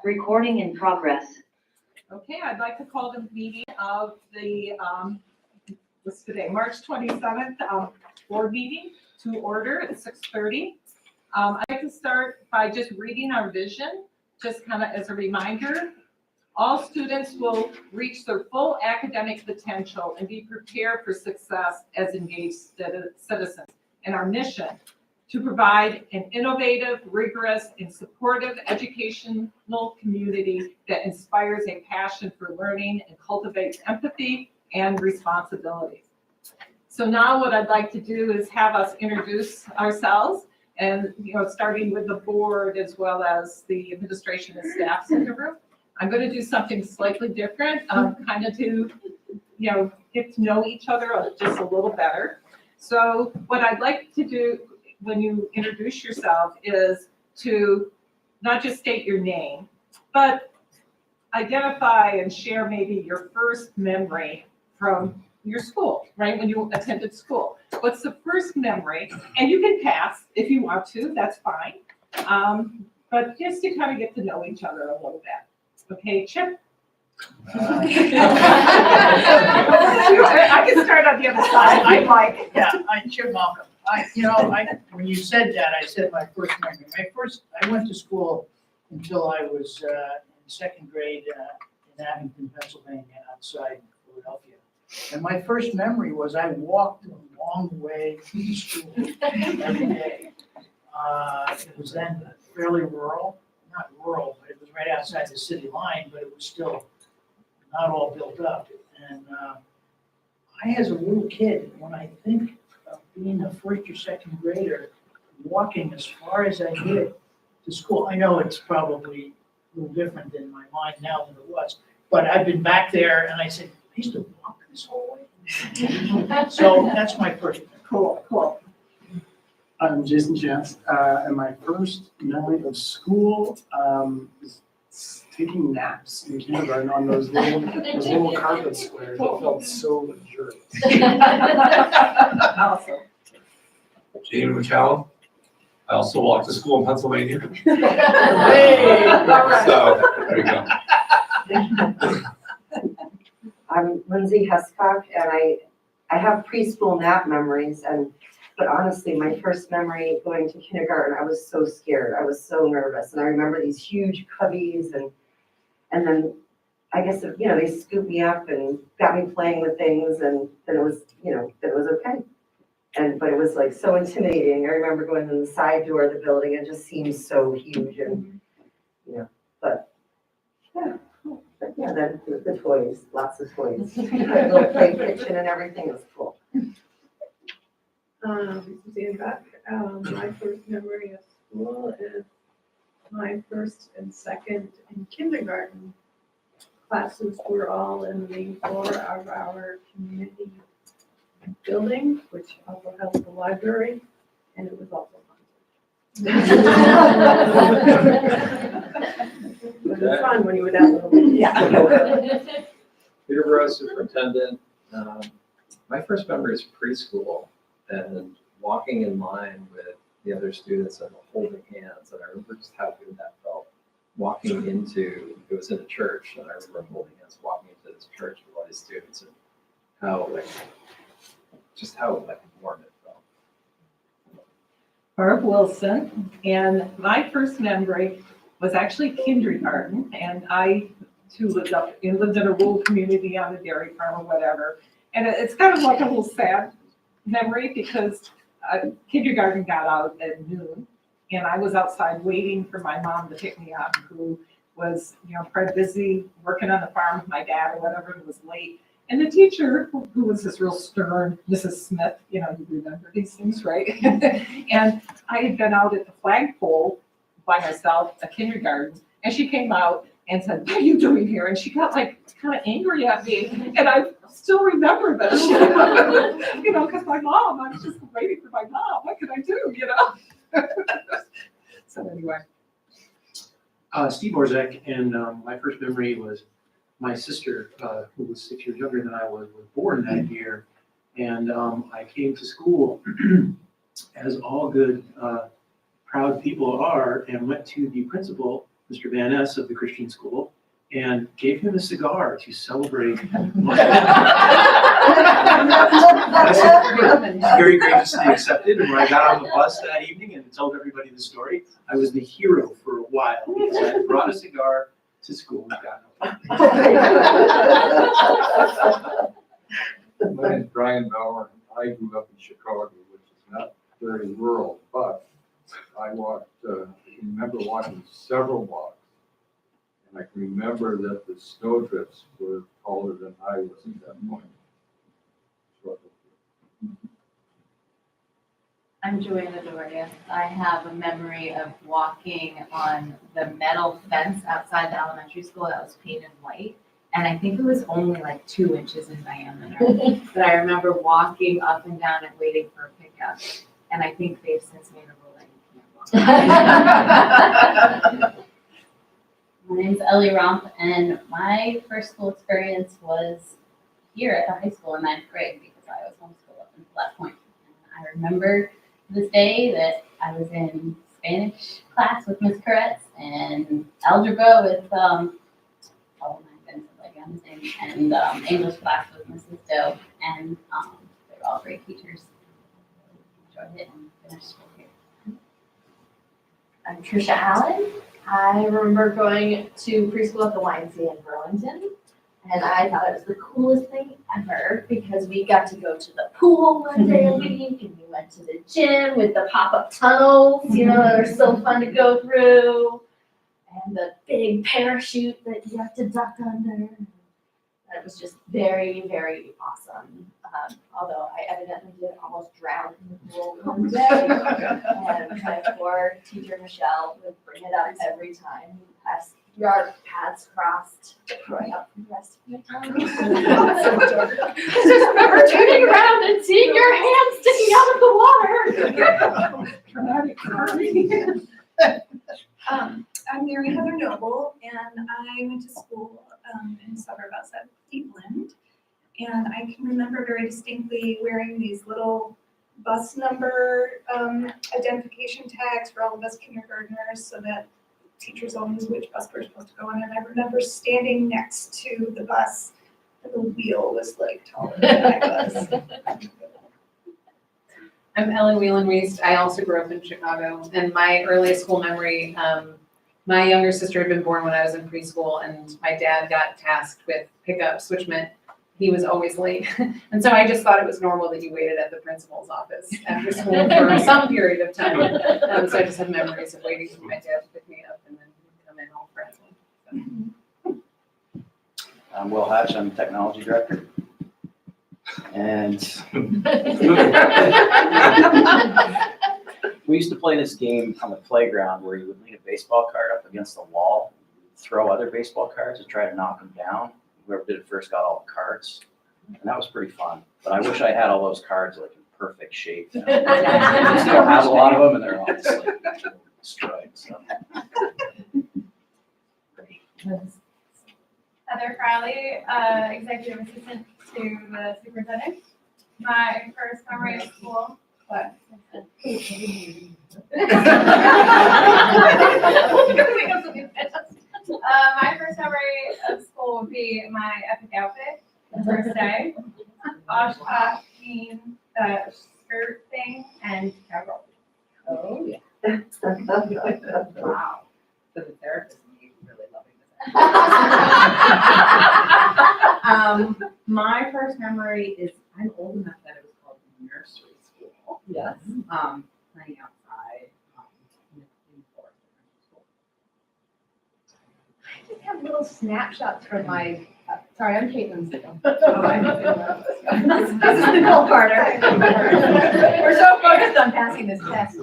Recording in progress. Okay, I'd like to call the meeting of the, what's today, March 27th, board meeting to order at 6:30. I'd like to start by just reading our vision, just kind of as a reminder. All students will reach their full academic potential and be prepared for success as engaged citizens. And our mission, to provide an innovative, rigorous, and supportive educational community that inspires a passion for learning and cultivates empathy and responsibility. So now what I'd like to do is have us introduce ourselves, and starting with the board as well as the administration and staff in the room. I'm going to do something slightly different, kind of to get to know each other just a little better. So what I'd like to do when you introduce yourself is to not just state your name, but identify and share maybe your first memory from your school, right? When you attended school. What's the first memory? And you can pass if you want to, that's fine. But just to kind of get to know each other a little bit. Okay, Chip? I can start on the other side. I'm like, I'm Chip Malcolm. When you said that, I said my first memory. I went to school until I was in second grade in Abington, Pennsylvania, outside Philadelphia. And my first memory was I walked a long way to school every day. It was then fairly rural, not rural, but it was right outside the city line, but it was still not all built up. And I, as a little kid, when I think of being a first or second grader, walking as far as I did to school, I know it's probably a little different in my mind now than it was, but I've been back there and I said, I used to walk this whole way. So that's my first. cool. I'm Jason Chance, and my first memory of school is taking naps in kindergarten on those little carpet squares. It felt so luxurious. Awesome. Gene McCallum. I also walked to school in Pennsylvania. Hey! So, there you go. I'm Lindsay Hescock, and I have preschool nap memories, but honestly, my first memory going to kindergarten, I was so scared. I was so nervous, and I remember these huge cubbies, and then I guess they scooped me up and got me playing with things, and then it was okay. But it was like so intimidating. I remember going in the side door of the building, and it just seemed so huge, and But then the toys, lots of toys. A little play kitchen and everything was cool. Suzanne Beck. My first memory of school is my first and second in kindergarten. Classes were all in the floor of our community building, which also held the library, and it was also haunted. It was fun when you were that little. Yeah. Peter Burrow, superintendent. My first memory is preschool and walking in line with the other students and holding hands. And I remember just how good that felt. Walking into, it was in a church, and I remember holding hands, walking into this church with all these students, and how warm it felt. Barb Wilson, and my first memory was actually kindergarten, and I too lived in a rural community on a dairy farm or whatever, and it's kind of like a little sad memory because kindergarten got out at noon, and I was outside waiting for my mom to pick me up, who was probably busy working on the farm with my dad or whatever, and was late. And the teacher, who was this real stern Mrs. Smith, you remember these things, right? And I had been out at the flagpole by myself at kindergarten, and she came out and said, "What are you doing here?" And she got kind of angry at me, and I still remember this, because my mom, I was just waiting for my mom. What could I do, So anyway. Steve Orzek, and my first memory was my sister, who was 6 years younger than I was born that year, and I came to school as all good, proud people are, and went to the principal, Mr. Van Ness of the Christian school, and gave him a cigar to celebrate. Very graciously accepted, and when I got on the bus that evening and told everybody the story, I was the hero for a while, because I brought a cigar to school and got no. My name is Brian Bauer. I grew up in Chicago, which is not very rural, but I remember walking several blocks. And I can remember that the snowdrifts were taller than I was at that point. I'm Joanna Doria. I have a memory of walking on the metal fence outside the elementary school that was painted white. And I think it was only like 2 inches in diameter. But I remember walking up and down and waiting for a pickup. And I think they've since made a rule that you can't walk. My name's Ellie Romp, and my first school experience was here at the high school in 9th grade because I was homeschooled up until that point. And I remember this day that I was in Spanish class with Miss Koretz and algebra with, oh my goodness, I got his name, and English class with Mrs. Doe, and they were all great teachers. Enjoyed it and finished school here. I'm Trisha Allen. I remember going to preschool at the YMCA in Burlington, and I thought it was the coolest thing ever because we got to go to the pool one day a week, and we went to the gym with the pop-up tunnels, that are so fun to go through, and the big parachute that you have to duck under. That was just very, very awesome. Although I evidently did almost drown in the pool one day. And my poor teacher, Michelle, would bring it up every time. Our paths crossed growing up for the rest of my time. I just remember turning around and seeing your hand sticking out of the water. I'm Mary Heather Noble, and I went to school in a suburb outside of Cleveland. And I can remember very distinctly wearing these little bus number identification tags for all of us kindergartners so that teachers always knew which bus we were supposed to go on. And I remember standing next to the bus, and the wheel was like taller than I was. I'm Ellen Whelan-Wiest. I also grew up in Chicago, and my earliest school memory, my younger sister had been born when I was in preschool, and my dad got tasked with pickups, which meant he was always late. And so I just thought it was normal that you waited at the principal's office after school for some period of time. So I just have memories of waiting for my dad to pick me up and then come in all frazzled. I'm Will Hatch, I'm Technology Director. And we used to play this game on the playground where you would lean a baseball card up against the wall, throw other baseball cards and try to knock them down. Whoever did it first got all the cards. And that was pretty fun. But I wish I had all those cards like in perfect shape. Now. I still have a lot of them and they're all just like destroyed. So. Heather Crowley, Executive Assistant to the Superintendent. My first memory of school, what? My first memory of school would be my epic outfit the first day. Oshkosh jean skirt thing and cowgirl. Oh, yeah. Wow. So the therapist is really loving this. My first memory is I'm old enough that it was called nursery school. Yes. Playing outside in the forest. I just have little snapshots from my, sorry, I'm Caitlin Siegel. This is Nicole Carter. We're so focused on passing this test.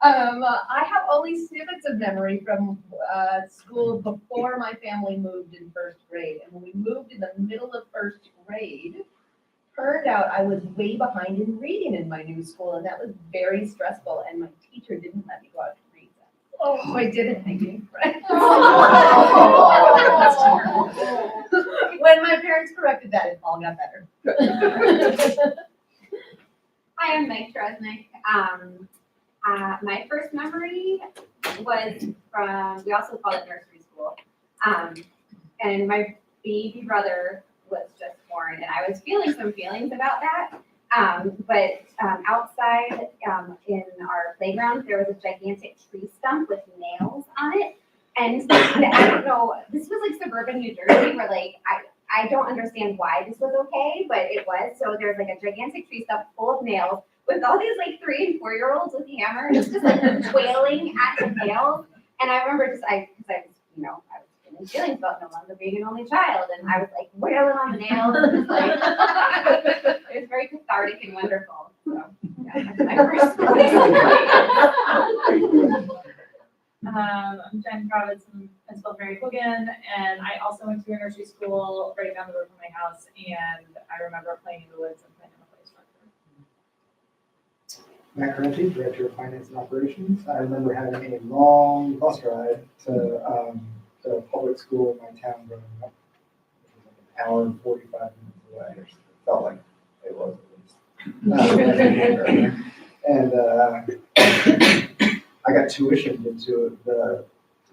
I have only snippets of memory from school before my family moved in first grade. And when we moved in the middle of first grade, turned out I was way behind in reading in my new school, and that was very stressful, and my teacher didn't let me go out to read them. Oh, I did it thinking, right? When my parents corrected that, it all got better. Hi, I'm Meg Dresnick. My first memory was from, we also call it nursery school. And my baby brother was just born and I was feeling some feelings about that. But outside in our playground, there was a gigantic tree stump with nails on it. And I don't know, this was like suburban New Jersey where like, I don't understand why this was okay, but it was. So there's like a gigantic tree stump full of nails with all these like 3 and 4 year olds with hammers just like wailing at the nails. And I remember because I was, you know, I was feeling feelings about no longer being an only child. And I was like wailing on the nails. And like, it was very cathartic and wonderful. So yeah, that's my first I'm Jen Robinson, Principal Mary Hogan, and I also went to a nursery school right down the road from my house, and I remember playing in the woods and playing on the play structure. Matt Renty, Director of Finance and Operations. I remember having a long bus ride to the public school in my town growing up. It was like an hour and 45 minutes away. It felt like it was at least. And I got tuitioned into the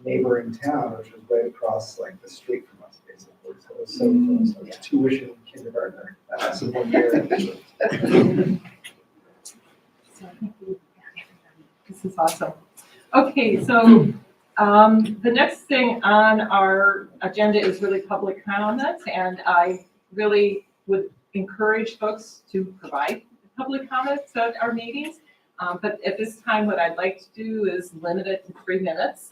neighboring town, which was right across like the street from us, basically. So it was so close. I was tuition kindergartner. So 1 year. This is awesome. Okay, so the next thing on our agenda is really public comments, and I really would encourage folks to provide public comments at our meetings. But at this time, what I'd like to do is limit it to 3 minutes,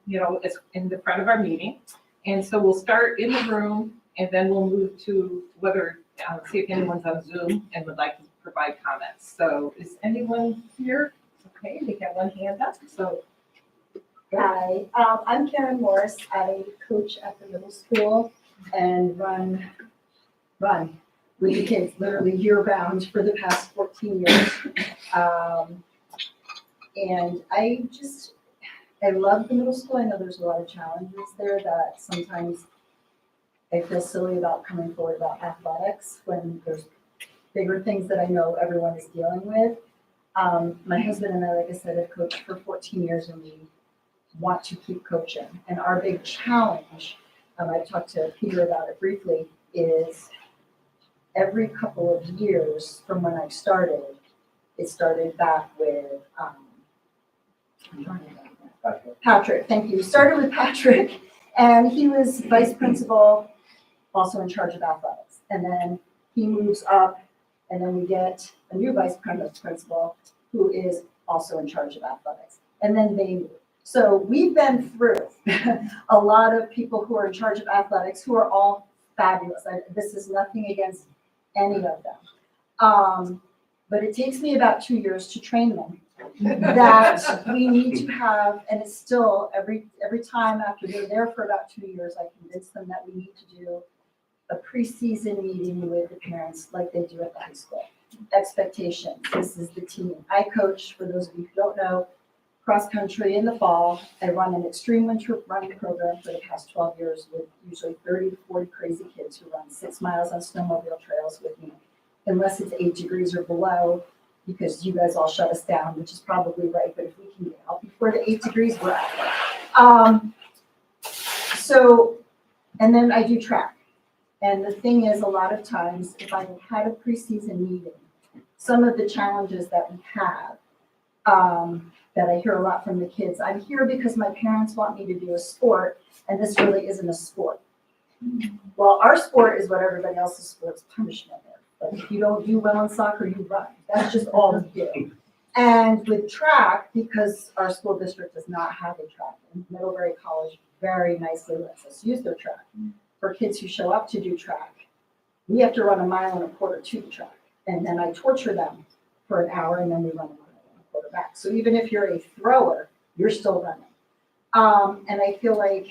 you know, it's in the front of our meeting. And so we'll start in the room and then we'll move to whether, see if anyone's on Zoom and would like to provide comments. So is anyone here? Okay, we got one hand up, so. Hi, I'm Karen Morris. I coach at the middle school and run with the kids literally year-round for the past 14 years. And I love the middle school. I know there's a lot of challenges there that sometimes I feel silly about coming forward about athletics when there's bigger things that I know everyone is dealing with. My husband and I, like I said, have coached for 14 years and we want to keep coaching. And our big challenge, I've talked to Peter about it briefly, is every couple of years from when I started, it started back with Patrick, thank you. Started with Patrick, and he was vice principal, also in charge of athletics. And then he moves up, and then we get a new vice principal who is also in charge of athletics. And then they move. So we've been through a lot of people who are in charge of athletics who are all fabulous. This is nothing against any of them. But it takes me about 2 years to train them that we need to have, and it's still every time after they're there for about 2 years, I convince them that we need to do a preseason meeting with the parents like they do at the high school. Expectations, this is the team. I coach, for those of you who don't know, cross country in the fall. I run an extreme winter running program for the past 12 years with usually 30 to 40 crazy kids who run 6 miles on snowmobile trails with me, unless it's 8 degrees or below, because you guys all shut us down, which is probably right, but if we can get out before the 8 degrees, we're out. And then I do track. And the thing is, a lot of times, if I had a preseason meeting, some of the challenges that we have, that I hear a lot from the kids, I'm here because my parents want me to do a sport, and this really isn't a sport. Well, our sport is what everybody else's sport's punishment is. Like if you don't do well in soccer, you run. That's just all we do. And with track, because our school district does not have a track, and Middlebury College very nicely lets us use their track. For kids who show up to do track, we have to run 1.25 miles to the track. And then I torture them for an hour, and then we run 1.25 miles back. So even if you're a thrower, you're still running. And I feel like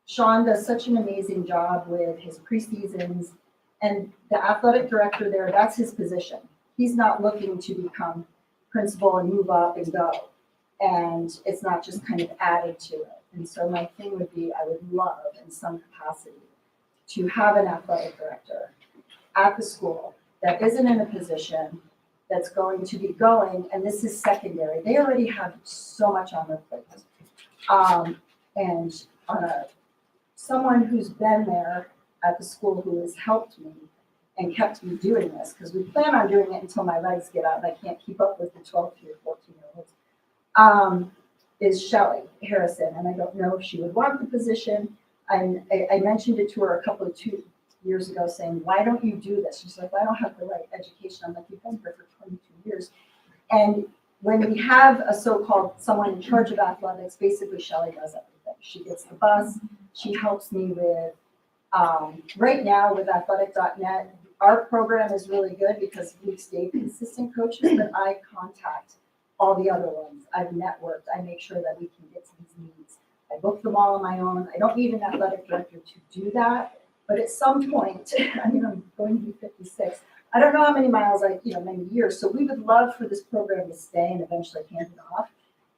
Sean does such an amazing job with his preseasons, and the athletic director there, that's his position. He's not looking to become principal and move up and go. And it's not just kind of added to it. And so my thing would be, I would love in some capacity to have an athletic director at the school that isn't in a position that's going to be going, and this is secondary. They already have so much on their plate. And someone who's been there at the school who has helped me and kept me doing this, because we plan on doing it until my legs get out and I can't keep up with the 12 to 14-year-olds, is Shelley Harrison. And I don't know if she would want the position. I mentioned it to her a couple of 2 years ago saying, why don't you do this? She's like, well, I don't have the right education. I'm like, you've been here for 22 years. And when we have a so-called someone in charge of athletics, basically Shelley does everything. She gets the bus. She helps me with, right now with athletic.net, our program is really good because we've stayed consistent coaches, but I contact all the other ones. I've networked. I make sure that we can get to these meetings. I book them all on my own. I don't need an athletic director to do that. But at some point, I mean, I'm going to be 56. I don't know how many miles, many years. So we would love for this program to stay and eventually hand it off.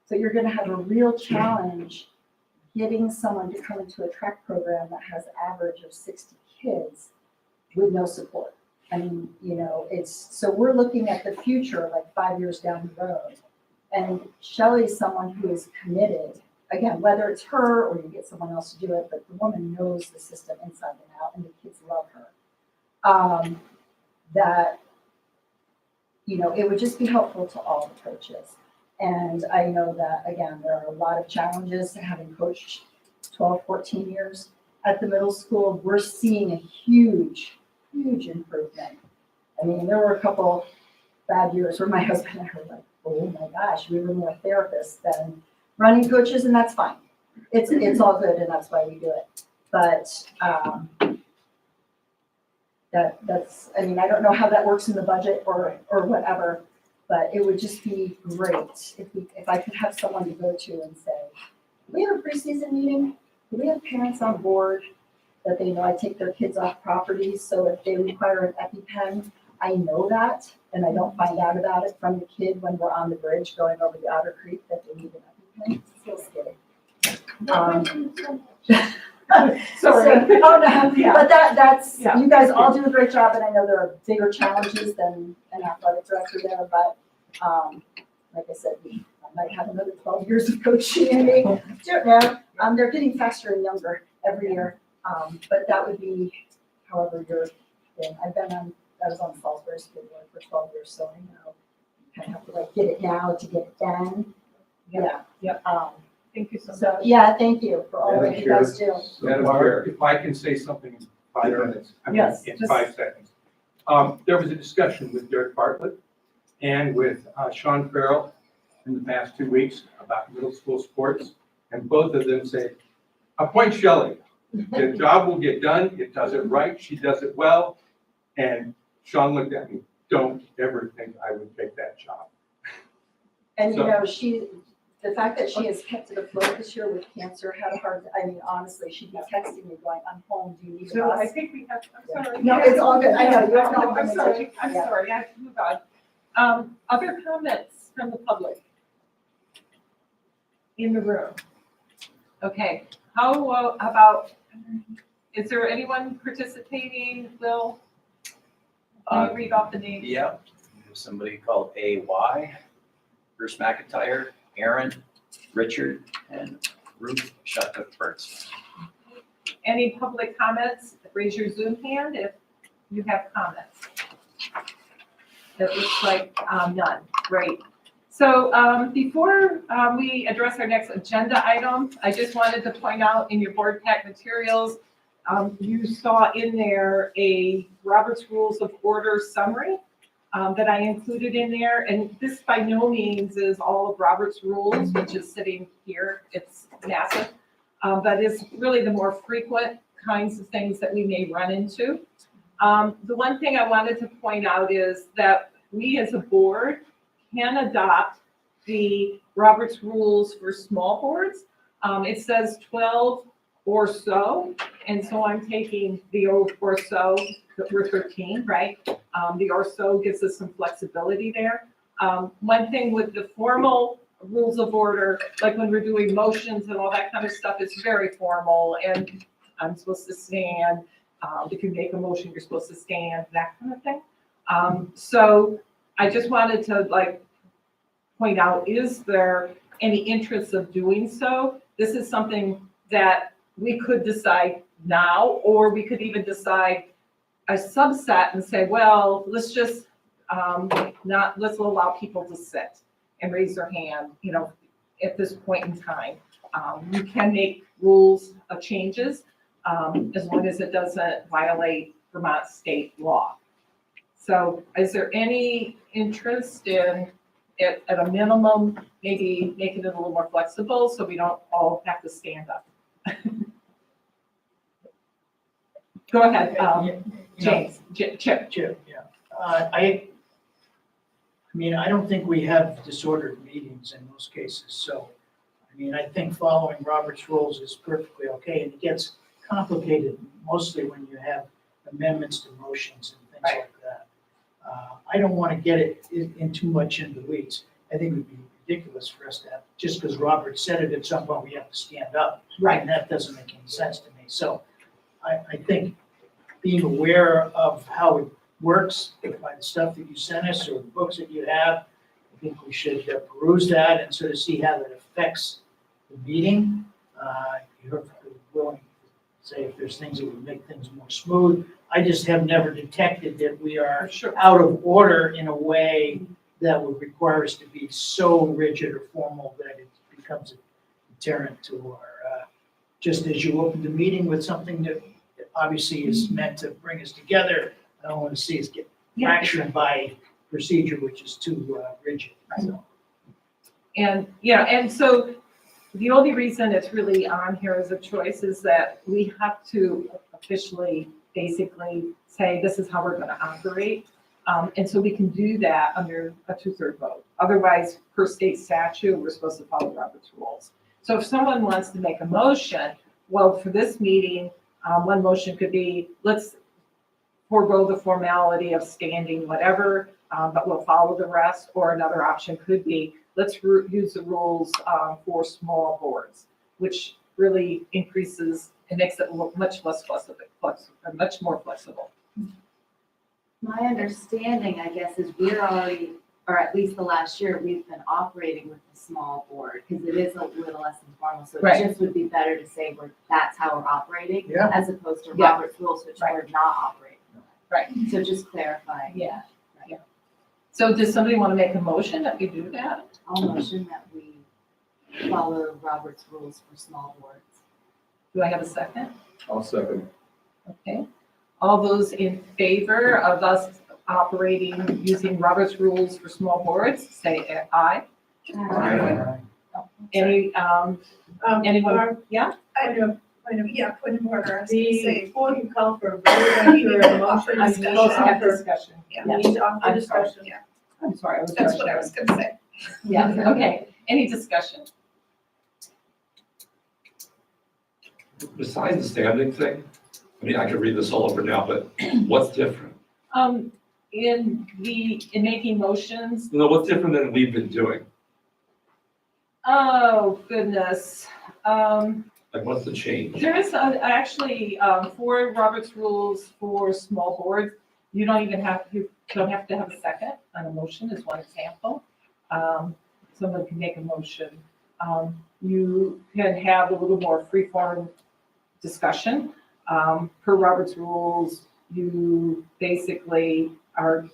So you're going to have a real challenge getting someone to come into a track program that has an average of 60 kids with no support. I mean, so we're looking at the future, like 5 years down the road. And Shelley's someone who is committed. Again, whether it's her or you get someone else to do it, but the woman knows the system inside and out, and the kids love her. That, it would just be helpful to all the coaches. And I know that, again, there are a lot of challenges to having coached 12, 14 years at the middle school. We're seeing a huge improvement. I mean, there were a couple bad years where my husband and I were like, oh my gosh, we were more therapists than running coaches, and that's fine. It's all good, and that's why we do it. But that's, I mean, I don't know how that works in the budget or whatever, but it would just be great if I could have someone to go to and say, do we have a preseason meeting? Do we have parents on board that they know I take their kids off property, so if they require an EpiPen, I know that, and I don't find out about it from the kid when we're on the bridge going over the Otter Creek that they need an EpiPen. It's so scary. Sorry. Oh, no. Yeah. But that's, Yeah. you guys all do a great job, and I know there are bigger challenges than an athletic director there, but like I said, I might have another 12 years of coaching in me. Don't know. They're getting faster and younger every year, but that would be however you're doing. I was on Salisbury School Board for 12 years, so I know you kind of have to like get it now to get it done. Yeah. Yep. Thank you so much. So, yeah, thank you for all that you guys do. Madam Chair, if I can say something in 5 minutes, Yes, in just- 5 seconds. There was a discussion with Derek Bartlett and with Sean Farrell in the past 2 weeks about middle school sports, and both of them said, appoint Shelley. The job will get done. It does it right. She does it well. And Sean looked at me, don't ever think I would take that job. And So- the fact that she has kept it afloat this year with cancer had a hard, I mean, honestly, she'd be texting me going, I'm home, do you need a So I bus? think we have, I'm sorry. No, it's all good. I know, you don't No, have I'm to sorry, take- I'm yeah. sorry, I have to move on. Other comments from the public? In the room? Okay, how about, is there anyone participating, Will? Can you read off the names? Yep. There's somebody called AY, Bruce McIntyre, Aaron, Richard, and Ruth Shuttler-Burtz. Any public comments? Raise your Zoom hand if you have comments. It looks like none. Great. So before we address our next agenda item, I just wanted to point out in your board pack materials, you saw in there a Robert's Rules of Order summary that I included in there. And this by no means is all of Robert's Rules, which is sitting here. It's massive. But it's really the more frequent kinds of things that we may run into. The one thing I wanted to point out is that we as a board can adopt the Robert's Rules for small boards. It says 12 or so, and so I'm taking the or so, we're 13, right? The or so gives us some flexibility there. One thing with the formal rules of order, like when we're doing motions and all that kind of stuff, it's very formal, and I'm supposed to stand. If you make a motion, you're supposed to stand, that kind of thing. So I just wanted to like point out, is there any interest of doing so? This is something that we could decide now, or we could even decide a subset and say, well, let's just let's allow people to sit and raise their hand, at this point in time. You can make rules of changes as long as it doesn't violate Vermont state law. So is there any interest in, at a minimum, maybe making it a little more flexible so we don't all have to stand up? Go ahead, James, Chip. Chip, yeah. I mean, I don't think we have disordered meetings in most cases, so, I mean, I think following Robert's rules is perfectly okay, and it gets complicated mostly when you have amendments to motions and things like that. I don't want to get it in too much into the weeds. I think it would be ridiculous for us to have, just because Robert said it at some point, we have to stand up. Right. And that doesn't make any sense to me. So I think being aware of how it works by the stuff that you sent us or the books that you have, I think we should peruse that and sort of see how that affects the meeting. You're willing to say if there's things that would make things more smooth. I just have never detected that we are out of order in a way that would require us to be so rigid or formal that it becomes a deterrent to our, just as you opened the meeting with something that obviously is meant to bring us together, I don't want to see us get fractured by procedure, which is too rigid. So. And so the only reason it's really on here as a choice is that we have to officially basically say this is how we're going to operate. And so we can do that under a 2/3 vote. Otherwise, per state statute, we're supposed to follow Robert's rules. So if someone wants to make a motion, well, for this meeting, one motion could be, let's forego the formality of standing, whatever, but we'll follow the rest. Or another option could be, let's use the rules for small boards, which really increases and makes it look much less flexible, much more flexible. My understanding, I guess, is we're already, or at least the last year, we've been operating with a small board because it is a little less informal. So Right. it just would be better to say that's how we're operating Yeah. as opposed to Yeah. Robert's rules, which we're not operating. Right. So just clarifying. Yeah. Yeah. So does somebody want to make a motion that we do that? I'll motion that we follow Robert's rules for small boards. Do I have a second? I'll second. Okay. All those in favor of us operating using Robert's rules for small boards, say aye. Aye. Any, anyone? Yeah? Point of order, I was gonna The, say. before you call for a vote after a motion, I'm you supposed to have offer, discussion. Yeah. you need to offer I'm sorry. discussion. Yeah, I'm sorry, I was that's rushing. what I was gonna say. Yeah, okay. Any discussion? Besides the standing thing, I mean, I could read this all over now, but what's different? In making motions, No, what's different than we've been doing? oh goodness. Like, what's the change? There is actually, for Robert's rules for small boards, you don't have to have a second on a motion is one example. Someone can make a motion. You can have a little more free-form discussion. Per Robert's rules, you basically are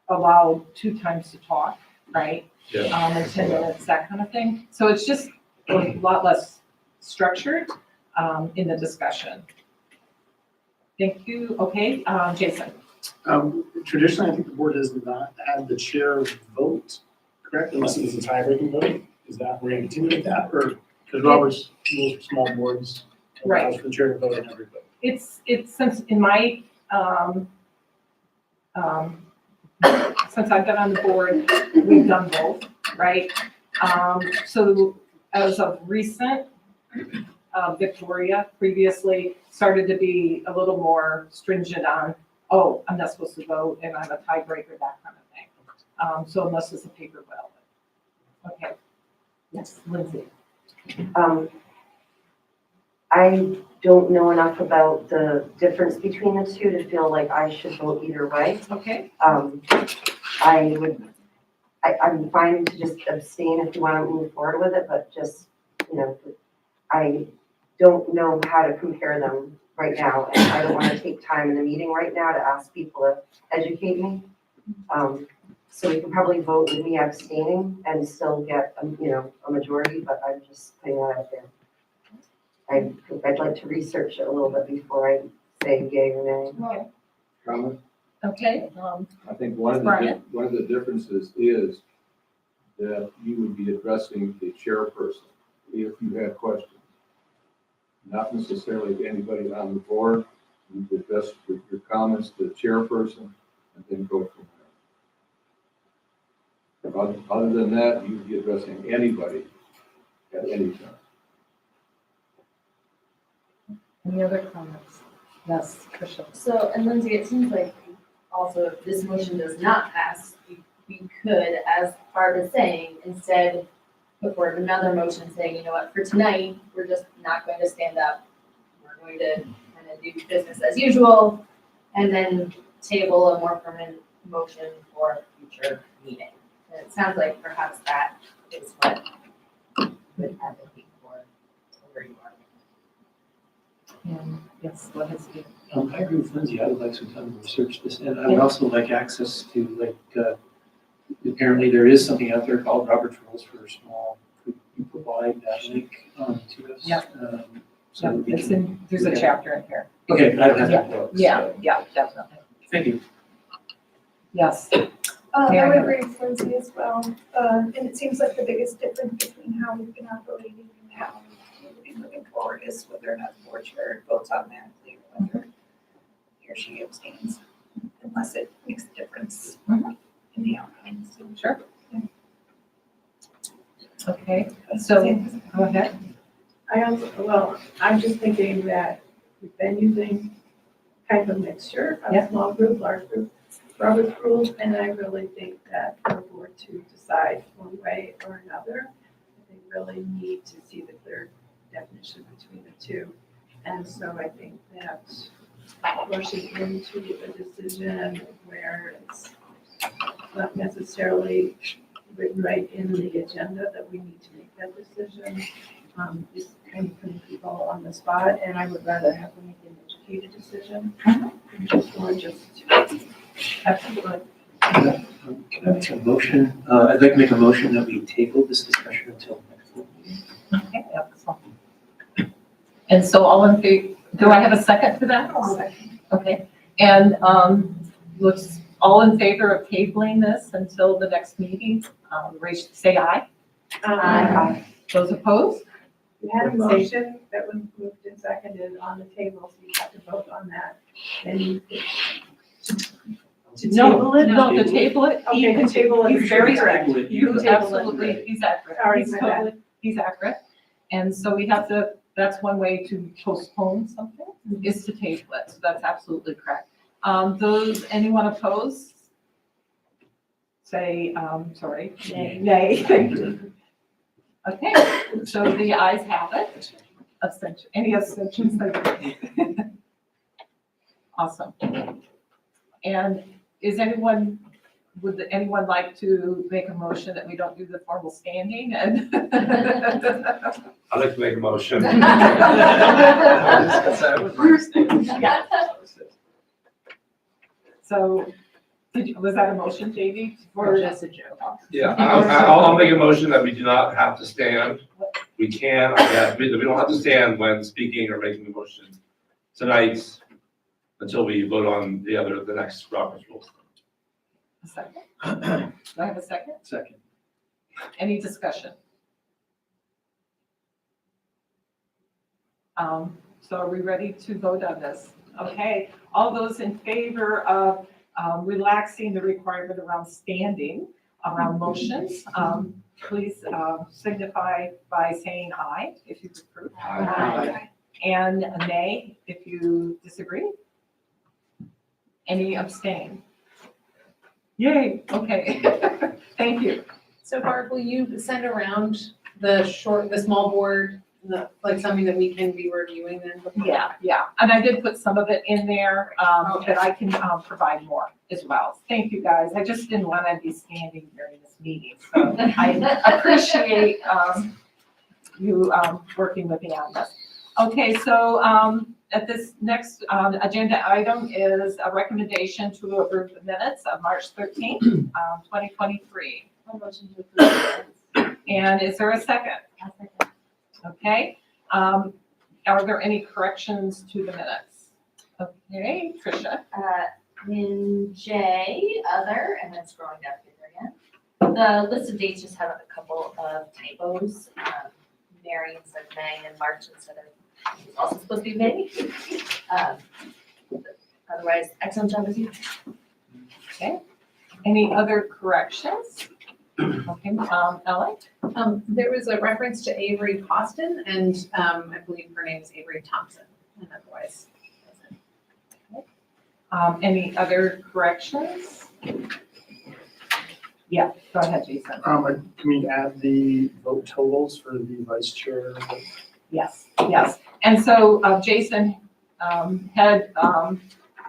allowed 2 times to talk, right? Yeah. And 10 minutes, that kind of thing. So it's just a lot less structured in the discussion. Thank you. Okay, Jason. Traditionally, I think the board does not have the chair vote, correct, unless it's a tie-breaking vote. Is that, we're going to continue with that, or because Robert's rules for small boards allows for the chair to vote on every vote? It's since in my, since I've been on the board, we've done both, right? So as of recent, Victoria previously started to be a little more stringent on, oh, I'm not supposed to vote and I'm a tiebreaker, that kind of thing. So unless it's a paper ballot. Okay. Yes, Lindsay. I don't know enough about the difference between the two to feel like I should vote either way. Okay, I'm fine to just abstain if you want to move forward with it, but just, I don't know how to compare them right now, and I don't want to take time in the meeting right now to ask people to educate me. So we can probably vote with me abstaining and still get, a majority, but I'm just putting that out there. I'd like to research it a little bit before I say yay or nay. Comment? okay, I think one of the differences is that you would be addressing the chairperson if you had questions. Not necessarily to anybody on the board. You could address your comments to the chairperson and then go from there. Other than that, you'd be addressing anybody at any time. any other comments? Yes, Tricia. So, and Lindsay, it seems like also if this motion does not pass, we could, as Barb is saying, instead put forward another motion saying, you know what, for tonight, we're just not going to stand up. We're going to kind of do business as usual, and then table a more permanent motion for a future meeting. And it sounds like perhaps that is what would advocate for where you are. Yes, go ahead, Steve. I agree with Lindsay. I would like some time to research this, and I would also like access to, apparently there is something out there called Robert's Rules for Small. Could you provide that link to us? Yeah. So we It's can- in, there's a chapter in here. Okay, I don't have that book. Yeah, definitely. Thank you. Yes. I Yeah, I would know. agree with Lindsay as well, and it seems like the biggest difference between how we've been operating and how we'll be moving forward is whether or not the board chair votes automatically or whether he or she abstains, unless it makes a difference in the outcome. So, Sure. Okay, so go ahead. I'm just thinking that we've been using kind of a mixture Yeah. of small group, large group, Robert's rules, and I really think that for the board to decide one way or another, they really need to see the clear definition between the two. And so I think that rushing into a decision where it's not necessarily written right in the agenda that we need to make that decision, is kind of putting people on the spot, and I would rather have them make an educated decision. Absolutely. Can I make a motion? I'd like to make a motion that we table this discussion until next meeting. Okay, excellent. And so all in favor, do I have a second to that? Okay, and let's, all in favor of tabling this until the next meeting, say aye. Aye. Those opposed? We had a motion that was moved and seconded on the table, so you have to vote on that. And you to table it? No, to table it. Okay, to table it. He's very correct. Table it. You Table it. absolutely, he's accurate. Sorry, He's my bad. totally, he's accurate. And so we have to, that's one way to postpone something, is to table it. So that's absolutely correct. Anyone opposed? Say, sorry. Nay. Thank you. Okay, so the ayes have it. Abstention, any abstentions? Awesome. And would anyone like to make a motion that we don't do the formal standing and? I'd like to make a motion. Yeah. So, was that a motion, JD? Or just a joke? Yeah, I'll make a motion that we do not have to stand. We can, we don't have to stand when speaking or making a motion tonight until we vote on the next Robert's rules. A second? Do I have a second? Second. Any discussion? So are we ready to vote on this? Okay, all those in favor of relaxing the requirement around standing, around motions, please signify by saying aye if you approve. Aye. And a nay if you disagree. Any abstain? Yay, okay. Thank you. So Barb, will you send around the small board like something that we can be reviewing then? before? Yeah, and I did put some of it in there, that I can, provide more as well. Thank you, guys. I just didn't want to be standing during this meeting, so I appreciate, you, working with me on this. Okay, so, at this next, agenda item is a recommendation to approve the minutes of March 13th, 2023. Motion to approve. And is there a second? Okay, are there any corrections to the minutes? Okay, Tricia? In J, other, and then scrolling down here again. The list of dates just have a couple of typos. Mary said May and March instead of, it's also supposed to be May. Otherwise, excellent job as you. Okay, any other corrections? Okay, Ellen? There was a reference to Avery Costin, and I believe her name is Avery Thompson, and otherwise. Any other corrections? Yeah, go ahead, Jason. Can we add the vote totals for the vice chair? Yes, yes. And so Jason had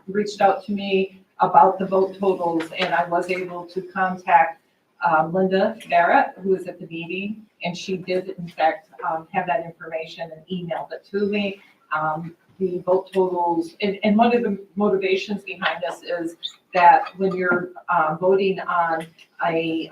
reached out to me about the vote totals, and I was able to contact Linda Barrett, who was at the meeting, and she did in fact have that information and emailed it to me. The vote totals, and one of the motivations behind this is that when you're voting on a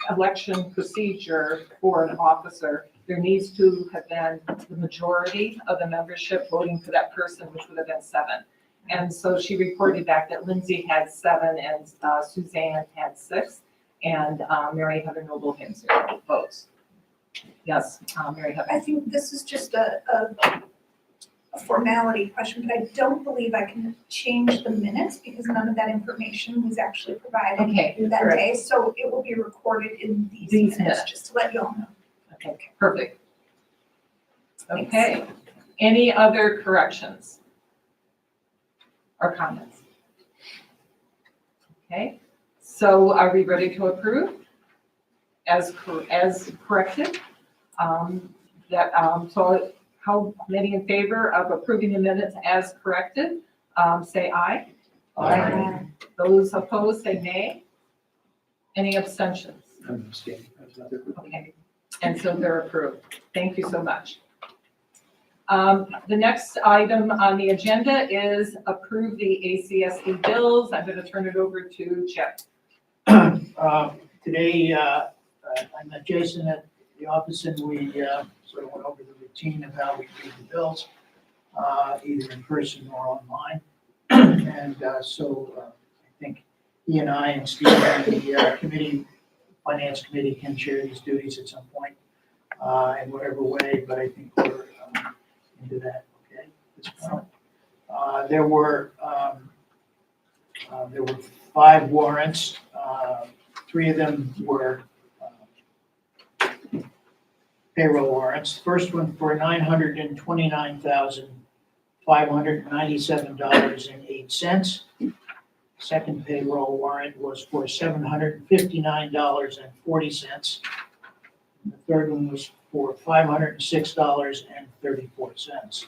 election procedure for an officer, there needs to have been the majority of the membership voting for that person, which would have been 7. And so she reported back that Lindsay had 7 and Suzanne had 6, and Mary Heather Noble had 0 votes. Yes, Mary Heather. I think this is just a formality question, but I don't believe I can change the minutes because none of that information was actually provided Okay, that correct. day. So it will be recorded in these These minutes, minutes. just to let you all know. Okay, perfect. Okay, any other corrections or comments? Okay, so are we ready to approve as corrected? So how many in favor of approving the minutes as corrected, say aye. Aye. Those opposed, say nay. Any abstentions? I'm abstaining. That's another good one. Okay, and so they're approved. Thank you so much. The next item on the agenda is approve the ACSD bills. I'm going to turn it over to Chip. Today, I met Jason at the office and we sort of went over the routine of how we pay the bills, either in person or online. And so I think he and I and Steve and the finance committee can share these duties at some point in whatever way, but I think we're into that, okay, at this point. There were 5 warrants. 3 of them were payroll warrants. First one for $929,597.08. Second payroll warrant was for $759.40. And the third one was for $506.34.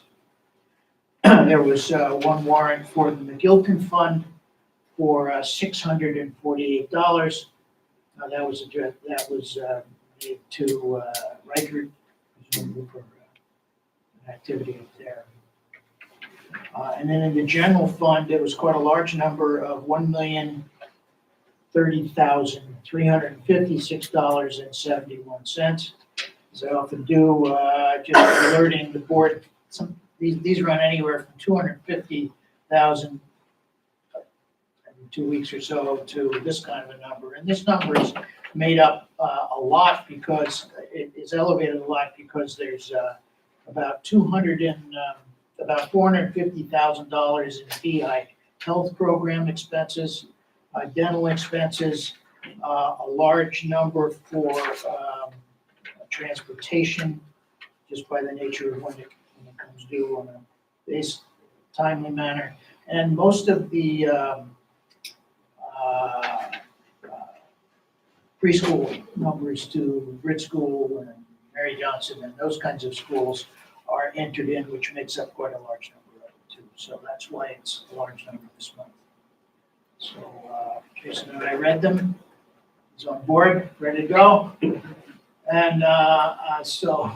There was one warrant for the McGilton Fund for $648. That was made to Reichert, presumably for an activity up there. And then in the general fund, there was quite a large number of $1,030,356.71. As I often do, just alerting the board. These run anywhere from $250,000 every 2 weeks or so to this kind of a number. And this number is made up a lot because it is elevated a lot because there's about $450,000 in PI health program expenses, dental expenses, a large number for transportation, just by the nature of when it comes due on a timely manner. And most of the preschool numbers to grid school and Mary Johnson, and those kinds of schools are entered in, which makes up quite a large number of it too. So that's why it's a large number this month. So Jason and I read them. He's on board, ready to go. And so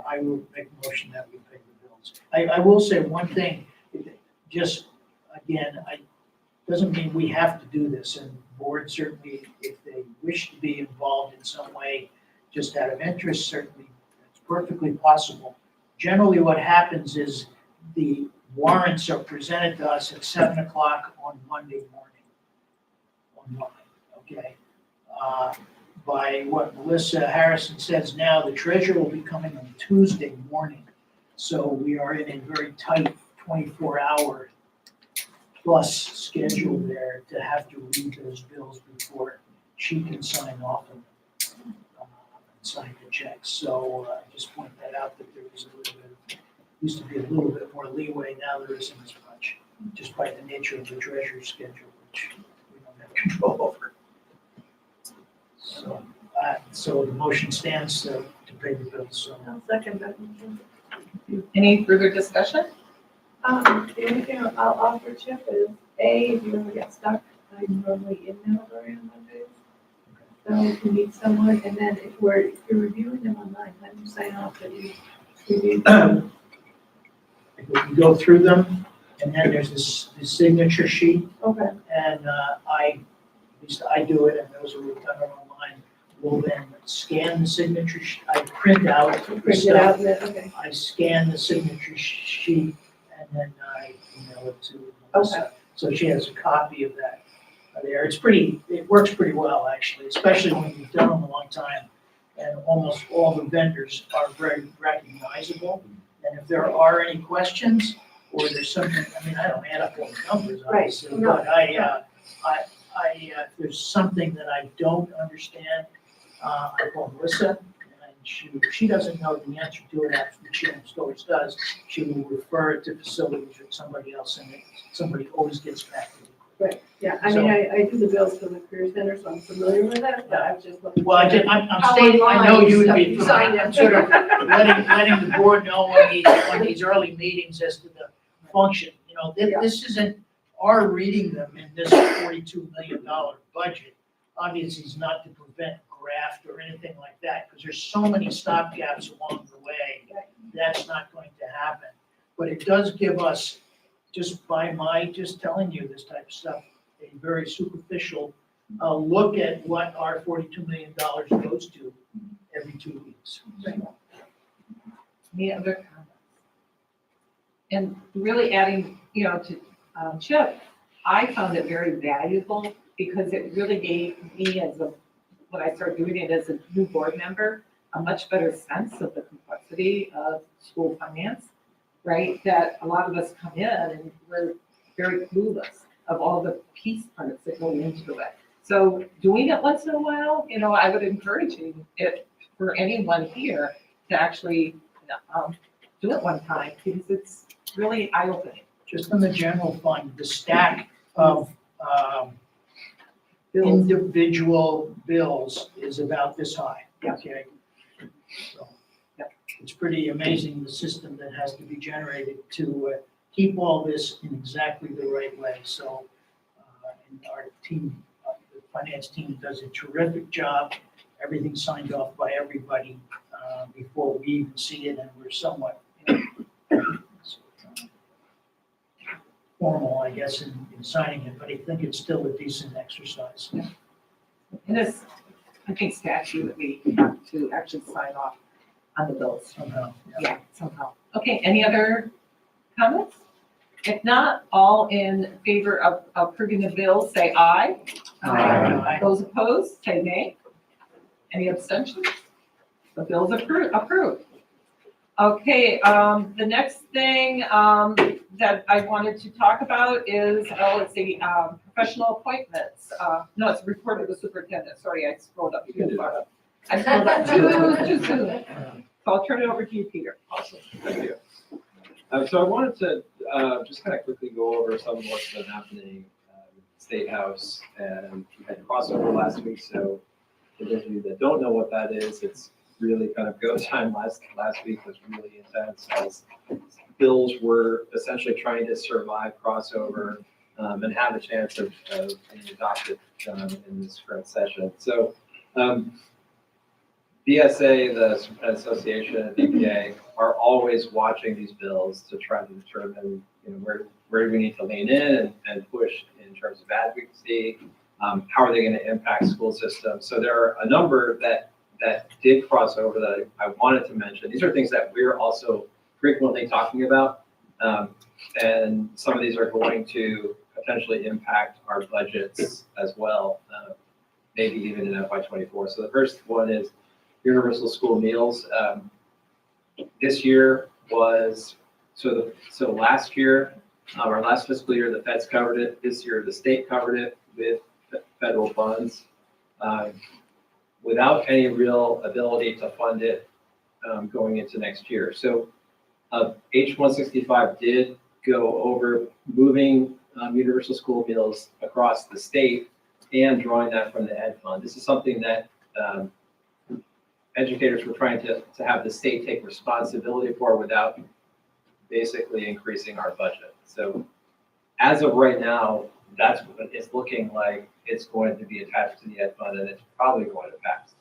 I will make a motion that we pay the bills. I will say one thing, just again, doesn't mean we have to do this, and the board certainly, if they wish to be involved in some way, just out of interest, certainly, it's perfectly possible. Generally, what happens is the warrants are presented to us at 7:00 on Monday morning. Online, okay? By what Melissa Harrison says now, the treasurer will be coming on Tuesday morning. So we are in a very tight 24-hour plus schedule there to have to read those bills before she can sign off on them, and sign the checks. So just point that out, that there was a little bit, used to be a little bit more leeway, now there isn't as much, just by the nature of the treasurer's schedule, which we don't have control over. So the motion stands to pay the bills, so. I'll second that motion. Any further discussion? The only thing I'll offer, Chip, is if you ever get stuck, I'm normally in Middlebury on Mondays. So if you meet someone, and then if you're reviewing them online, let them sign off that you reviewed them. We go through them, and then there's this signature sheet, Okay. and at least I do it, and those who have done it online will then scan the signature sheet. I print out the Print it stuff. out, and then, okay. I scan the signature sheet, and then I email it to Melissa. So she has a copy of that there. It works pretty well, actually, especially when you've done them a long time. And almost all the vendors are very recognizable. And if there are any questions, or there's something, I mean, I don't add up all the numbers, obviously, no. but if there's something that I don't understand, I call Melissa, and she doesn't know the answer to it, after she always does. She will refer it to facilities or somebody else, and somebody always gets back to me. Right, yeah, I mean, I do the bills for the career center, so I'm familiar with that, but I've just looked. Well, I'm stating, I know you would be, I'm sort of letting the board know on these early meetings as to the function. You know, this isn't our reading them in this $42 million budget. Obviously, it's not to prevent graft or anything like that, because there's so many stopgaps along the way. That's not going to happen. But it does give us, just by my just telling you this type of stuff, a very superficial look at what our $42 million goes to every 2 weeks. Any other comments? And really adding, to Chip, I found it very valuable because it really gave me, when I started doing it as a new board member, a much better sense of the complexity of school finance, right? That a lot of us come in and we're very clueless of all the piece parts that go into it. So doing it once in a while, I would encourage it for anyone here to actually do it one time, because it's really eye-opening. Just in the general fund, the stack of individual bills is about this high, okay? So, it's pretty amazing, the system that has to be generated to keep all this in exactly the right way. So, and our team, the finance team does a terrific job. Everything's signed off by everybody before we even see it, and we're somewhat formal, I guess, in signing it, but I think it's still a decent exercise. And it's, I think, statute that we have to actually sign off on the bills. Somehow. Yeah, somehow. Okay, any other comments? If not, all in favor of approving the bills, say aye. Aye. Those opposed, say nay. Any abstentions? The bill's approved. Okay, the next thing that I wanted to talk about is, let's see, professional appointments. No, it's a report of the superintendent. Sorry, I scrolled up too far. I scrolled up too soon. So I'll turn it over to you, Peter. Awesome, thank you. So I wanted to just kind of quickly go over some of what's been happening with the State House, and we had crossover last week. So for those of you that don't know what that is, it's really kind of go time last week was really intense as bills were essentially trying to survive crossover and have a chance of being adopted in this current session. So BSA, the association, and BPA are always watching these bills to try to determine, where do we need to lean in and push in terms of advocacy. How are they going to impact school systems? So there are a number that did cross over that I wanted to mention. These are things that we're also frequently talking about, and some of these are going to potentially impact our budgets as well, maybe even in FY24. So the first one is universal school meals. This year was, so last year, our last fiscal year, the feds covered it. This year, the state covered it with federal funds, without any real ability to fund it going into next year. So H165 did go over moving universal school meals across the state and drawing that from the ed fund. This is something that educators were trying to have the state take responsibility for without basically increasing our budget. So as of right now, that's what it's looking like. It's going to be attached to the ed fund, and it's probably going to pass.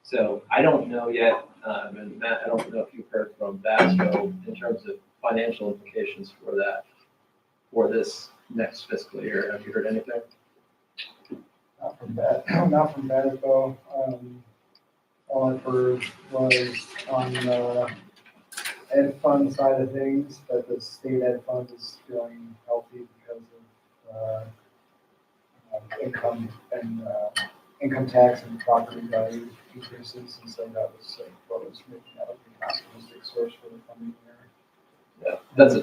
So I don't know yet, and Matt, I don't know if you've heard from Vasco in terms of financial implications for that, for this next fiscal year. Have you heard anything? Not from Vasco. All I've heard was on the ed fund side of things, that the state ed fund is feeling healthy because of income and income tax and property value increases, and so that was what was making that an optimistic source for the funding year. Yeah, that's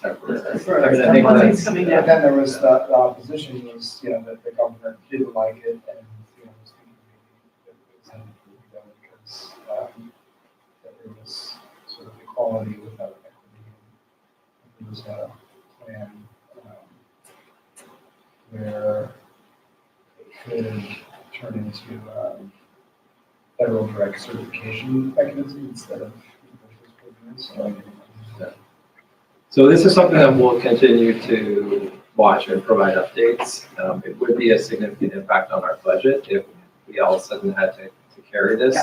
temporary. Right. I mean, I think Funding's that's, coming But then there was the opposition was, that the government didn't like it, and, was thinking maybe it was headed for them because, that there was sort of equality without equity. There was a plan, where it could turn into, federal direct certification mechanism instead of universal programs. so this is something that we'll continue to watch and provide updates. It would be a significant impact on our budget if we all of a sudden had to carry this.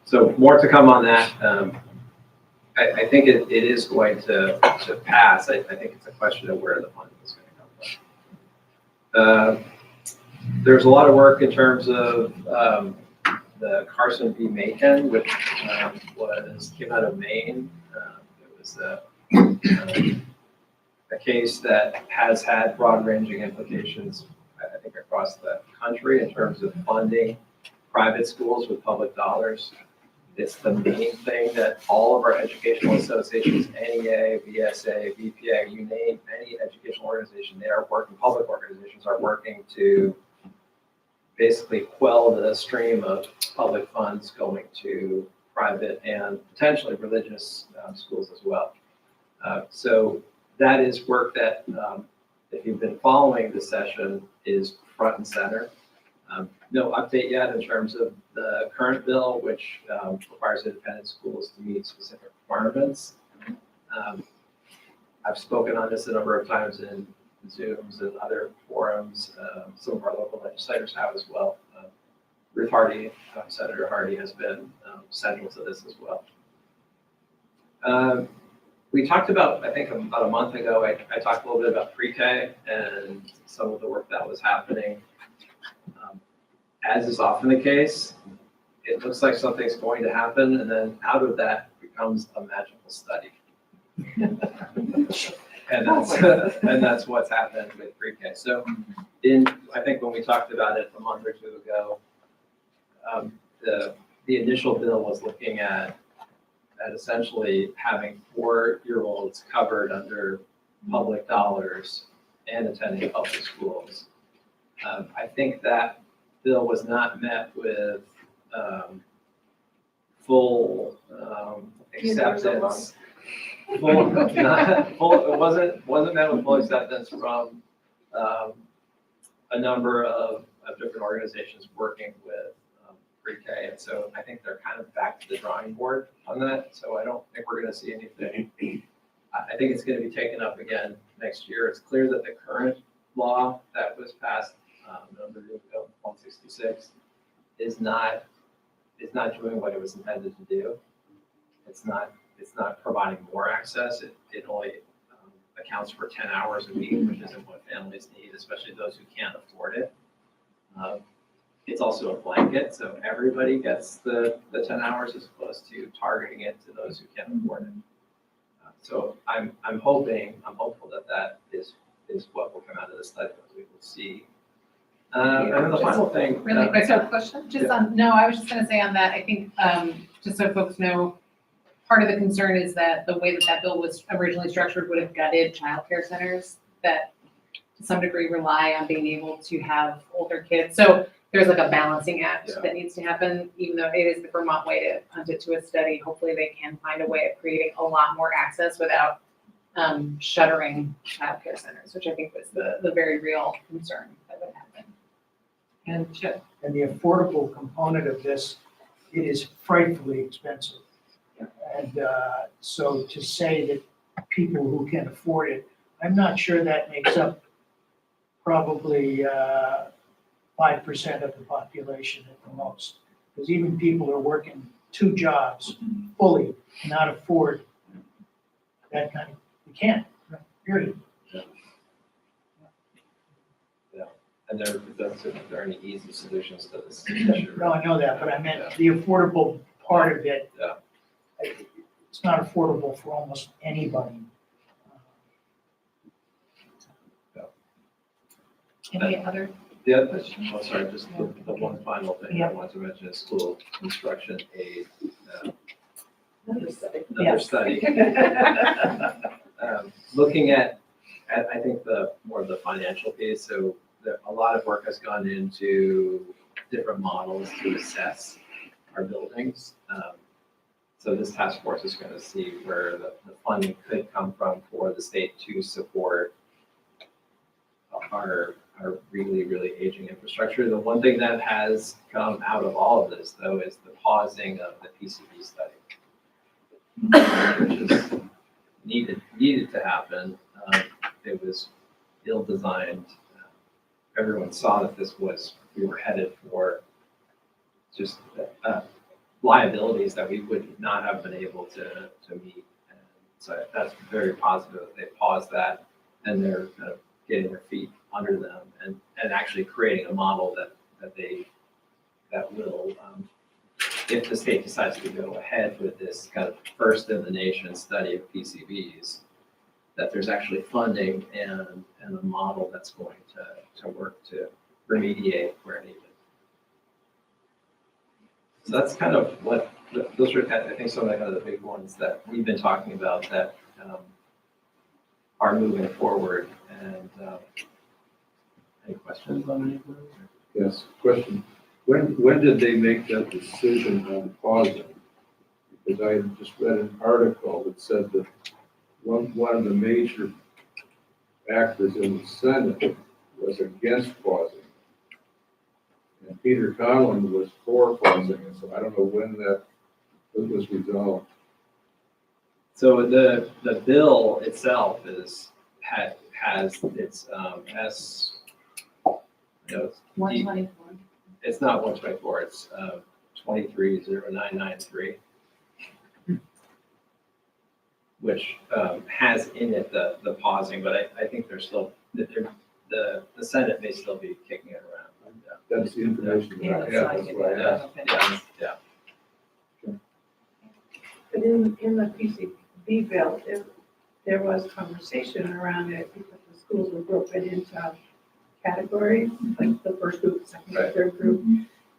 So more to come on that. I think it is going to pass. I think it's a question of where the funding is going to come from. There's a lot of work in terms of the Carson v. Macon, which came out of Maine. It was a case that has had broad-ranging implications, I think, across the country in terms of funding private schools with public dollars. It's the main thing that all of our educational associations, NEA, VSA, VPA, you name any educational organization, they are working, public organizations are working to basically quell the stream of public funds going to private and potentially religious schools as well. So that is work that, if you've been following the session, is front and center. No update yet in terms of the current bill, which requires independent schools to meet specific requirements. I've spoken on this a number of times in Zooms and other forums. Some of our local legislators have as well. Ruth Hardy, Senator Hardy, has been central to this as well. We talked about, I think about a month ago, I talked a little bit about pre-K and some of the work that was happening. As is often the case, it looks like something's going to happen, and then out of that becomes a magical study. and that's what's happened with pre-K. So I think when we talked about it a month or two ago, the initial bill was looking at essentially having 4-year-olds covered under public dollars and attending public schools. I think that bill was not met with full acceptance. It wasn't met with full acceptance from a number of different organizations working with right? So I think they're kind of back to the drawing board on that, so I don't think we're gonna see anything. I think it's gonna be taken up again next year. It's clear that the current law that was passed, a number of years ago, 166, is not doing what it was intended to do. It's not providing more access. It only accounts for 10 hours a week, which isn't what families need, especially those who can't afford it. It's also a blanket, so everybody gets the 10 hours as opposed to targeting it to those who can't afford it. So I'm hopeful that is what will come out of this study, that we will see. And then the final thing. Really quick, so question, just on, no, I was just gonna say on that, I think, just so folks know, part of the concern is that the way that that bill was originally structured would have gutted childcare centers that to some degree rely on being able to have older kids. So there's like a balancing act that needs to happen, even though it is the Vermont way to punt it to a study. Hopefully they can find a way of creating a lot more access without shuttering childcare centers, which I think was the very real concern that would happen. And Chip. And the affordable component of this, it is frightfully expensive. And so to say that people who can afford it, I'm not sure that makes up probably 5% of the population at the most. Because even people who are working 2 jobs fully cannot afford that kind of, you can't, period. And there are any easy solutions to this issue. No, I know that, but I meant the affordable part of it. Yeah. It's not affordable for almost anybody. Any other? The other, just the one final thing I want to mention is school construction aid. Another study. Another study. Looking at, I think more of the financial piece, so a lot of work has gone into different models to assess our buildings. So this task force is going to see where the funding could come from for the state to support our really, really aging infrastructure. The one thing that has come out of all of this, though, is the pausing of the PCB study, which is needed to happen. It was ill-designed. Everyone saw that we were headed for just liabilities that we would not have been able to meet. And so that's very positive that they paused that and they're kind of getting their feet under them and actually creating a model that will, if the state decides to go ahead with this kind of first in the nation study of PCBs, that there's actually funding and a model that's going to work to remediate where needed. So that's kind of those are I think some of the big ones that we've been talking about that are moving forward. And any questions on any of those? Yes, question. When did they make that decision on pausing? Because I just read an article that said that one of the major actors in the Senate was against pausing. And Peter Conlon was for pausing, and so I don't know when that was resolved. So the bill itself has its S. It's 124. It's not 124. It's 230993, which has in it the pausing, but I think there's still the Senate may still be kicking it around. That's the information that I have. That's why I asked. Yeah. But in the PCB bill, there was conversation around it because the schools were broken into categories, like the first group, second group, third group.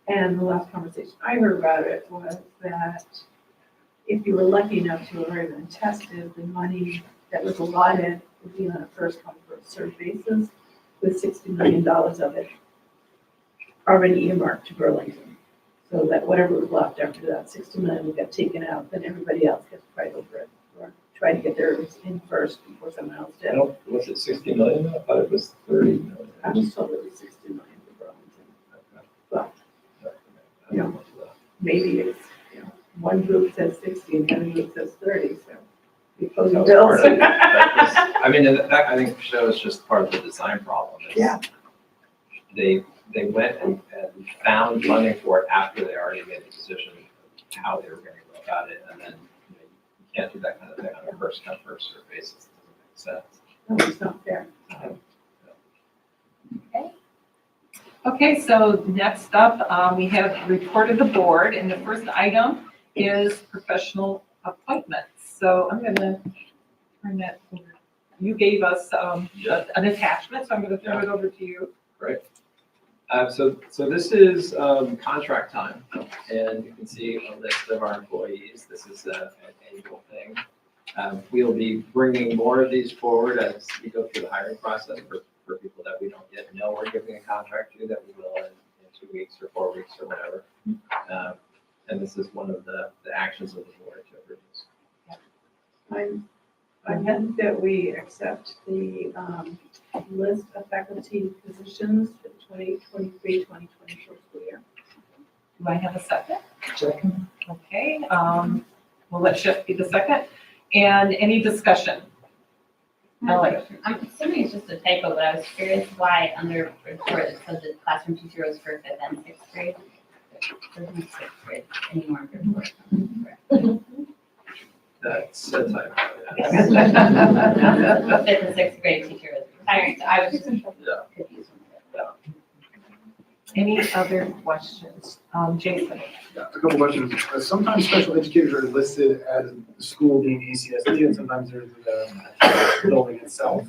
And the last conversation I heard about it was that if you were lucky enough to have already been tested, the money that was allotted would be on a first come, first served basis, with $60 million of it already earmarked to Burlington. So that whatever was left after that 60 million would get taken out, then everybody else gets right over it, or try to get theirs in first before someone else did. Was it 60 million? I thought it was 30 million. I was told it was 60 million for Burlington. But, maybe it's, one group says 60 and the other group says 30, so. We close the That was bills. part of it. That was- I mean, and that, I think, shows just part of the design problem. is Yeah. They went and found funding for it after they already made the decision of how they were gonna go about it, and then, you can't do that kind of thing on a first come, first served basis. It doesn't make sense. No, it's not fair. Okay, so next up, we have report of the board, and the first item is professional appointments. So I'm gonna turn that over. You gave us an attachment, so I'm gonna throw it over to you. Great. So this is contract time, and you can see a list of our employees. This is an annual thing. We'll be bringing more of these forward as we go through the hiring process for people that we don't yet know we're giving a contract to, that we will in 2 weeks or 4 weeks or whatever. And this is one of the actions of the board to approve this. I move that we accept the list of faculty positions for the 2023-2024 school year. Do I have a second? Second. Okay, we'll let Chip be the second. And any discussion? Alex? I'm assuming it's just a typo, but I was curious why under report it said that classroom teacher was for fifth and sixth grade. Doesn't make sixth grade anymore in report. That's a typo. Fifth and sixth grade teacher was retiring, so I was just confused. Any other questions? Jason? Yeah, a couple questions. Sometimes special educators are listed as the school being ACSD, and sometimes there's the building itself.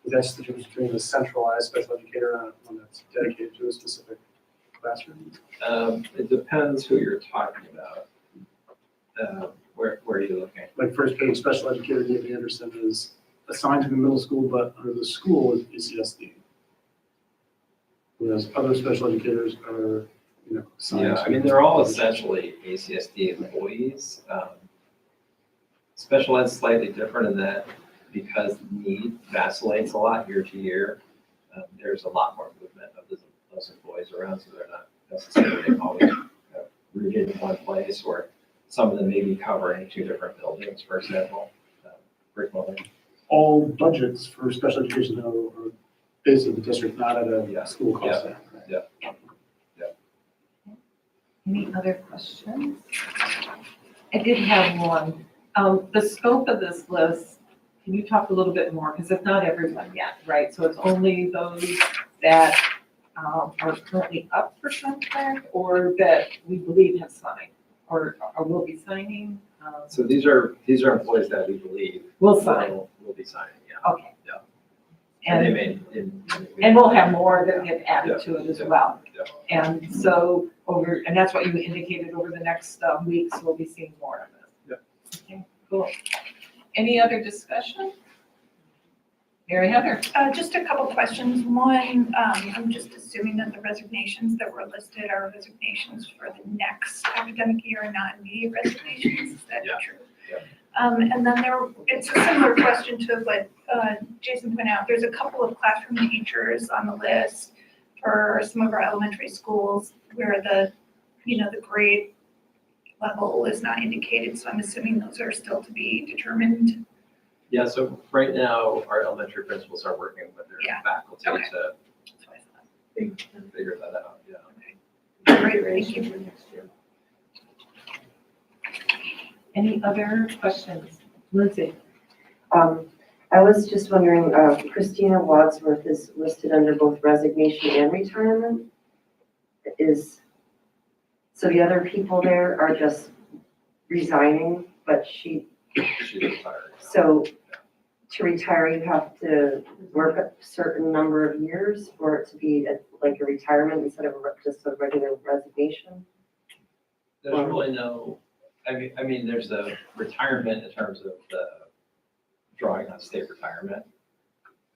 Is that just the difference between a centralized special educator and one that's dedicated to a specific classroom? It depends who you're talking about. Where are you looking? Like first page special educator David Anderson is assigned to the middle school, but under the school is ACSD. Whereas other special educators are, assigned Yeah, I mean, they're all essentially ACSD employees. Special ed's slightly different in that because need vacillates a lot year to year. There's a lot more movement of those employees around, so they're not necessarily always rooted in one place, or some of them may be covering 2 different buildings, for example, frequently. all budgets for special education though are based at the district, not at a school cost center. Yeah. Any other questions? I did have one. The scope of this list, can you talk a little bit more? Because it's not everyone yet, right? So it's only those that are currently up for contract or that we believe have signed or will be signing? So these are employees that we believe Will sign. will be signing, yeah. Okay. Yeah. And they may, and we'll have more that get added to it as well. Yeah. And so and that's what you indicated over the next weeks, we'll be seeing more of it. Yeah. Okay, cool. Any other discussion? Mary Heather? Just a couple questions. One, I'm just assuming that the resignations that were listed are resignations for the next academic year and not immediate resignations. Is that true? Yeah. And then it's a similar question to what Jason pointed out. There's a couple of classroom teachers on the list for some of our elementary schools where the grade level is not indicated. So I'm assuming those are still to be determined. Yeah, so right now, our elementary principals are working with their faculty Okay. to figure that out, yeah. Great, thank you. Any other questions? Lindsay? I was just wondering, Christina Wadsworth is listed under both resignation and retirement. So the other people there are just resigning, but She's retired. so to retire, you have to work a certain number of years for it to be like a retirement instead of just a regular resignation? There's really no, I mean, there's a retirement in terms of the drawing on state retirement.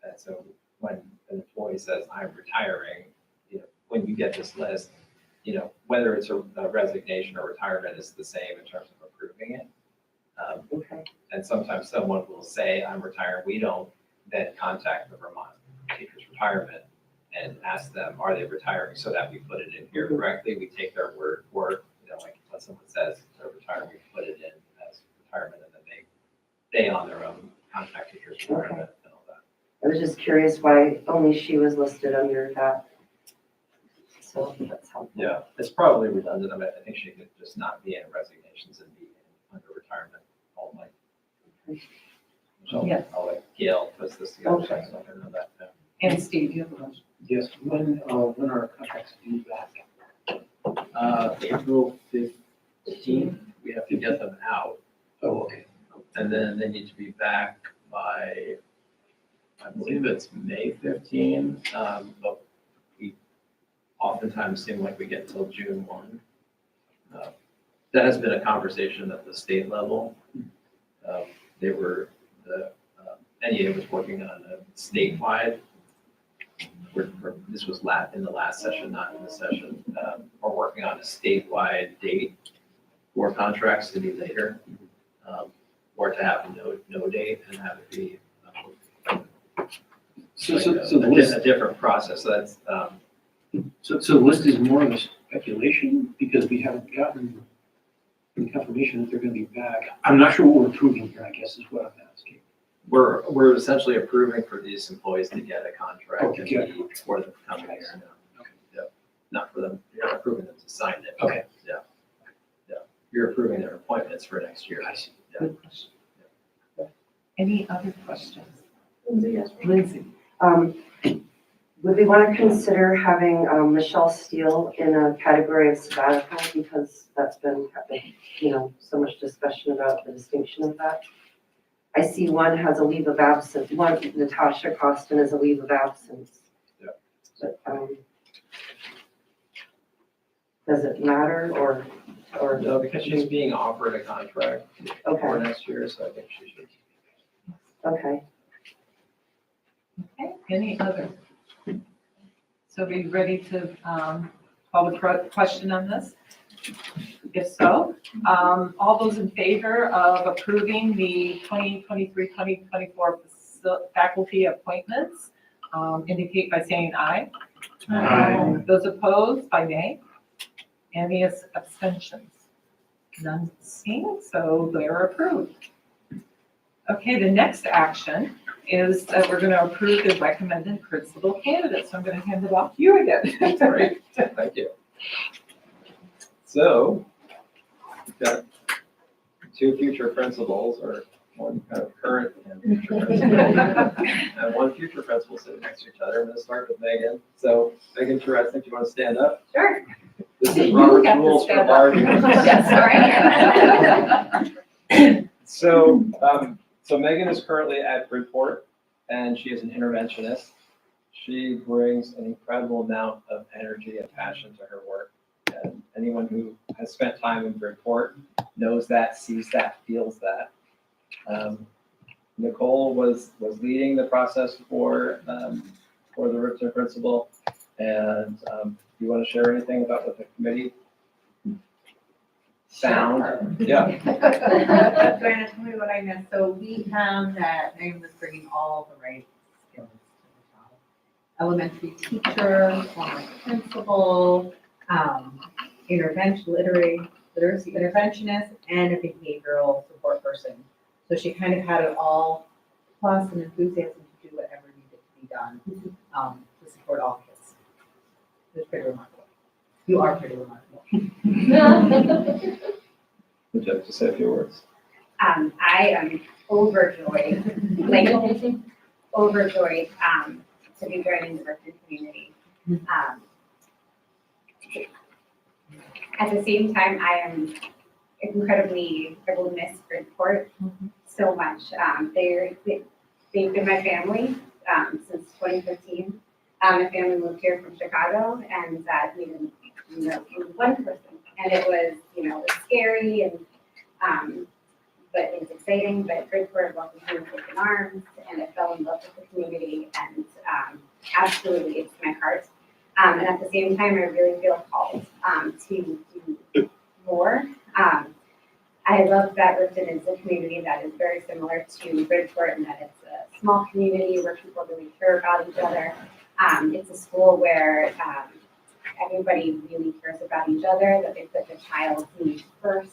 And so when an employee says, I'm retiring, when you get this list, whether it's a resignation or retirement is the same in terms of approving it. Okay. And sometimes someone will say, I'm retiring. We don't then contact the Vermont Teachers Retirement and ask them, are they retiring, so that we put it in here correctly. We take their word for it, like, let's says their retirement, put it in as retirement, and then they on their own contact teachers retirement and all that. I was just curious why only she was listed under that. So that's helpful. Yeah, it's probably redundant. I mean, I think she could just not be in resignations and be under retirement all night. So Yes. I'll let Gail puts this together, so I can know that. Yeah. And Steve, you have a question? Yes, when are our contracts due back? April 15th, we have to get them out. Oh, okay. And then they need to be back by, I believe it's May 15, but we oftentimes seem like we get till June 1. That has been a conversation at the state level. NEA was working on a statewide, this was in the last session, not in this session. We're working on a statewide date for contracts to be later, or to have no date and have it be So like the list, a different process. So that's, so the list is more of a speculation because we haven't gotten any confirmation that they're gonna be back. I'm not sure what we're approving here, I guess is what I'm asking. we're essentially approving for these employees to get a contract and Okay, be for them to come here. Yeah, not for them, you're not approving them to sign it. Okay. Yeah. Yeah, you're approving their appointments for next year. I see. Yeah. Good question. Any other questions? Lindsay, yes. Lindsay? Would we want to consider having Michelle Steele in a category of sabbatical because that's been, so much discussion about the distinction of that? I see one has a leave of absence, one, Natasha Costin has a leave of absence. Yeah. But, does it matter or? No, because she's being offered a contract for Okay, next year, so I think she should. okay. Okay, any other? So are you ready to call the question on this? If so, all those in favor of approving the 2023-2024 faculty appointments indicate by saying aye. Aye. Those opposed by nay. Any abstentions? None seen, so they're approved. Okay, the next action is that we're going to approve the recommended principal candidates. So I'm going to hand it off to you again. Great, thank you. So, we've got two future principals, or one kind of current and future principal, and one future principal sitting next to each other. I'm going to start with Megan. So, Megan Teresa, if you want to stand up. Sure. This is You Robert's have to rules for stand bar. Yes, sorry. So Megan is currently at Bridgeport, and she is an interventionist. She brings an incredible amount of energy and passion to her work. And anyone who has spent time in Bridgeport knows that, sees that, feels that. Nicole was leading the process for the Ripton principal. And do you want to share anything about what the committee found? Yeah. Joanna, tell me what I missed. So we found that Megan was bringing all the right skills to the job. Elementary teacher, former principal, literacy interventionist, and a behavioral support person. So she kind of had it all, plus an enthusiasm to do whatever needed to be done to support all kids. It was pretty remarkable. You are pretty remarkable. Would you like to say a few words? I am overjoyed, overjoyed to be joining the Ripton community. At the same time, I am I will miss Bridgeport so much. They've been my family since 2015. My family moved here from Chicago, and we didn't know one person. And it was, it was scary, and but it was exciting. But Bridgeport welcomed me with open arms, and I fell in love with the community, and absolutely, it's my heart. And at the same time, I really feel called to do more. I love that Ripton is a community that is very similar to Bridgeport, and that it's a small community where people really care about each other. It's a school where everybody really cares about each other, that they put the child's needs first.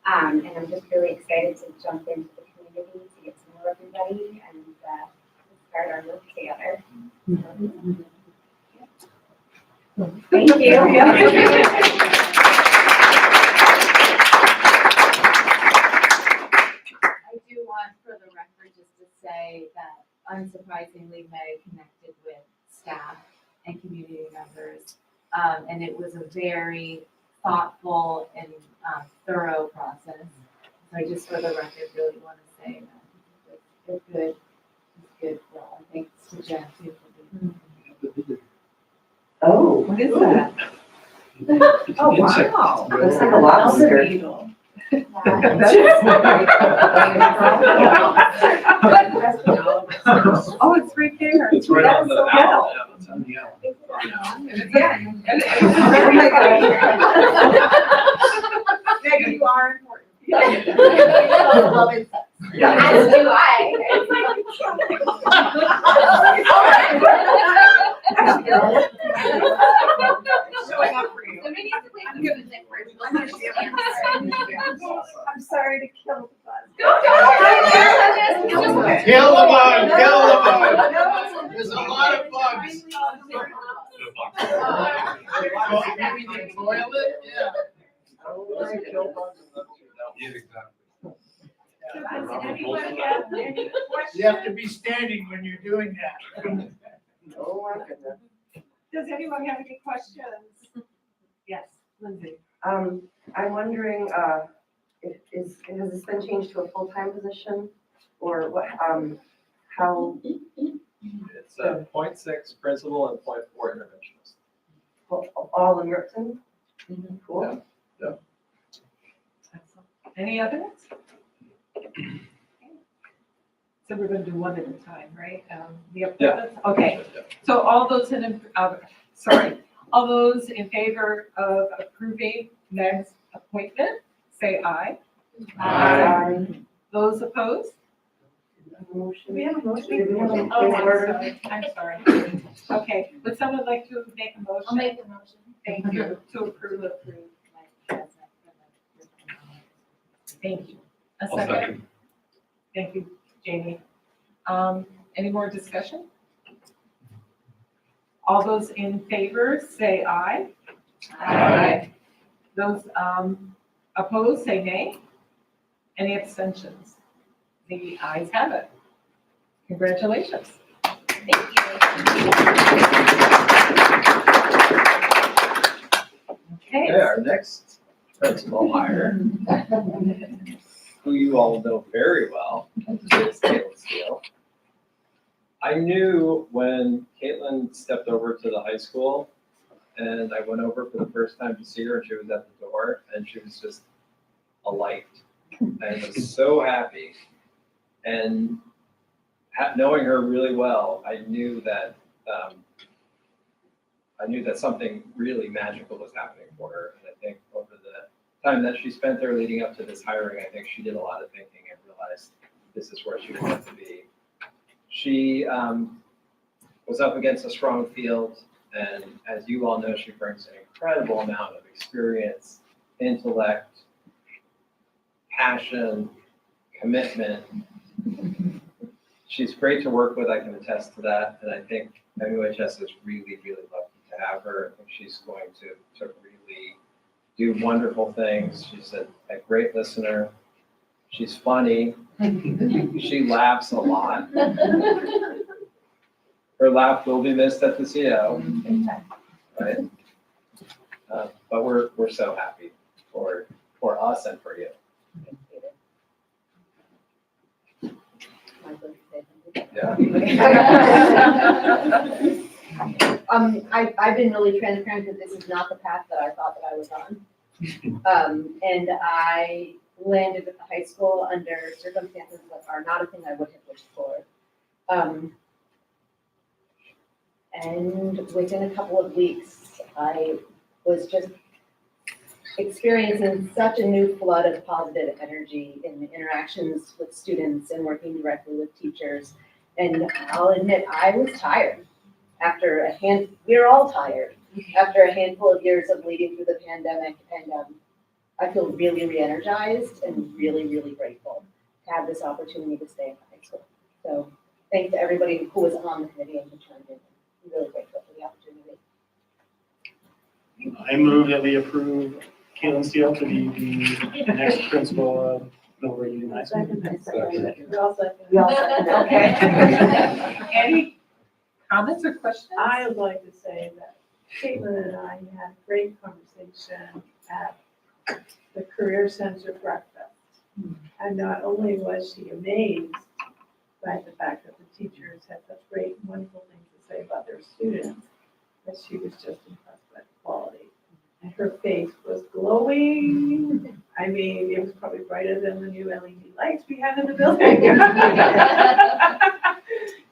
And I'm just really excited to jump into the community, to get to know everybody and start our work together. Thank you. I do want, for the record, just to say that unsurprisingly, Meg connected with staff and community members. And it was a very thoughtful and thorough process. So I just, for the record, really want to say that it's good. It's good for all. Thanks to Jen too for being here. Oh, What is that? Oh, wow. looks like a lobster. Oh, it's right there. It's right on the That's so owl. Yeah, that's on the owl. Oh my God. Megan, you are important. As do I. Showing up for you. Somebody needs to play some music for you. I'm sorry to kill the buzz. Kill the bug, kill the bug. There's a lot of bugs. Maybe the toilet, yeah. Yeah, exactly. Does anyone have any questions? You have to be standing when you're doing that. Oh, my goodness. Does anyone have any questions? Yes, Lindsay. I'm wondering, has this been changed to a full-time position? Or what, how, It's a 0.6 principal and 0.4 interventionist. all in Ripton? Cool. Any others? So we're gonna do one at a time, right? The appointments? Okay, so all those all those in favor of approving Meg's appointment, say aye. Aye. Those opposed? We have a motion. Oh, I'm sorry. Okay, would someone like to make a motion? I'll make the motion. Thank you, to approve. Thank you. A I'll second? second. Thank you, Jamie. Any more discussion? All those in favor, say aye. Aye. Those opposed, say nay. Any abstentions? The ayes have it. Congratulations. Thank you. Okay. Okay, our next principal hire, who you all know very well, is Caitlin Steele. I knew when Caitlin stepped over to the high school and I went over for the first time to see her and she was at the door and she was just a light. I was so happy. And knowing her really well, I knew that something really magical was happening for her. And I think over the time that she spent there leading up to this hiring, I think she did a lot of thinking and realized this is where she wanted to be. She was up against a strong field, and as you all know, she brings an incredible amount of experience, intellect, passion, commitment. She's great to work with, I can attest to that, and I think MUHS is really, really lucky to have her. I think she's going to really do wonderful things. She's a great listener. She's funny. She laughs a lot. Her laugh will be missed at the CO, right? But we're so happy for us and for you. Yeah. I've been really transparent that this is not the path that I thought that I was on. And I landed at the high school under circumstances that are not a thing I would have wished for. And within a couple of weeks, I was just experiencing such a new flood of positive energy in the interactions with students and working directly with teachers. And I'll admit, I was tired. We're all tired after a handful of years of leading through the pandemic, and I feel really re-energized and really, really grateful to have this opportunity to stay in high school. So thanks to everybody who was on the committee and who turned in. I'm really grateful for the opportunity. I move that we approve Caitlin Steele to be the next principal of Millbury Union High School. We all second. We all second it. Okay. Any comments or questions? I would like to say that Caitlin and I had a great conversation at the Career Center breakfast. And not only was she amazed by the fact that the teachers had such great, wonderful things to say about their students, but she was just impressed by the quality. And her face was glowing. I mean, it was probably brighter than the new LED lights we have in the building.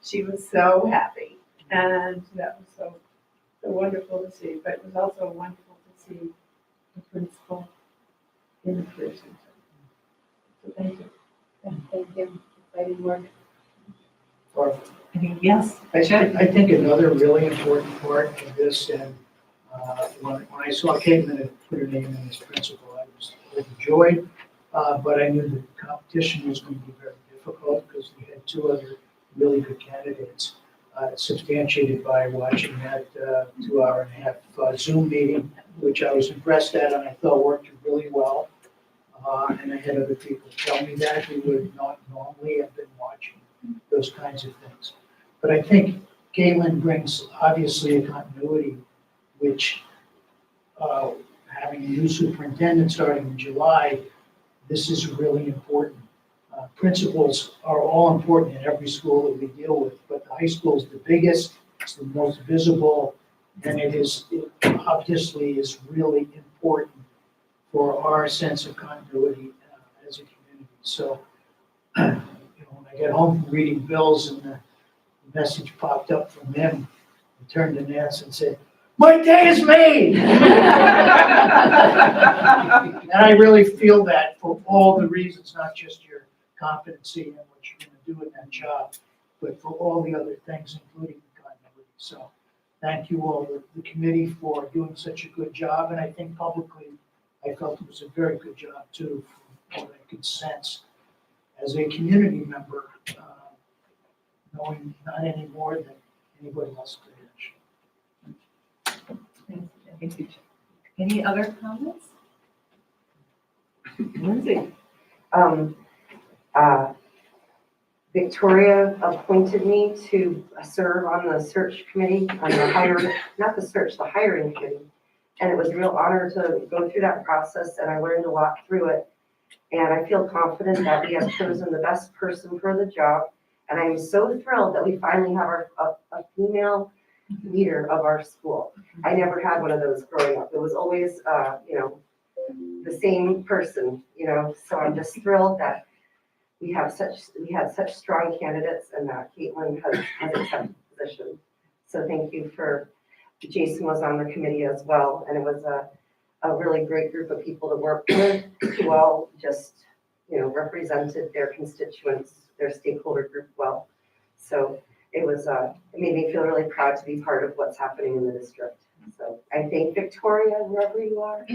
She was so happy. And that was so wonderful to see. But it was also wonderful to see the principal in the Career Center. So thank you. Thank you. Exciting work. Yes. I think another really important part of this, and when I saw Caitlin had put her name in as principal, I was overjoyed, but I knew the competition was going to be very difficult because we had two other really good candidates, substantiated by watching that 2.5-hour Zoom meeting, which I was impressed at and I thought worked really well. And I had other people tell me that who would not normally have been watching those kinds of things. But I think Caitlin brings obviously a continuity, which having a new superintendent starting in July, this is really important. Principals are all important in every school that we deal with, but the high school is the biggest, it's the most visible, and it obviously is really important for our sense of continuity as a community. So, when I get home from reading bills and the message popped up from them, I turned to Nance and said, "My day is made!" And I really feel that for all the reasons, not just your competency and what you're going to do in that job, but for all the other things, including the continuity. So thank you all, the committee, for doing such a good job. And I think publicly, I felt it was a very good job too, from what I could sense as a community member, knowing not any more than anybody else could. Thank you. Any other comments? Lindsay? Victoria appointed me to serve on the search committee, on the hiring committee. And it was a real honor to go through that process, and I learned a lot through it. And I feel confident that we have chosen the best person for the job. And I'm so thrilled that we finally have a female leader of our school. I never had one of those growing up. It was always, the same person, so I'm just thrilled that we had such strong candidates and that Caitlin has accepted the position. So thank you Jason was on the committee as well, and it was a really great group of people to work with who all just, represented their constituents, their stakeholder group well. So it made me feel really proud to be part of what's happening in the district. So I thank Victoria, wherever you are, for,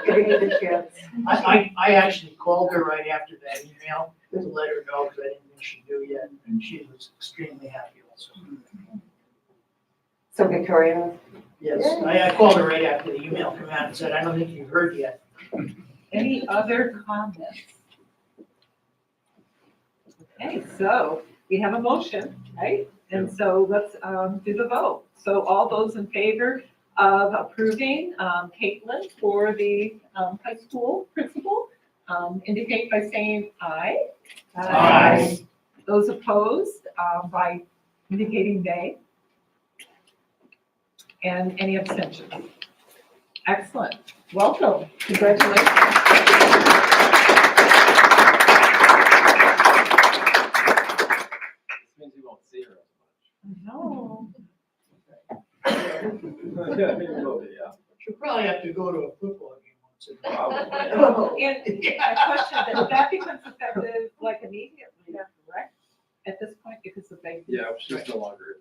giving me the chance. I actually called her right after that email to let her know because I didn't think she knew yet, and she was extremely happy also. So Victoria? Yes, I called her right after the email came out and said, "I don't think you've heard yet." Any other comments? Okay, so we have a motion, right? And so let's do the vote. So all those in favor of approving Caitlin for the high school principal, indicate by saying aye. Aye. Those opposed by indicating nay. And any abstentions? Excellent. Welcome. Congratulations. This means you won't see her as No. much. Yeah. She'll probably have to go to a football game once in a while. And a question, that becomes effective like immediately, correct? At this point, because of the. Yeah, she's no longer.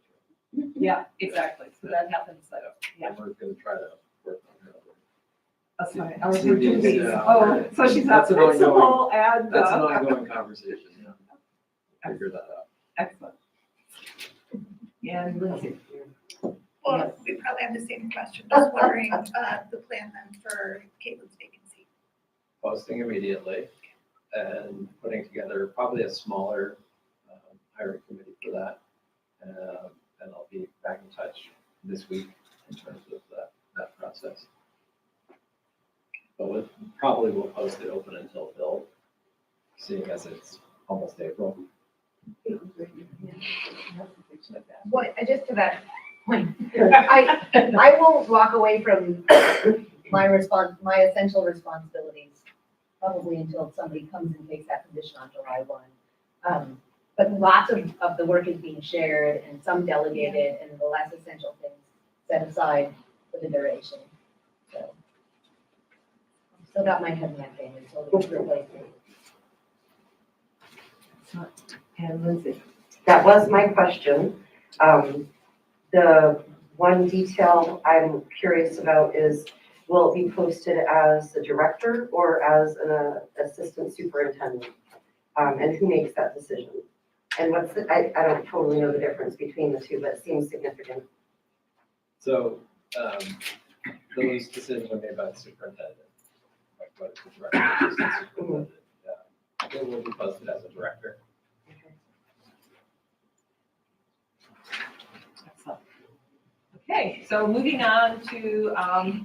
Yeah, exactly. So that happens, like, yeah. And we're gonna try to work on her. That's fine. I was See doing these, these. yeah. Oh, so she's not That's an ongoing- principal and, That's an ongoing conversation, yeah. Figure that out. excellent. And Lindsay. Well, we probably have the same question, just wondering, the plan then for Caitlin's vacancy. Posting immediately and putting together probably a smaller hiring committee for that. And I'll be back in touch this week in terms of that process. But probably we'll post it open until filled, seeing as it's almost April. What, just to that point, I won't walk away from my essential responsibilities probably until somebody comes and takes that position on July 1. But lots of the work is being shared and some delegated and the less essential things set aside for the duration. So I've still got my head in that thing until we replace it. And Lindsay. That was my question. The one detail I'm curious about is, will it be posted as a director or as an assistant superintendent? And who makes that decision? And what's the, I don't totally know the difference between the two, but it seems significant. So those decisions are made by the superintendent. Like what the director, assistant superintendent. It will be posted as a director. Okay, so moving on to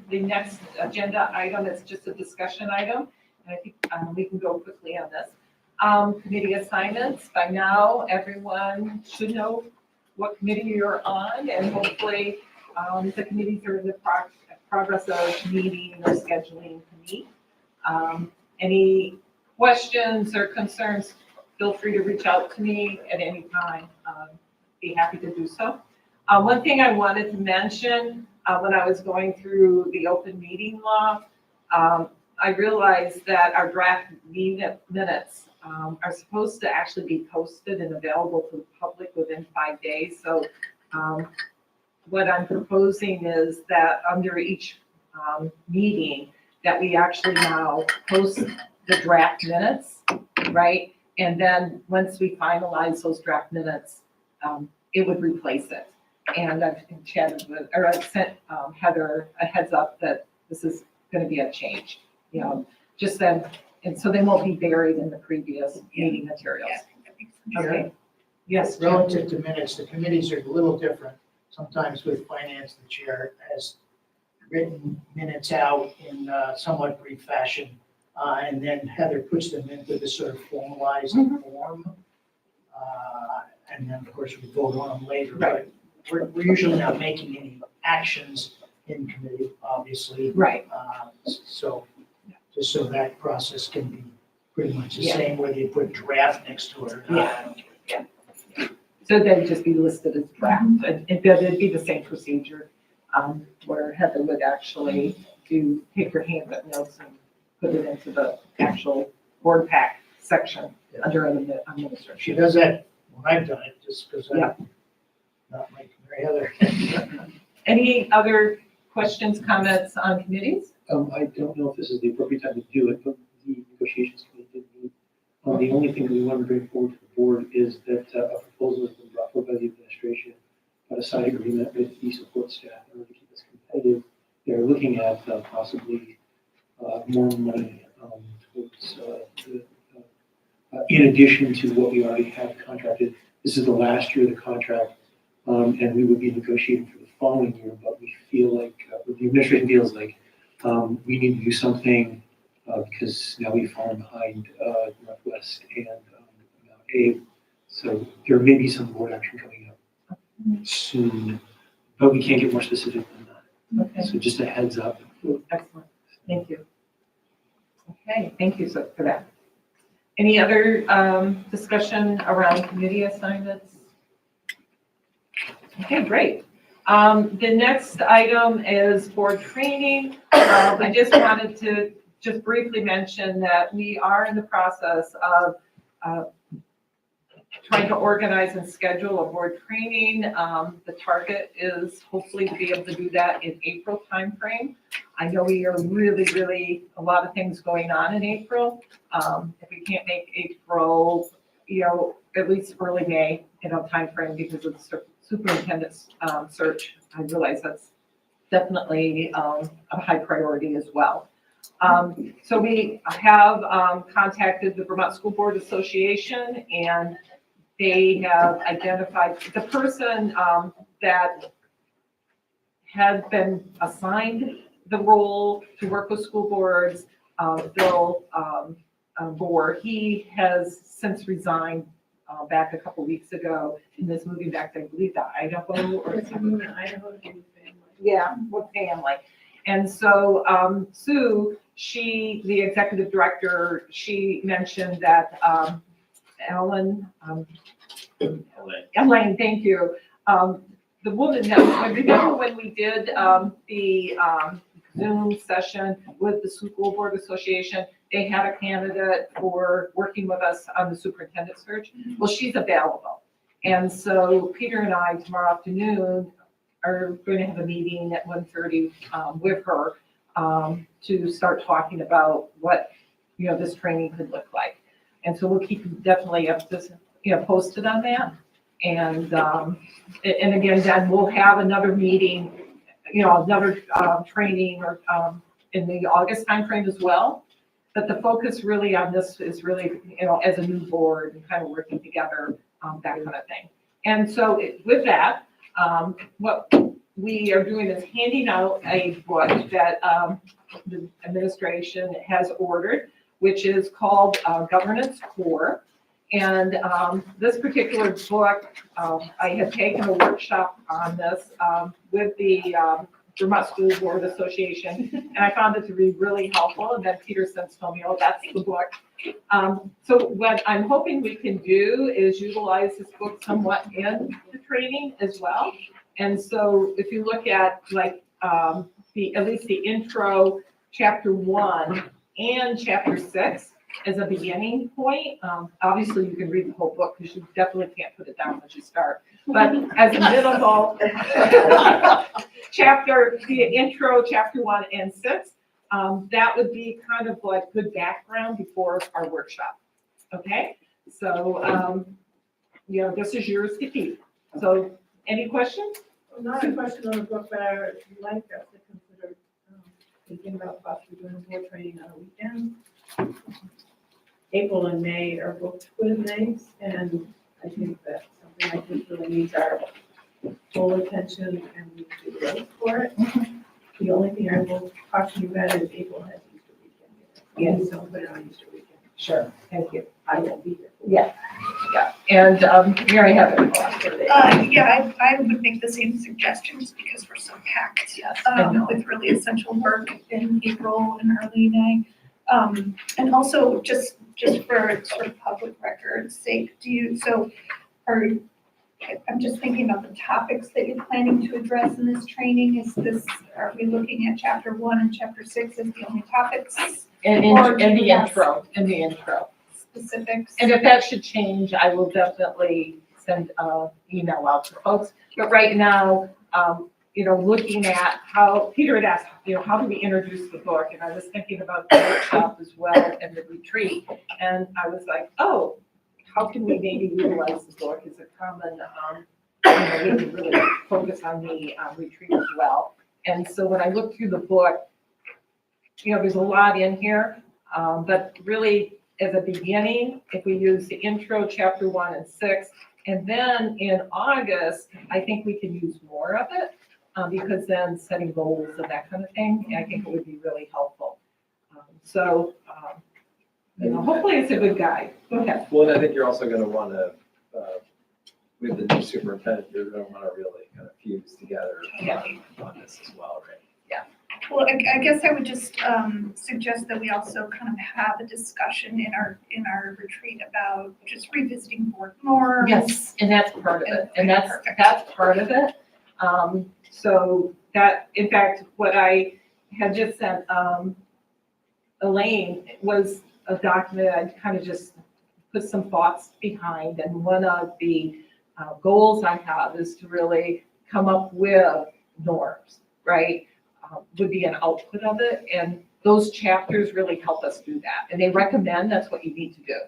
the next agenda item, it's just a discussion item, and I think we can go quickly on this. Committee assignments, by now, everyone should know what committee you're on, and hopefully the committees are in the progress of meeting or scheduling to meet. Any questions or concerns, feel free to reach out to me at any time. Be happy to do so. One thing I wanted to mention when I was going through the open meeting law, I realized that our draft minutes are supposed to actually be posted and available to the public within 5 days. So what I'm proposing is that under each meeting, that we actually now post the draft minutes, right? And then once we finalize those draft minutes, it would replace it. And I've chatted with, or I've sent Heather a heads up that this is going to be a change, you know, just then, and so they won't be buried in the previous meeting materials. Okay. Yes. Jim? Relative to minutes, the committees are a little different. Sometimes with finance, the chair has written minutes out in somewhat brief fashion. And then Heather puts them into the sort of formalized form. And then, of course, we vote on them later. Right. But we're usually not making any actions in committee, obviously. Right. So just so that process can be pretty much the same, whether you put draft next to it or not. Yeah. So they'd just be listed as draft, and it'd be the same procedure, where Heather would actually take her handwritten notes and put it into the actual board pack section under administration. She does that when I've done it, just because I'm not like Mary Heather. Any other questions, comments on committees? I don't know if this is the appropriate time to do it, but the negotiations committee did meet. The only thing that we want to bring forward to the board is that a proposal has been brought forward by the administration about a side agreement with the support staff in order to keep us competitive. They're looking at possibly more money towards in addition to what we already have contracted. This is the last year of the contract, and we would be negotiating for the following year, but we feel like, the administration feels like we need to do something because now we've fallen behind Northwest and Abe. So there may be some board action coming up soon, but we can't get more specific than that. Okay. So just a heads up. Excellent, thank you. Okay, thank you for that. Any other discussion around committee assignments? Okay, great. The next item is board training. I just wanted to just briefly mention that we are in the process of trying to organize and schedule a board training. The target is hopefully to be able to do that in April timeframe. I know we are really, a lot of things going on in April. If we can't make April, at least early May, timeframe because of the superintendent's search, I realize that's definitely a high priority as well. So we have contacted the Vermont School Board Association, and they have identified the person that had been assigned the role to work with school boards, Bill Gore. He has since resigned back a couple weeks ago and is moving back to, I believe, to Idaho or something. Idaho to be family. Yeah, with family. And so Sue, the executive director, she mentioned that Elaine, thank you. The woman that, remember when we did the Zoom session with the School Board Association, they had a candidate for working with us on the superintendent search. Well, she's available. And so Peter and I tomorrow afternoon are going to have a meeting at 1:30 with her to start talking about what, this training could look like. And so we'll keep you definitely up to, posted on that. And again, then we'll have another meeting, another training or in the August timeframe as well. But the focus really on this is really, as a new board and kind of working together, that kind of thing. And so with that, what we are doing is handing out a book that the administration has ordered, which is called Governance Core. And this particular book, I had taken a workshop on this with the Vermont School Board Association, and I found it to be really helpful. And then Peter since told me, oh, that's the book. So what I'm hoping we can do is utilize this book somewhat in the training as well. And so if you look at like at least the intro, chapter 1 and chapter 6 as a beginning point, obviously you can read the whole book because you definitely can't put it down once you start. But as a middle the intro, chapter 1 and 6, that would be kind of like good background before our workshop. Okay, so this is yours to keep. So any questions? Not a question on the book, but I would like us to consider thinking about possibly doing more training on a weekend. April and May are booked with names, and I think that's something like this really needs our full attention, and we need to be ready for it. The only thing I will caution you about is April has Easter weekend. Yes, don't put it on Easter weekend. Sure, thank you. I won't be there. Yeah. And Mary, have it. I would make the same suggestions because we're so packed with really essential work in April and early May. And also just for sort of public record's sake, I'm just thinking about the topics that you're planning to address in this training. Are we looking at chapter 1 and chapter 6 as the only topics? In the intro. Specifics. And if that should change, I will definitely send an email out to folks. But right now, looking at how Peter had asked, how do we introduce the book? And I was thinking about the workshop as well and the retreat. And I was like, oh, how can we maybe utilize the book as a common, we can really focus on the retreat as well. And so when I looked through the book, there's a lot in here, but really as a beginning, if we use the intro, chapter 1 and 6, and then in August, I think we can use more of it because then setting goals and that kind of thing, I think it would be really helpful. Hopefully it's a good guide. Okay. Well, and I think you're also going to want to, with the new superintendent, you're going to want to really kind of fuse together on this as well, right? Yeah. Well, I guess I would just suggest that we also kind of have a discussion in our retreat about just revisiting board norms. Yes, and that's part of it. And that's part of it. So that, in fact, what I had just sent Elaine was a document I kind of just put some thoughts behind. And one of the goals I have is to really come up with norms, right? Would be an output of it. And those chapters really help us do that. And they recommend that's what you need to do.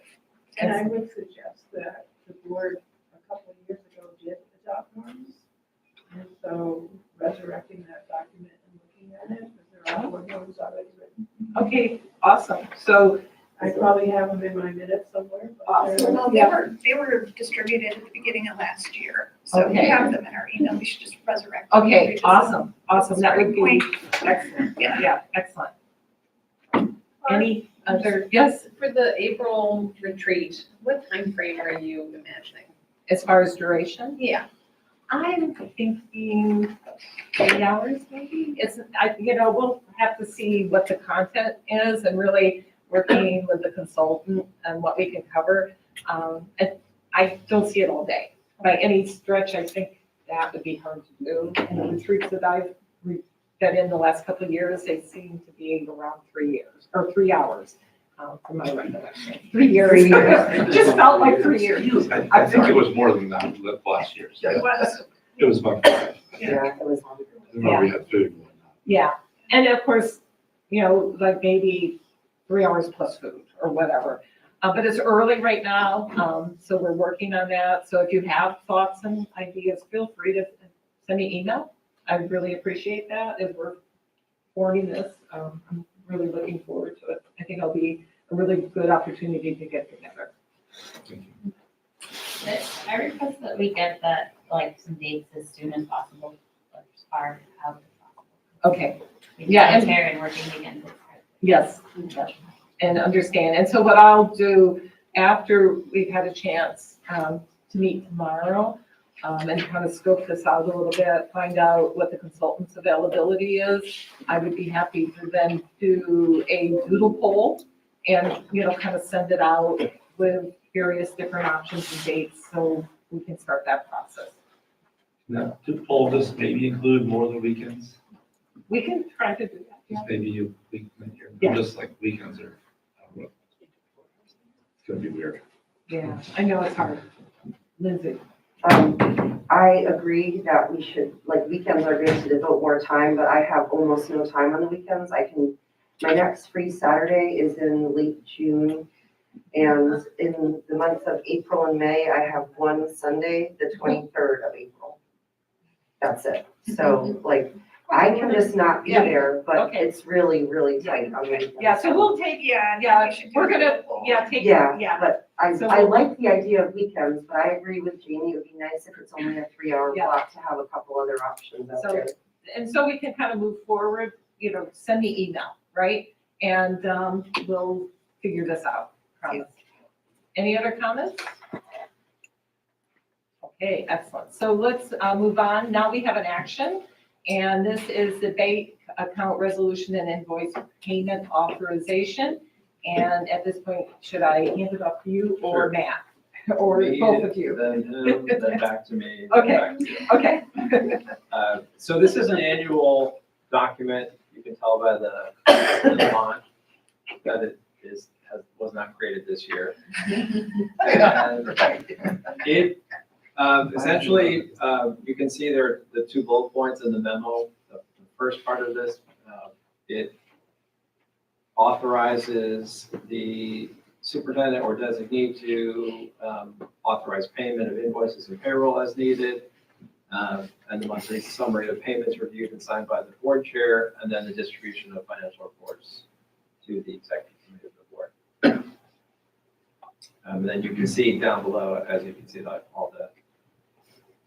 And I would suggest that the board a couple of years ago did adopt norms. And so resurrecting that document and looking at it, because there are norms already written. Okay, awesome. So I probably have them in my minutes somewhere. but Awesome. Well, they were distributed at the beginning of last year, so we Okay. have them in our email, we should just resurrect them. okay, awesome, awesome. That would be Point. excellent. Yeah. Yeah, excellent. Any other, yes, For the April retreat, what time frame are you imagining? as far as duration? Yeah. I'm thinking 8 hours maybe. We'll have to see what the content is and really working with the consultant and what we can cover. And I don't see it all day. By any stretch, I think that would be hard to do. And the retreats that I've been in the last couple of years, they seem to be around 3 hours. From my recollection, 3 years. 3 years. Just felt like 3 years. I think it was more than that last year. It was. It was about 5. Yeah, it was. I remember we had food and whatnot. Yeah, and of course, like maybe 3 hours plus food or whatever. But it's early right now, so we're working on that. So if you have thoughts and ideas, feel free to send me email. I really appreciate that as we're forming this. I'm really looking forward to it. I think it'll be a really good opportunity to get together. I request that we get that, like, some dates as soon as possible, as far out as possible. Okay, yeah, and and working weekends. yes, and understand. And so what I'll do after we've had a chance to meet tomorrow and kind of scope this out a little bit, find out what the consultant's availability is, I would be happy to then do a doodle poll and, kind of send it out with various different options and dates so we can start that process. Now, to poll this, maybe include more than weekends, We can try to do that. just maybe a week, Yeah. just like weekends are, I don't know. It's gonna be weird. Yeah, I know it's hard. Lindsay? I agree that we should, weekends are good to devote more time, but I have almost no time on the weekends. My next free Saturday is in late June. And in the months of April and May, I have one Sunday, the 23rd of April. That's it. So I can just not be Yeah. there, but Okay. it's really, really tight on the weekends. Yeah, so we'll take, we're gonna, take, But I So I we'll- like the idea of weekends, but I agree with Jamie, it would be nice if it's only a 3-hour Yeah. block to have a couple other options out So- there. And so we can kind of move forward, send me email, right? And we'll figure this out, promise. Any other comments? Okay, excellent. So let's move on. Now we have an action, and this is the bank account resolution and invoice payment authorization. And at this point, should I hand it off to you or Sure. Matt? Or Me, both of you? Then him, then back to me. then Okay. back to you. Okay. So this is an annual document. You can tell by the font that it was not created this year. And it, essentially, you can see there are the 2 bullet points in the memo. The first part of this, it authorizes the superintendent or designee to authorize payment of invoices and payroll as needed. And the monthly summary of payments reviewed and signed by the board chair, and then the distribution of financial reports to the executive committee of the board. And then you can see down below, as you can see, like all the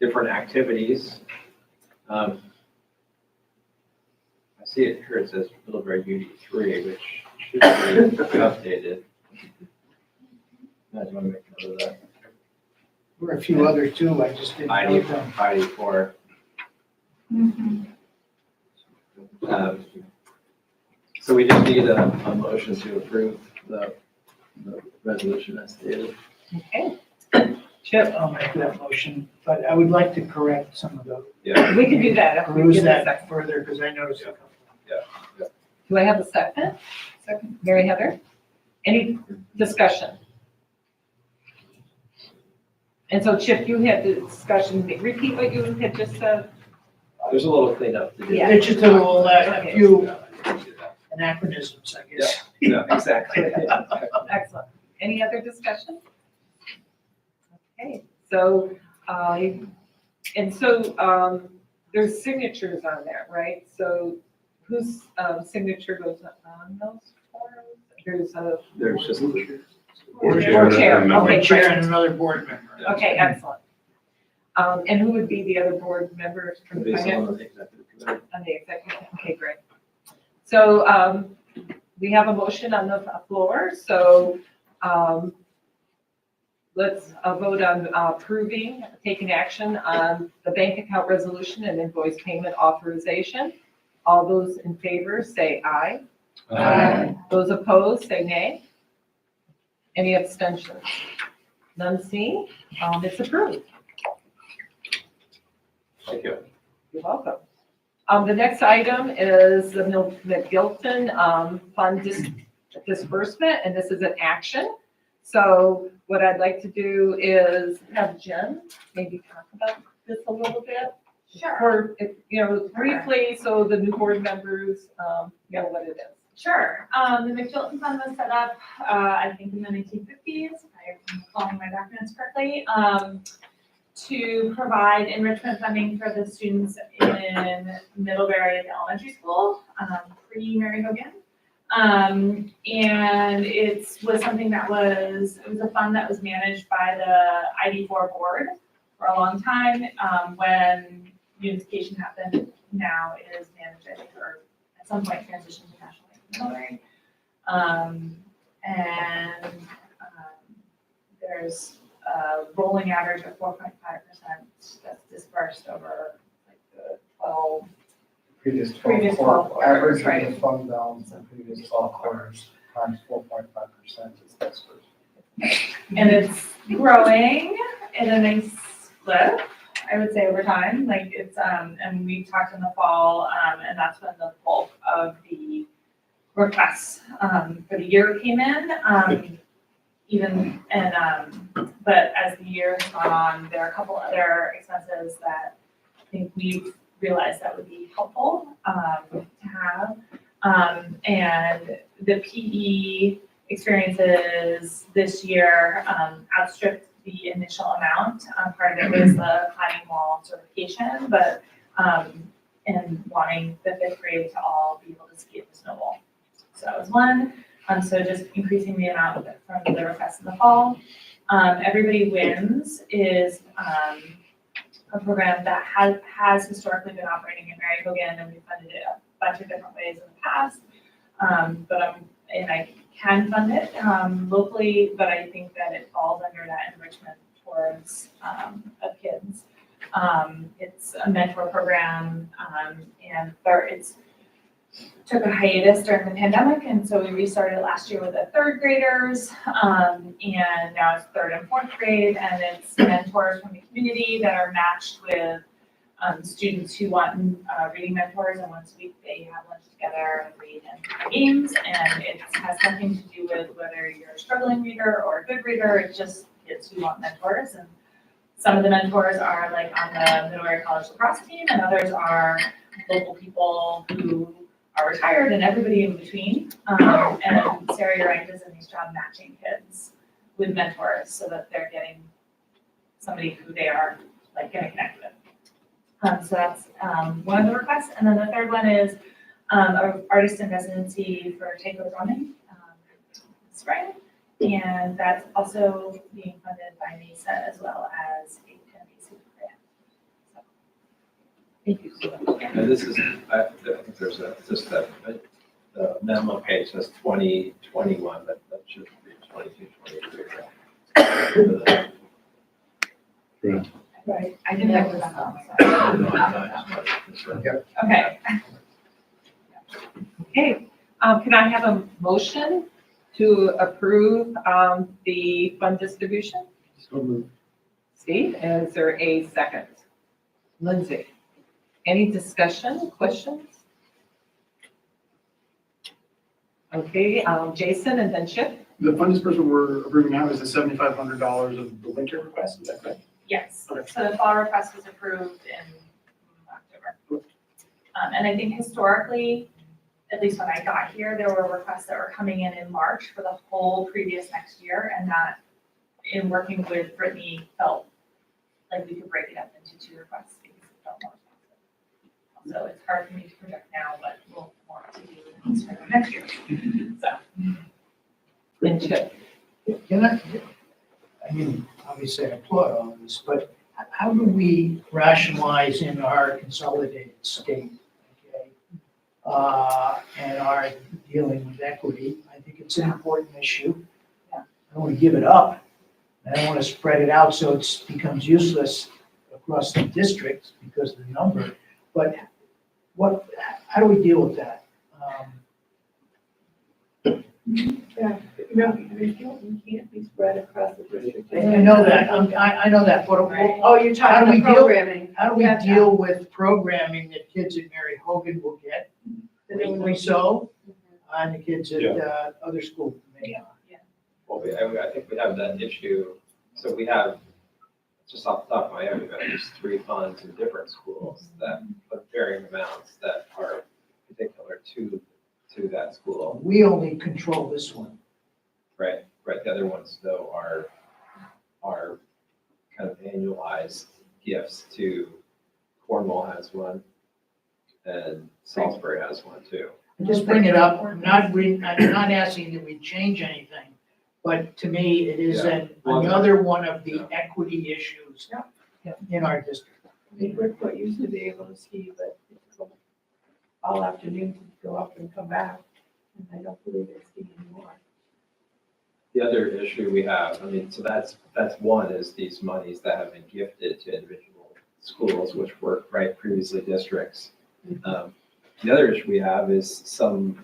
different activities. I see it here, it says Middlebury UD3, which should be updated. I just want to make note of that. There were a few others too, I just didn't know them. ID4. So we just need a motion to approve the resolution as stated. Okay. Chip, I'll make that motion, but I would like to correct some of those. Yeah. We can do that if we Peruse give it a second. that further, because I noticed a couple. Do I have a second? Second. Mary Heather? Any discussion? And so Chip, you had the discussion, repeat what you had just said? There's a little cleanup to do. Yeah. It's just a little, a few anachronisms, I guess. Yeah, exactly. Excellent. Any other discussion? Okay, so, there's signatures on there, right? So whose signature goes on those forms? There's just. Or chair, and okay, One chair great. and another board member. Okay, excellent. And who would be the other board members from the Based on finance? the executive committee. On the executive, okay, great. So, we have a motion on the floor, so, let's vote on approving, taking action on the bank account resolution and invoice payment authorization. All those in favor say aye. Aye. Those opposed say nay. Any abstentions? None seen, it's approved. Thank you. You're welcome. The next item is the McGilton fund disbursement, and this is an action. So what I'd like to do is have Jen maybe talk about this a little bit. Sure. Or, briefly, so the new board members know what it is. Sure. The McGilton Fund was set up, I think in the 1950s, if I'm recalling my documents correctly, to provide enrichment funding for the students in Middlebury at the elementary school, pre-Mary Hogan. And it was something that it was a fund that was managed by the ID4 board for a long time. When unification happened, now it is managed, I think, or at some point transitioned to National Bank of Middlebury. There's a rolling average of 4.5% that's dispersed over like the 12 Previous Previous 12 12 average quarters, of the fund balance in previous 12 quarters times 4.5% is dispersed. And it's growing at a nice clip, I would say, over time. Like it's, and we talked in the fall, and that's when the bulk of the requests for the year came in. But as the year has gone on, there are a couple other expenses that I think we've realized that would be helpful to have. And the PE experiences this year outstripped the initial amount. Part of it was the climbing wall certification, but and wanting the fifth grade to all be able to ski at the snow wall. So that was one. So just increasing the amount from the request in the fall. Everybody Wins is a program that has historically been operating in Mary Hogan, and we've funded it a bunch of different ways in the past. And I can fund it locally, but I think that it falls under that enrichment towards of kids. It's a mentor program, and it's took a hiatus during the pandemic, and so we restarted last year with the third graders, and now it's third and fourth grade, and it's mentors from the community that are matched with students who want reading mentors, and once a week they have lunch together and read and play games, and it has nothing to do with whether you're a struggling reader or a good reader. It's just kids who want mentors, and some of the mentors are like on the Middlebury College lacrosse team, and others are local people who are retired and everybody in between. And Sarah, your rank does a nice job matching kids with mentors so that they're getting somebody who they are like gonna connect with. So that's one of the requests. And then the third one is an artist in residency for taekwondo drumming spring. And that's also being funded by MESA as well as a 10BC grant. So, thank you so much. And this is, I think there's just a memo page says 2021, but that should be 22, 23. Right, I didn't have this on, Yep. Okay. Okay, can I have a motion to approve the fund distribution? So moved. Steve, and is there a second? Lindsay, any discussion, questions? Okay, Jason and then Chip? The fund disbursement we're approving now is the $7,500 of the winter request, is that correct? Yes, Okay. so the fall request was approved in October. And I think historically, at least when I got here, there were requests that were coming in March for the whole previous next year, and that, in working with Brittany, felt like we could break it up into 2 requests because it felt more responsive. So it's hard for me to project now, but we'll want to do in spring of next year. So. And Chip. Can I mean, obviously I applaud all this, but how do we rationalize in our consolidated state, okay? And our dealing with equity? I think it's an important issue. I don't want to give it up. I don't want to spread it out so it becomes useless across the district because of the number. But how do we deal with that? Yeah, no, you can't be spread across the district. I know that, I know that, but Oh, you're how do talking we about deal- programming. how do we Yeah. deal with programming that kids at Mary Hogan will get, rightly so, and the kids at other schools may not? Well, I think we have that issue, so we have, just off the top of my head, we've got just 3 funds in different schools that put varying amounts that are particular to that school. We only control this one. Right, the other ones though are kind of annualized gifts to, Cornwall has one, and Salisbury has one too. I just bring it up, I'm not asking that we change anything, but to me, it is another one of the equity issues in our district. Bridgeport used to be able to ski, but it's all afternoon to go up and come back, and I don't believe they ski anymore. The other issue we have, I mean, so that's one, is these monies that have been gifted to individual schools, which were, previously districts. The other issue we have is some,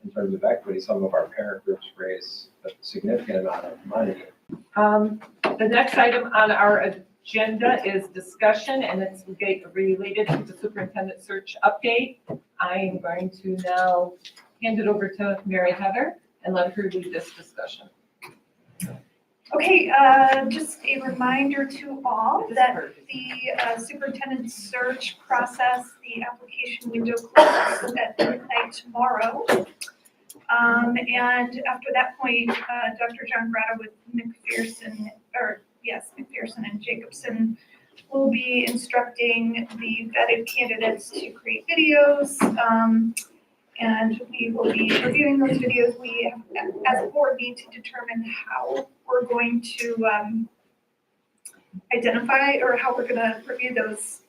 in terms of equity, some of our parent groups raise a significant amount of money. The next item on our agenda is discussion, and it's related to the superintendent search update. I am going to now hand it over to Mary Heather and let her lead this discussion. Okay, just a reminder to all that the superintendent search process, the application window closes at midnight tomorrow. And after that point, Dr. John Grata with McPherson and Jacobson will be instructing the vetted candidates to create videos. And we will be reviewing those videos. We, as a board, need to determine how we're going to identify or how we're gonna review those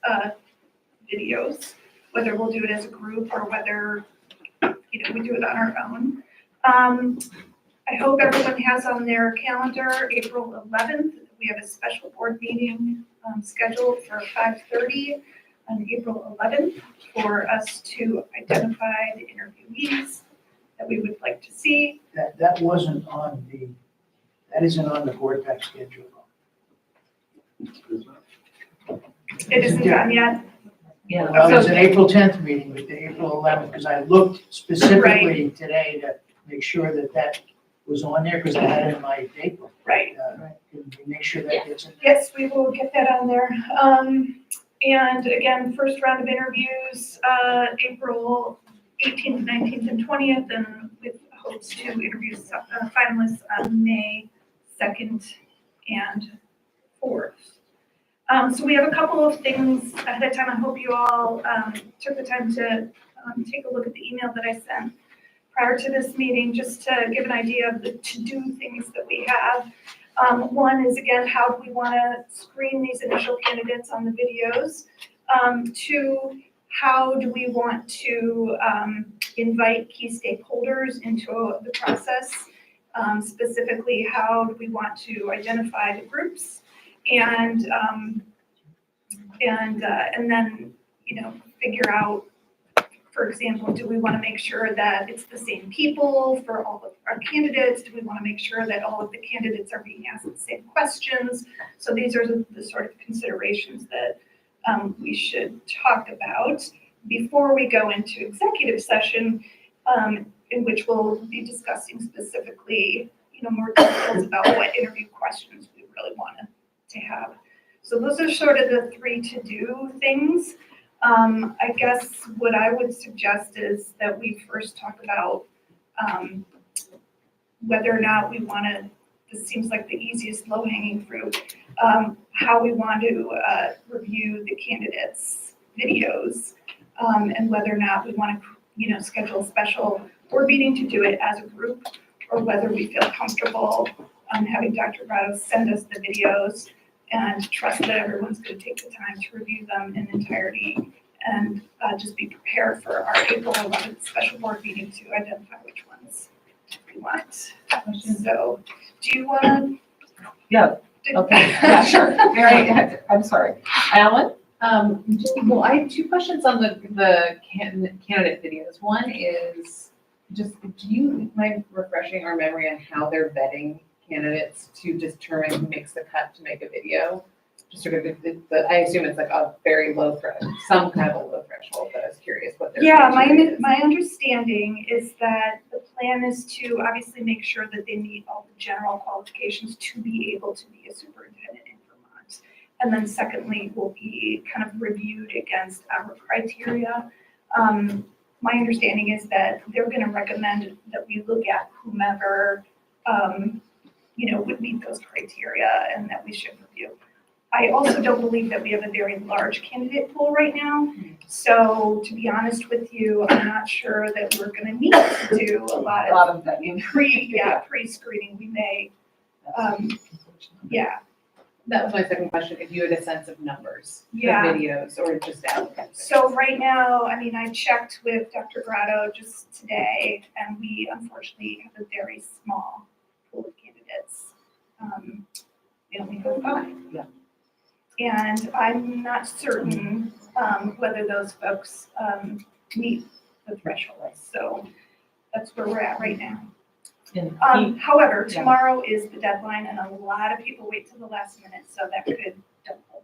videos, whether we'll do it as a group or whether, we do it on our own. I hope everyone has on their calendar, April 11th, we have a special board meeting scheduled for 5:30 on April 11th for us to identify the interviewees that we would like to see. That wasn't on that isn't on the board pack schedule. It isn't done yet. Yeah. Well, it's an April 10th meeting, but the April 11th, because I looked specifically today to make sure that was on there, because I had it in my date book. Right. Can we make sure that gets in? Yes, we will get that on there. And again, first round of interviews, April 18th, 19th, and 20th, and with hopes to interview finalists on May 2nd and 4th. So we have a couple of things ahead of time. I hope you all took the time to take a look at the email that I sent prior to this meeting, just to give an idea of the to-do things that we have. One is, again, how do we want to screen these initial candidates on the videos? 2, how do we want to invite key stakeholders into the process? Specifically, how do we want to identify the groups? And then, figure out, for example, do we want to make sure that it's the same people for all of our candidates? Do we want to make sure that all of the candidates are being asked the same questions? So these are the sort of considerations that we should talk about. Before we go into executive session, in which we'll be discussing specifically, more details about what interview questions we really want to have. So those are sort of the 3 to-do things. I guess what I would suggest is that we first talk about whether or not we want to, this seems like the easiest low-hanging fruit, how we want to review the candidates' videos, and whether or not we want to, schedule a special board meeting to do it as a group, or whether we feel comfortable having Dr. Grotto send us the videos and trust that everyone's going to take the time to review them in entirety and just be prepared for our April 11th special board meeting to identify which ones we want. So, do you want to? Yeah, okay, yeah, sure. Mary, I'm sorry. Alan? Well, I have 2 questions on the candidate videos. One is just, do you mind refreshing our memory on how they're vetting candidates to determine who makes the cut to make a video? Just sort of, I assume it's like a very low threshold, some kind of a low threshold, but I was curious what their criteria is. My understanding is that the plan is to obviously make sure that they meet all the general qualifications to be able to be a superintendent in Vermont. And then secondly, will be kind of reviewed against our criteria. My understanding is that they're going to recommend that we look at whomever, would meet those criteria and that we should review. I also don't believe that we have a very large candidate pool right now. So to be honest with you, I'm not sure that we're going to need to do a lot of pre-screening. We may, That was my second question, if you had a sense of numbers of Yeah. videos or just applicants. So right now, I checked with Dr. Grotto just today, and we unfortunately have a very small pool of candidates. We only have 5. Yeah. And I'm not certain whether those folks meet the threshold. So that's where we're at right now. However, tomorrow is the deadline, and a lot of people wait till the last minute, so that could double.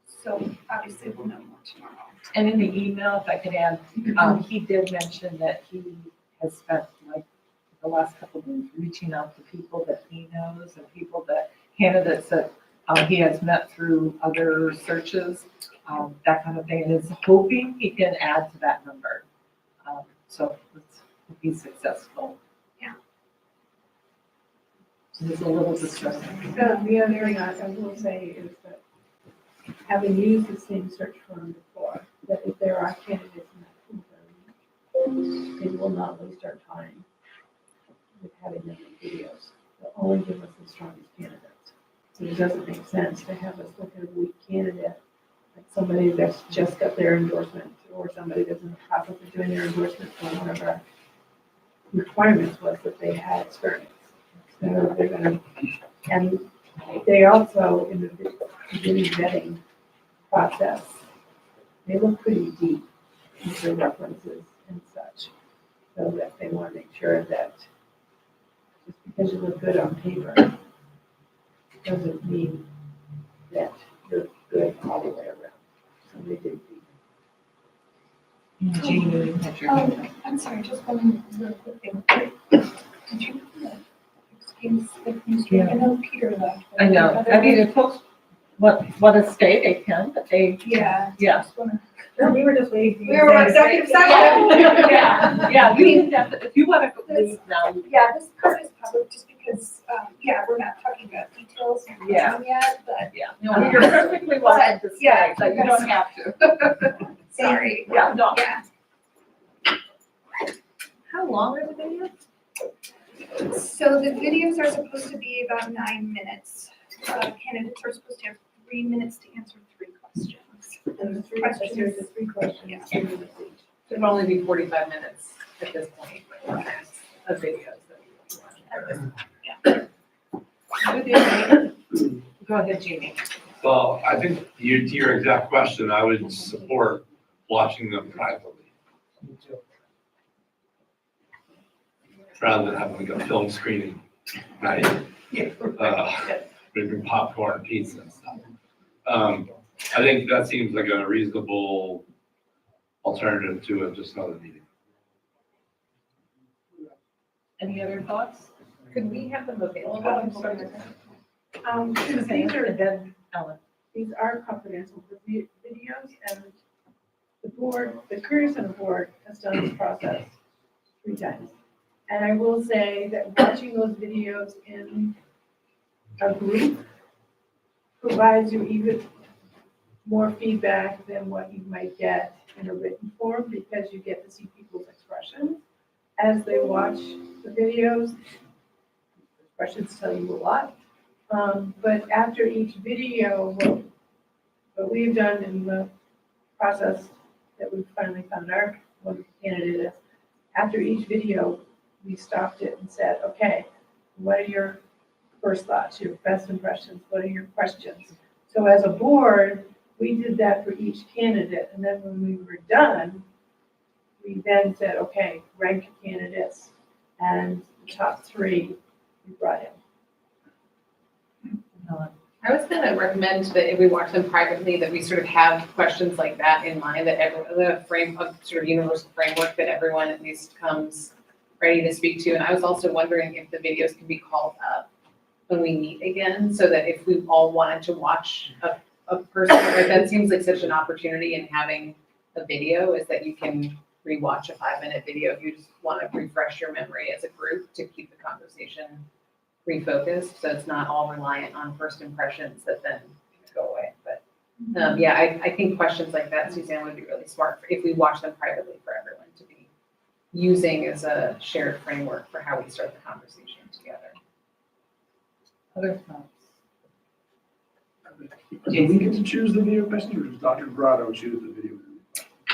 So obviously we'll know more tomorrow. And in the email, if I could add, he did mention that he has spent like the last couple of days reaching out to people that he knows and candidates that he has met through other searches, that kind of thing, and is hoping he can add to that number. So let's be successful. It's a little distressing. The other thing I will say is that having used the same search firm before, that if there are candidates in that pool, they will not waste our time with having them in videos. They'll only give us the strongest candidates. So it doesn't make sense to have us look at a weak candidate, like somebody that's just got their endorsement, or somebody that's in the process of doing their endorsement for one of our requirements was that they had experience. So they're gonna, and they also, in the beginning vetting process, they look pretty deep into references and such, so that they want to make sure that just because you look good on paper doesn't mean that you're good all the way around. So they dig deep. Jeannie, that's your hand. I'm sorry, just one real quick thing. Did you excuse the I know Peter left. but I know, other- I mean, if folks want to stay, they can, but they. Yeah. Yeah. No, we were just waiting. We were on executive session. Yeah, you can definitely, if you want to leave now. Yeah, this part is public just because, we're not talking about details Yeah. yet, but. Yeah, I mean, you're perfectly welcome to stay, Yeah. but you don't have to. Sorry. Yeah, no. Yeah. How long are the videos? So the videos are supposed to be about 9 minutes. Candidates are supposed to have 3 minutes to answer 3 questions. And the 3 questions. There's the 3 questions. Yeah. 3 minutes each. It'll only be 45 minutes at this point, of videos that we want. Go ahead, Jeannie. Well, I think to your exact question, I would support watching them privately. Rather than having like a film screening night. Bring popcorn, pizza and stuff. I think that seems like a reasonable alternative to just another meeting. Any other thoughts? Could we have them available? Because these are, And then Ellen. these are confidential videos, and the board, the Career Center board has done this process 3 times. And I will say that watching those videos in a group provides you even more feedback than what you might get in a written form, because you get to see people's expressions as they watch the videos. Expressions tell you a lot. But after each video, what we've done in the process that we finally found our one candidate is, after each video, we stopped it and said, okay, what are your first thoughts, your best impressions? What are your questions? So as a board, we did that for each candidate. And then when we were done, we then said, okay, rank your candidates. And the top 3 we brought in. I was gonna recommend that if we watch them privately, that we sort of have questions like that in mind, that the frame of sort of universal framework that everyone at least comes ready to speak to. And I was also wondering if the videos can be called up when we meet again, so that if we all wanted to watch a person, right, that seems like such an opportunity in having a video, is that you can rewatch a 5-minute video if you just want to refresh your memory as a group to keep the conversation refocused, so it's not all reliant on first impressions that then go away. But yeah, I think questions like that, Suzanne, would be really smart if we watch them privately for everyone to be using as a shared framework for how we start the conversation together. Other thoughts? Do we get to choose the video questions, or does Dr. Grotto choose the video?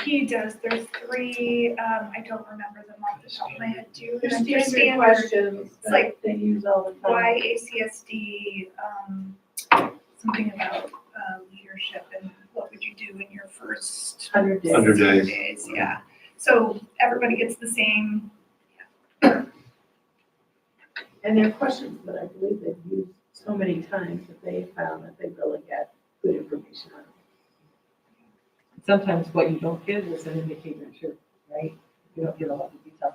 He does, there's 3, I don't remember them off the top of my head too. They're They're standard questions It's like, that they use all the time. why ACSD, something about leadership, and what would you do in your first 100 days. 100 days. Yeah, so everybody gets the same. And they're questions that I believe they've used so many times that they found that they really get good information on. Sometimes what you don't get is an indicator too, right? You don't get a lot of detail.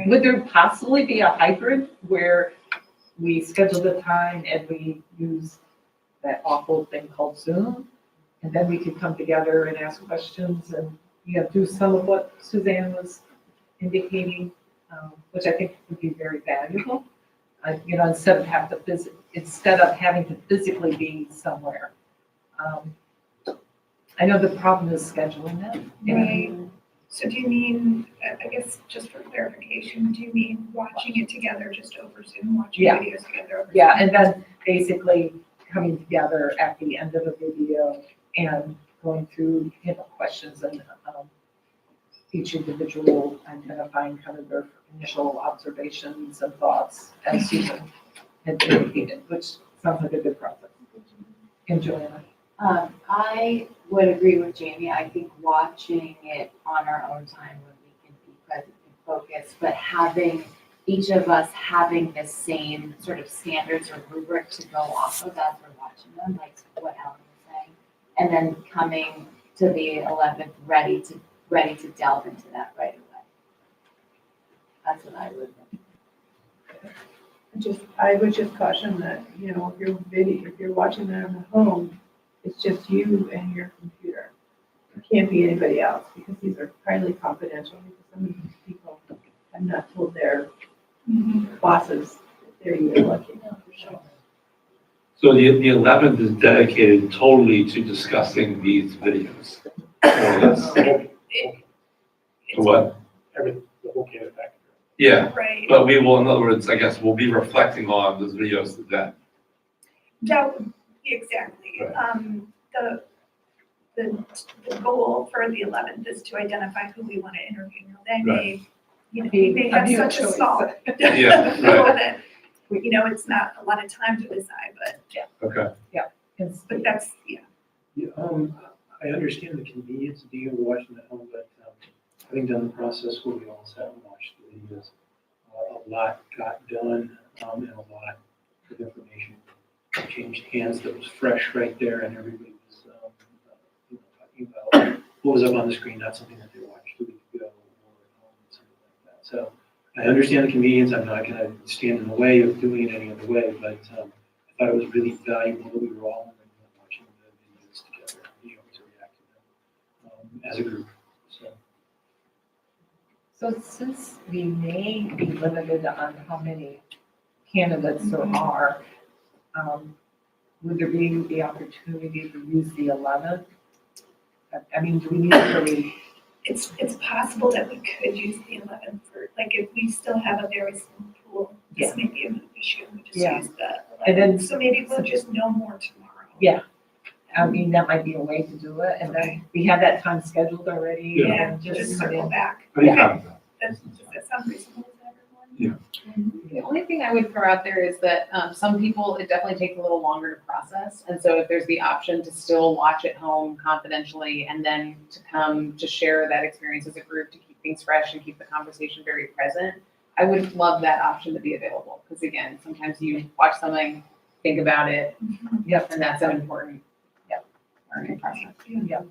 Would there possibly be a hybrid where we schedule the time and we use that awful thing called Zoom? And then we could come together and ask questions and, do some of what Suzanne was indicating, which I think would be very valuable. Instead of having to physically be somewhere. I know the problem is scheduling that. Right. So do you mean, I guess just for clarification, do you mean watching it together just over Zoom, watching Yeah. videos together over Zoom? Yeah, and then basically coming together at the end of the video and going through, questions and each individual identifying kind of their initial observations and thoughts as Susan had indicated, which sounds like a good process. And Joanna? I would agree with Jamie. I think watching it on our own time when we can be present and focused, but having each of us having the same sort of standards or rubric to go off of as we're watching them, like what Ellen was saying, and then coming to the 11th ready to delve into that right away. That's what I would think. I would just caution that, if you're watching that on the home, it's just you and your computer. It can't be anybody else, because these are highly confidential, because some of these people have not told their bosses that they're even looking at for sure. So the 11th is dedicated totally to discussing these videos. What? The whole candidate package. Yeah, Right. but we will, in other words, I guess, we'll be reflecting on those videos then. Exactly. Right. The goal for the 11th is to identify who we want to interview. Now, they Right. we may have Be a such a choice. small Yeah, right. that, it's not a lot of time to decide, but Okay. but that's, Yeah, I understand the convenience of being able to watch them at home, but having done the process where we all sat and watched the videos, a lot got done, and a lot of information changed hands that was fresh right there, and everybody was, talking about what was up on the screen, not something that they watched a week ago or something like that. So I understand the convenience, I'm not gonna stand in the way of doing it any other way, but, I thought it was really valuable that we were all in the room watching the videos together, being able to react to them, as a group, so. So since we may be limited on how many candidates there are, would there be the opportunity to use the 11th? I mean, do we need to really? It's possible that we could use the 11th for, like, if we still have a very small pool, this may be an issue, we just Yeah. use the And then- 11th. So maybe we'll just know more tomorrow. Yeah, I mean, that might be a way to do it, and then we have that time scheduled already. Yeah, and just circle back. But yeah, Does that sound reasonable to everyone? The only thing I would throw out there is that some people, it definitely takes a little longer to process. And so if there's the option to still watch at home confidentially and then to come to share that experience as a group to keep things fresh and keep the conversation very present, I would love that option to be available. Because again, sometimes you watch something, think about it, Yep. and that's an important learning process. Yep.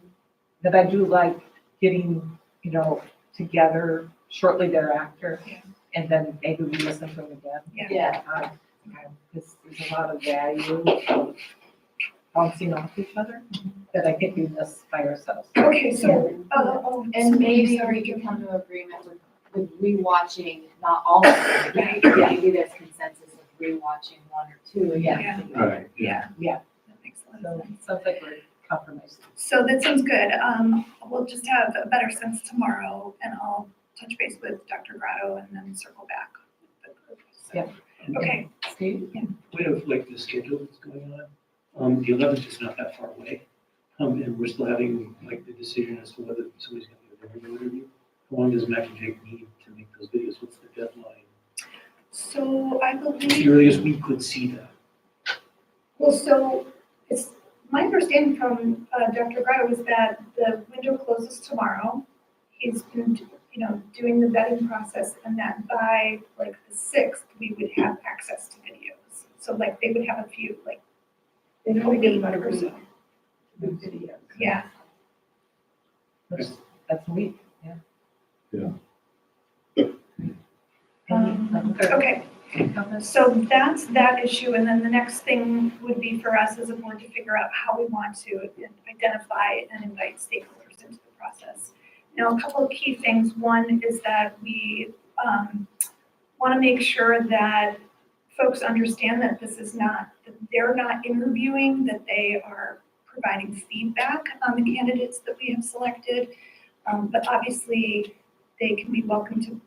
But I do like getting, together shortly thereafter, and then maybe we listen to it again. Yeah. Because there's a lot of value of bouncing off each other that I think we miss by ourselves. Okay, so, And maybe sorry, we can come to agreement with rewatching, not all of them, but maybe there's consensus of rewatching one or two. Yeah. Right. Yeah. Yeah. That makes a lot So of sense. it sounds like we're compromised. So that sounds good. We'll just have a better sense tomorrow, and I'll touch base with Dr. Grotto and then circle back with the group. So, Yep. Okay. Steve? Point of like the schedule that's going on, the 11th is not that far away. And we're still having like the decision as to whether somebody's gonna do a video interview. How long does Mac and Jake need to make those videos? What's the deadline? So I What's the believe, earliest we could see that? well, so it's, my understanding from Dr. Grotto is that the window closes tomorrow. He's been, doing the vetting process, and that by like the 6th, we would have access to videos. So like they would have a few, like, They a week or so. Good video. Yeah. That's a week, yeah. Yeah. Okay, so that's that issue, and then the next thing would be for us as a board to figure out how we want to identify and invite stakeholders into the process. Now, a couple of key things. One is that we want to make sure that folks understand that this is not, that they're not interviewing, that they are providing feedback on the candidates that we have selected. But obviously, they can be welcome to,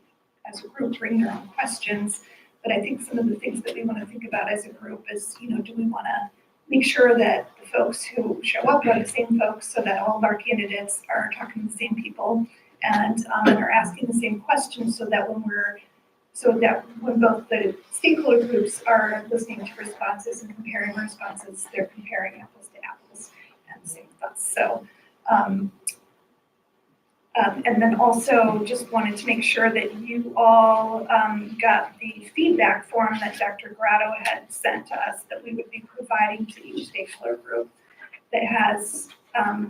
as a group, bring their own questions. But I think some of the things that we want to think about as a group is, do we want to make sure that the folks who show up are the same folks so that all of our candidates are talking to the same people and are asking the same questions so that when both the stakeholder groups are listening to responses and comparing responses, they're comparing apples to apples and the same thoughts. So, and then also just wanted to make sure that you all got the feedback form that Dr. Grotto had sent to us that we would be providing to each stakeholder group that has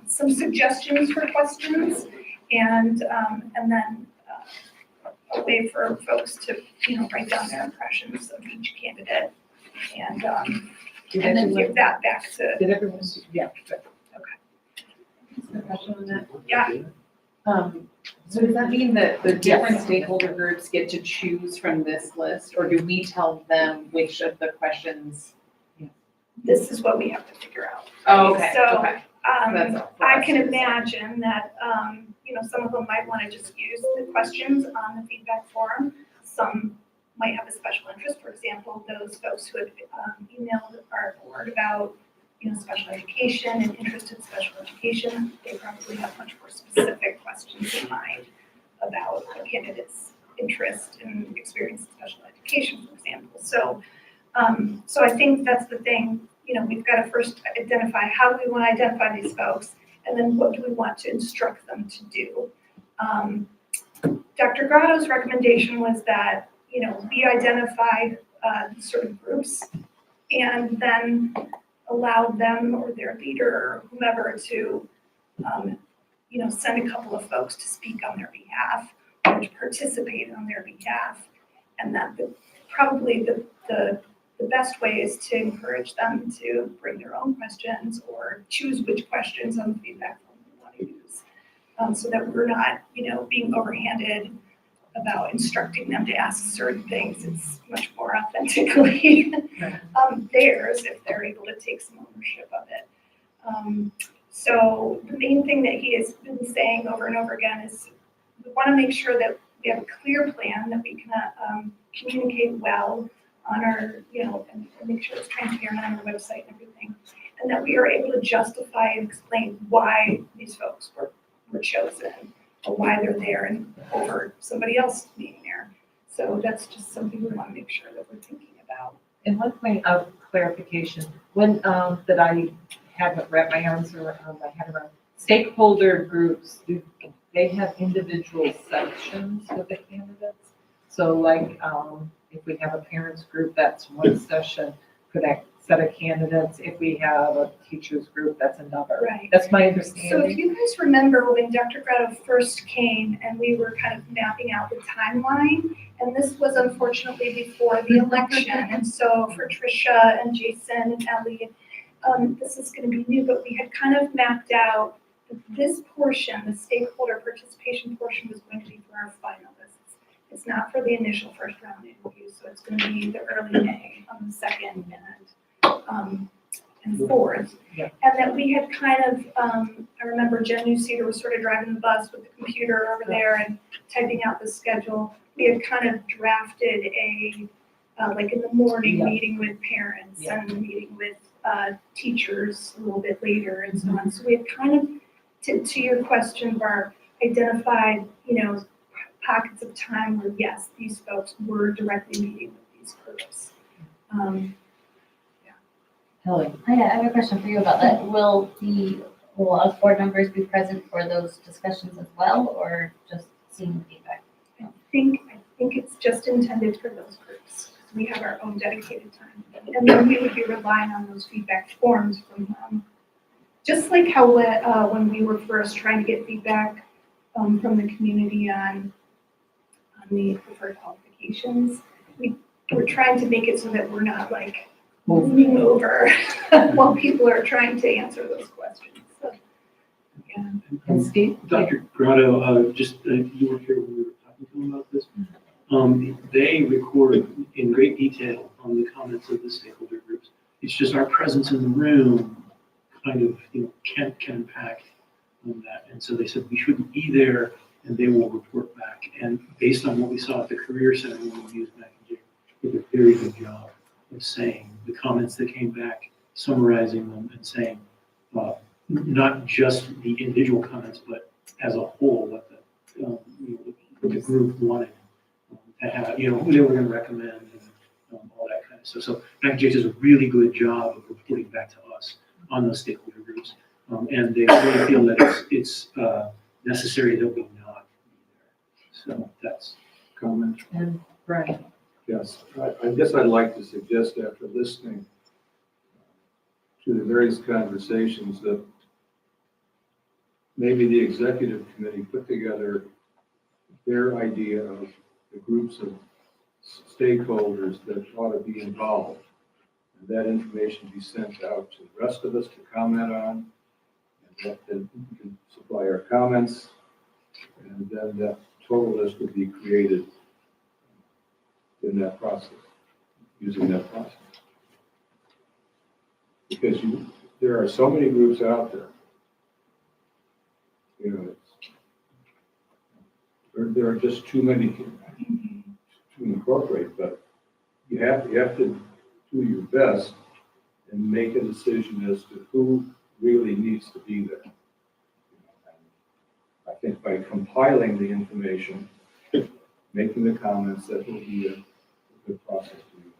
some suggestions for questions and then a way for folks to, write down their impressions of each candidate and then give that back to. Did everyone see? Yeah. Good. Is there a question on that? Yeah. So does that mean that the different stakeholder groups get to choose from this list, or do we tell them which of the questions? This is what we have to figure out. Oh, okay, So, okay. That's all for I us can to imagine that, some of them might want to just use the questions on the feedback form. Some might have a special interest. For example, those folks who had emailed our board about, special education and interest in special education, they probably have much more specific questions in mind about a candidate's interest and experience in special education, for example. So I think that's the thing, we've got to first identify how we want to identify these folks, and then what do we want to instruct them to do. Dr. Grotto's recommendation was that, we identify sort of groups and then allow them or their leader or whomever to, send a couple of folks to speak on their behalf or to participate on their behalf and that probably the best way is to encourage them to bring their own questions or choose which questions on the feedback form they want to use. So that we're not, being overhanded about instructing them to ask certain things. It's much more authentically theirs if they're able to take some ownership of it. So the main thing that he has been saying over and over again is we want to make sure that we have a clear plan, that we can communicate well on our, and make sure it's transparent on our website and everything, and that we are able to justify and explain why these folks were chosen or why they're there and over somebody else being there. So that's just something we want to make sure that we're thinking about. And one point of clarification, when, that I haven't wrapped my arms around, my head around, stakeholder groups, do they have individual sections with the candidates? So like, if we have a parents group, that's one session for that set of candidates. If we have a teachers group, that's another. Right. That's my understanding. So if you guys remember when Dr. Grotto first came and we were kind of mapping out the timeline, and this was unfortunately before the election. And so for Tricia and Jason and Ellie, this is going to be new, but we had kind of mapped out that this portion, the stakeholder participation portion, was going to be for our finalists. It's not for the initial first round interview, so it's going to be the early May on the second and fourth. Yeah. And that we had kind of, I remember Jen New Cedar was sort of driving the bus with the computer over there and typing out the schedule. We had kind of drafted a, like in the morning, meeting with parents and meeting with teachers a little bit later and so on. So we had kind of, to your question, Barb, identified, pockets of time where, yes, these folks were directly meeting with these groups. Helen. I have a question for you about that. Will us board members be present for those discussions as well, or just seeing the feedback? I think it's just intended for those groups. We have our own dedicated time. And then we would be relying on those feedback forms from them. Just like how when we were first trying to get feedback from the community on the preferred qualifications, we were trying to make it so that we're not like moving over while people are trying to answer those questions. So, yeah. And Steve? Dr. Grotto, you were here when we were talking to him about this. They record in great detail on the comments of the stakeholder groups. It's just our presence in the room kind of, can impact that. And so they said we shouldn't be there, and they will report back. And based on what we saw at the Career Center when we used Mac and Jay, they did a very good job of saying the comments that came back, summarizing them and saying, not just the individual comments, but as a whole, what the group wanted to have, who they were going to recommend and all that kind of stuff. So Mac and Jay does a really good job of reporting back to us on those stakeholder groups. And they really feel that it's necessary that we not be there. So that's comment. And Brian. Yes, I guess I'd like to suggest after listening to the various conversations that maybe the executive committee put together their idea of the groups of stakeholders that ought to be involved. And that information be sent out to the rest of us to comment on, and then we can supply our comments, and then that total list would be created in that process, using that process. Because there are so many groups out there. There are just too many to incorporate, but you have to do your best and make a decision as to who really needs to be there. I think by compiling the information, making the comments, that will be a good process to use.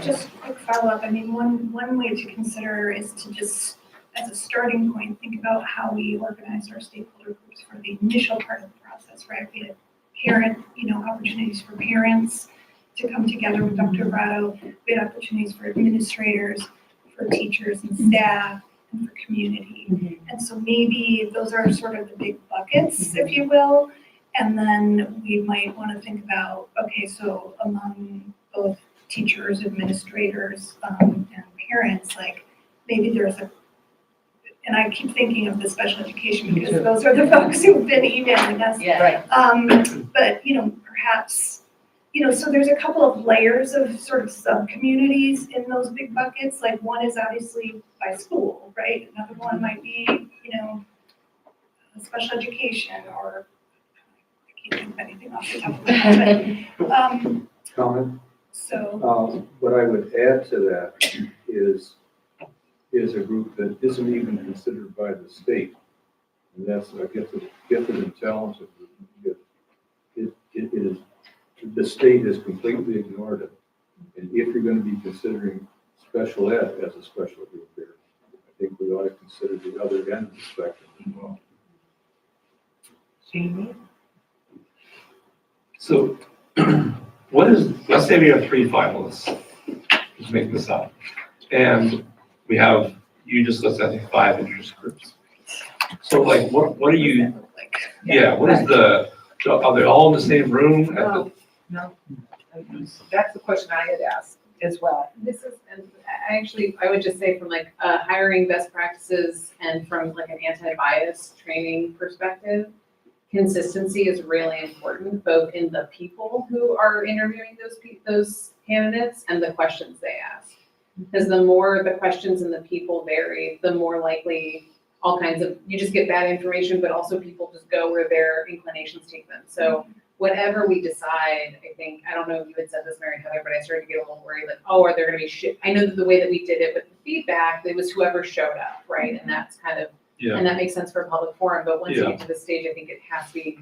Just a quick follow-up. I mean, one way to consider is to just, as a starting point, think about how we organize our stakeholder groups for the initial part of the process, right? We had parent, opportunities for parents to come together with Dr. Grotto. We had opportunities for administrators, for teachers and staff, and for community. And so maybe those are sort of the big buckets, if you will. And then we might want to think about, okay, so among both teachers, administrators, and parents, like maybe there's and I keep thinking of the special education because those are the folks who've been emailing us. Yeah. But, perhaps, so there's a couple of layers of sort of sub-communities in those big buckets. Like one is obviously by school, right? Another one might be, special education or I can't think of anything off the top of my head. Comment? So, What I would add to that is a group that isn't even considered by the state. And that's a gifted and talented group. It is, the state has completely ignored it. And if you're going to be considering special ed as a special group here, I think we ought to consider the other end of the spectrum as well. Jamie? So let's say we have 3 finalists, just make this up. And we have, you just listed, I think, 5 interest groups. So like, what are you, what is are they all in the same room? No. That's the question I had asked as well. And I would just say from like hiring best practices and from like an anti-bias training perspective, consistency is really important, both in the people who are interviewing those candidates and the questions they ask. Because the more the questions and the people vary, the more likely all kinds of, you just get bad information, but also people just go where their inclinations take them. So whatever we decide, I think, I don't know if you had said this, Mary Heather, but I started to get a little worried, like, oh, are there gonna be I know that the way that we did it with the feedback, it was whoever showed up, right? And that's kind of, and that makes sense for a public forum, but once you get to the stage, I think it has to be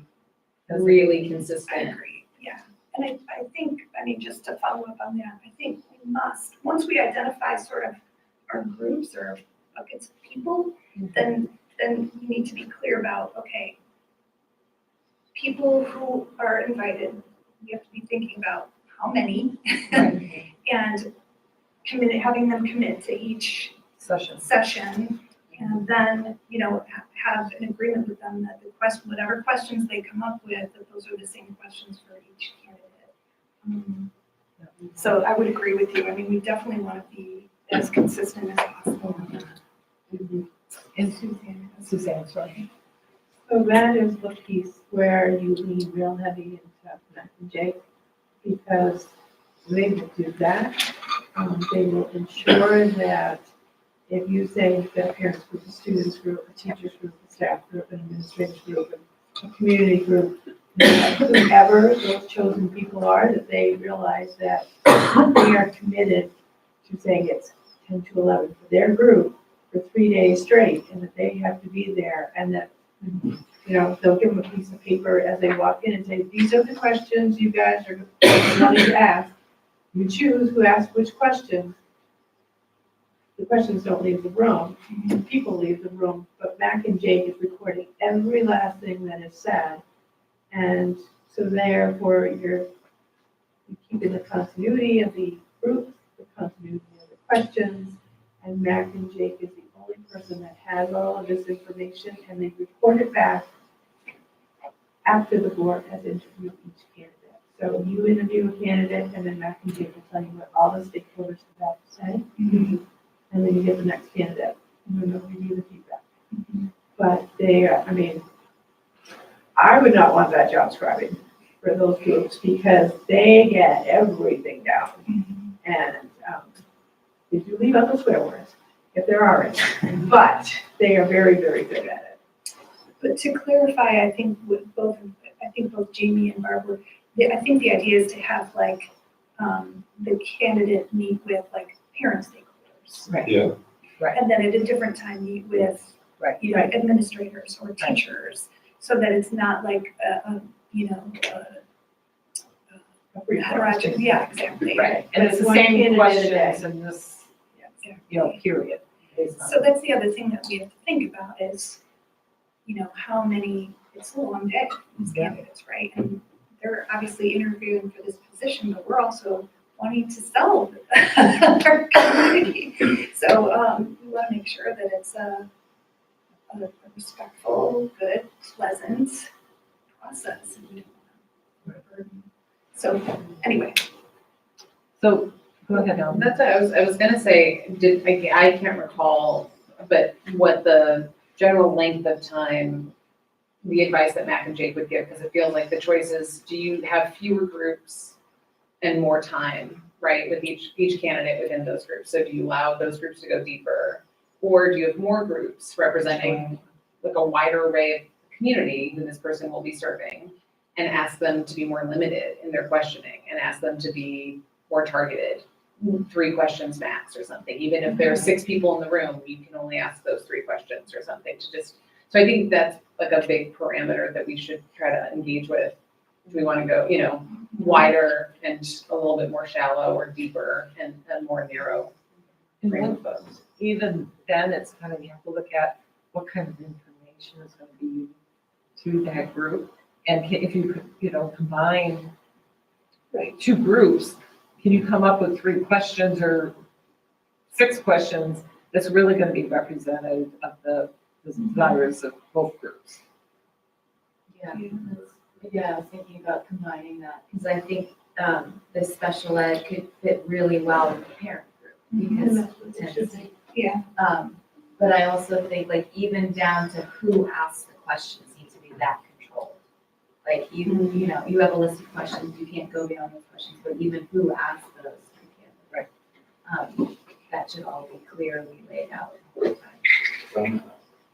really consistent. I agree, yeah. And I think, just to follow up on that, I think we must, once we identify sort of our groups or buckets of people, then we need to be clear about, okay, people who are invited, we have to be thinking about how many and having them commit to each session. And then, have an agreement with them that whatever questions they come up with, that those are the same questions for each candidate. So I would agree with you. We definitely want to be as consistent as possible. And Suzanne, sorry. So that is the piece where you lean real heavy into Matt and Jake, because they will do that. They will ensure that if you say that parents group, a students group, a teachers group, a staff group, an administrators group, a community group, that whoever those chosen people are, that they realize that we are committed to saying it's 10 to 11 for their group for 3 days straight, and that they have to be there, and that, they'll give them a piece of paper as they walk in and say, these are the questions you guys are wanting to ask. You choose who asks which questions. The questions don't leave the room, people leave the room, but Mac and Jake is recording every last thing that is said. And so therefore, you're keeping the continuity of the group, the continuity of the questions, and Mac and Jake is the only person that has all of this information, and they report it back after the board has interviewed each candidate. So you interview a candidate, and then Mac and Jake will tell you what all the stakeholders have to say. And then you get the next candidate, and then they'll review the feedback. But I would not want that job scribing for those groups, because they get everything down. And they do leave out the swear words, if there are any, but they are very, very good at it. But to clarify, I think both Jamie and Barbara, I think the idea is to have the candidate meet with parent stakeholders. Right. Yeah. Right. And then at a different time meet with administrators or teachers, so that it's not like heterogeneous. Yeah, exactly. Right, and it's the One same candidate questions a day. in this, Exactly. period. So that's the other thing that we have to think about is, how many, it's a long day, these candidates, right? And they're obviously interviewing for this position, but we're also wanting to sell our community. So we want to make sure that it's a respectful, good, pleasant process. So, anyway. So, go ahead, Ellen. That's what I was gonna say, I can't recall, but what the general length of time, the advice that Mac and Jake would give, because it feels like the choices, do you have fewer groups and more time, right, with each candidate within those groups? So do you allow those groups to go deeper? Or do you have more groups representing like a wider array of community who this person will be serving, and ask them to be more limited in their questioning and ask them to be more targeted, 3 questions max or something. Even if there are 6 people in the room, you can only ask those 3 questions or something to just, so I think that's like a big parameter that we should try to engage with. If we want to go, wider and a little bit more shallow or deeper and more narrow frame of folks. Even then, it's kind of, you have to look at what kind of information is going to be to that group. And if you could, combine 2 groups, can you come up with 3 questions or 6 questions that's really going to be representative of the desires of both groups? Yeah, I was thinking about combining that, because I think the special ed could fit really well with the parent group, because Yeah. but I also think like even down to who asks the questions needs to be that controlled. Like you have a list of questions, you can't go beyond those questions, but even who asks those, you can't. Right. That should all be clearly laid out.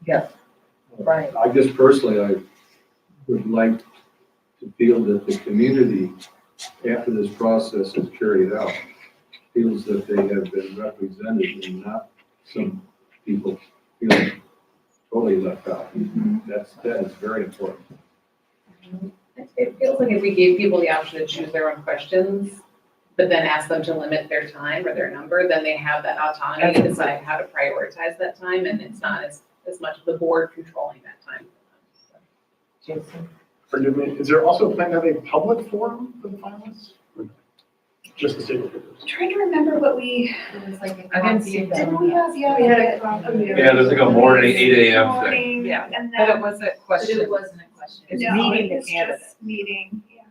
Yes. Right. I guess personally, I would like to feel that the community, after this process is carried out, feels that they have been represented and not some people feeling totally left out. That is very important. It feels like if we gave people the option to choose their own questions, but then ask them to limit their time or their number, then they have that autonomy to decide how to prioritize that time, and it's not as much of the board controlling that time. Jason? Forgive me, is there also a plan to have a public forum for the finalists? Just the stakeholders? I'm trying to remember what we, It was like a I didn't see coffee. that. didn't we have, We had a coffee. Yeah, there's like a morning 8 a.m. thing. morning, Yeah, and but it then, wasn't a But question. it wasn't a question. It's no, meeting the it's candidate. just meeting, yeah.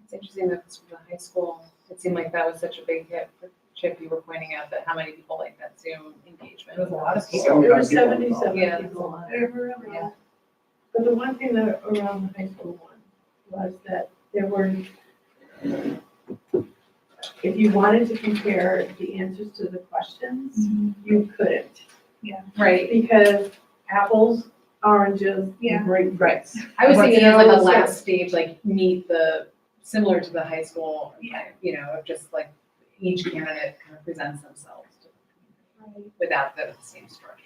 It's interesting that this was a high school, it seemed like that was such a big hit. Chip, you were pointing out that how many people like that Zoom engagement. It was a lot of So people. There were 79 people. 77 Yeah. people on it. There were a Yeah. lot. But the one thing that around the high school one was that there were, if you wanted to compare the answers to the questions, you couldn't. Right. Because apples, oranges, Yeah. grapefruits. I was thinking as like a So- last stage, like meet similar to the high school, Yeah. of just like each candidate kind of presents themselves to the community without the same structure.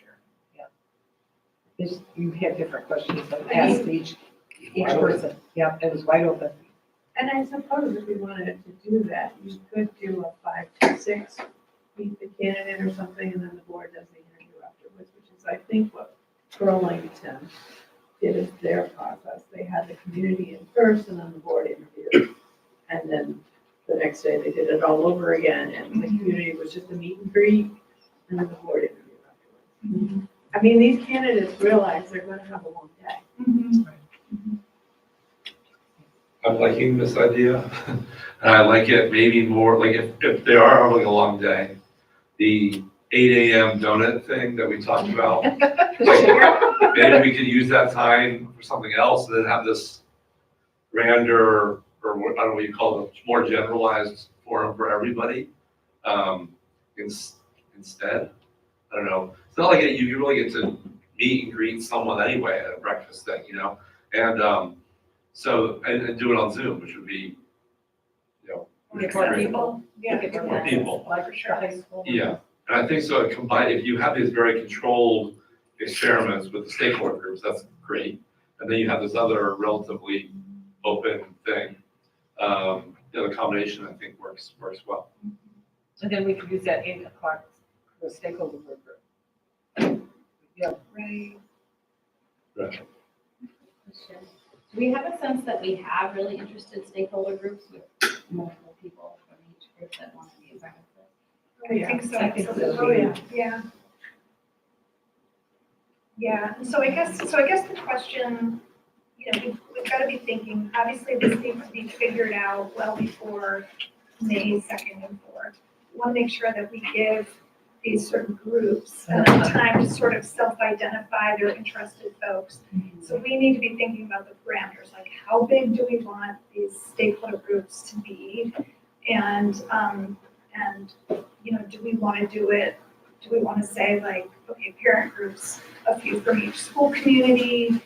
You had different questions that asked each person. Yeah, it was wide open. And I suppose if you wanted to do that, you could do a 5 to 6, meet the candidate or something, and then the board does the interview afterwards, which is, I think, what Burlington did is their process. They had the community in first, and then the board interviewed. And then the next day, they did it all over again, and the community was just a meet and greet, and then the board interview afterwards. I mean, these candidates realize they're gonna have a long day. I'm liking this idea, and I like it maybe more, like if they are having a long day, the 8 a.m. donut thing that we talked about, like, maybe we could use that time for something else, and then have this grander, or what, I don't know what you call it, more generalized forum for everybody, instead. I don't know, it's not like you really get to meet and greet someone anyway at a breakfast thing, and so, and do it on Zoom, which would be, Get more great. people. Yeah. More people. Like the high school. Yeah, and I think so, if you have these very controlled experiments with the stakeholder groups, that's great. And then you have this other relatively open thing. The combination, I think, works well. And then we could use that 8 o'clock for the stakeholder group. Yeah. Right. Right. Do we have a sense that we have really interested stakeholder groups with multiple people from each group that want to be a part of this? I think so. I think so. Oh, yeah. Yeah. Yeah, and so I guess the question, you know, we've got to be thinking, obviously this needs to be figured out well before May 2nd and 4th. We want to make sure that we give these certain groups enough time to sort of self-identify their interested folks. So we need to be thinking about the parameters, like how big do we want these stakeholder groups to be? And you know, do we want to do it? Do we want to say like, okay, parent groups, a few from each school community,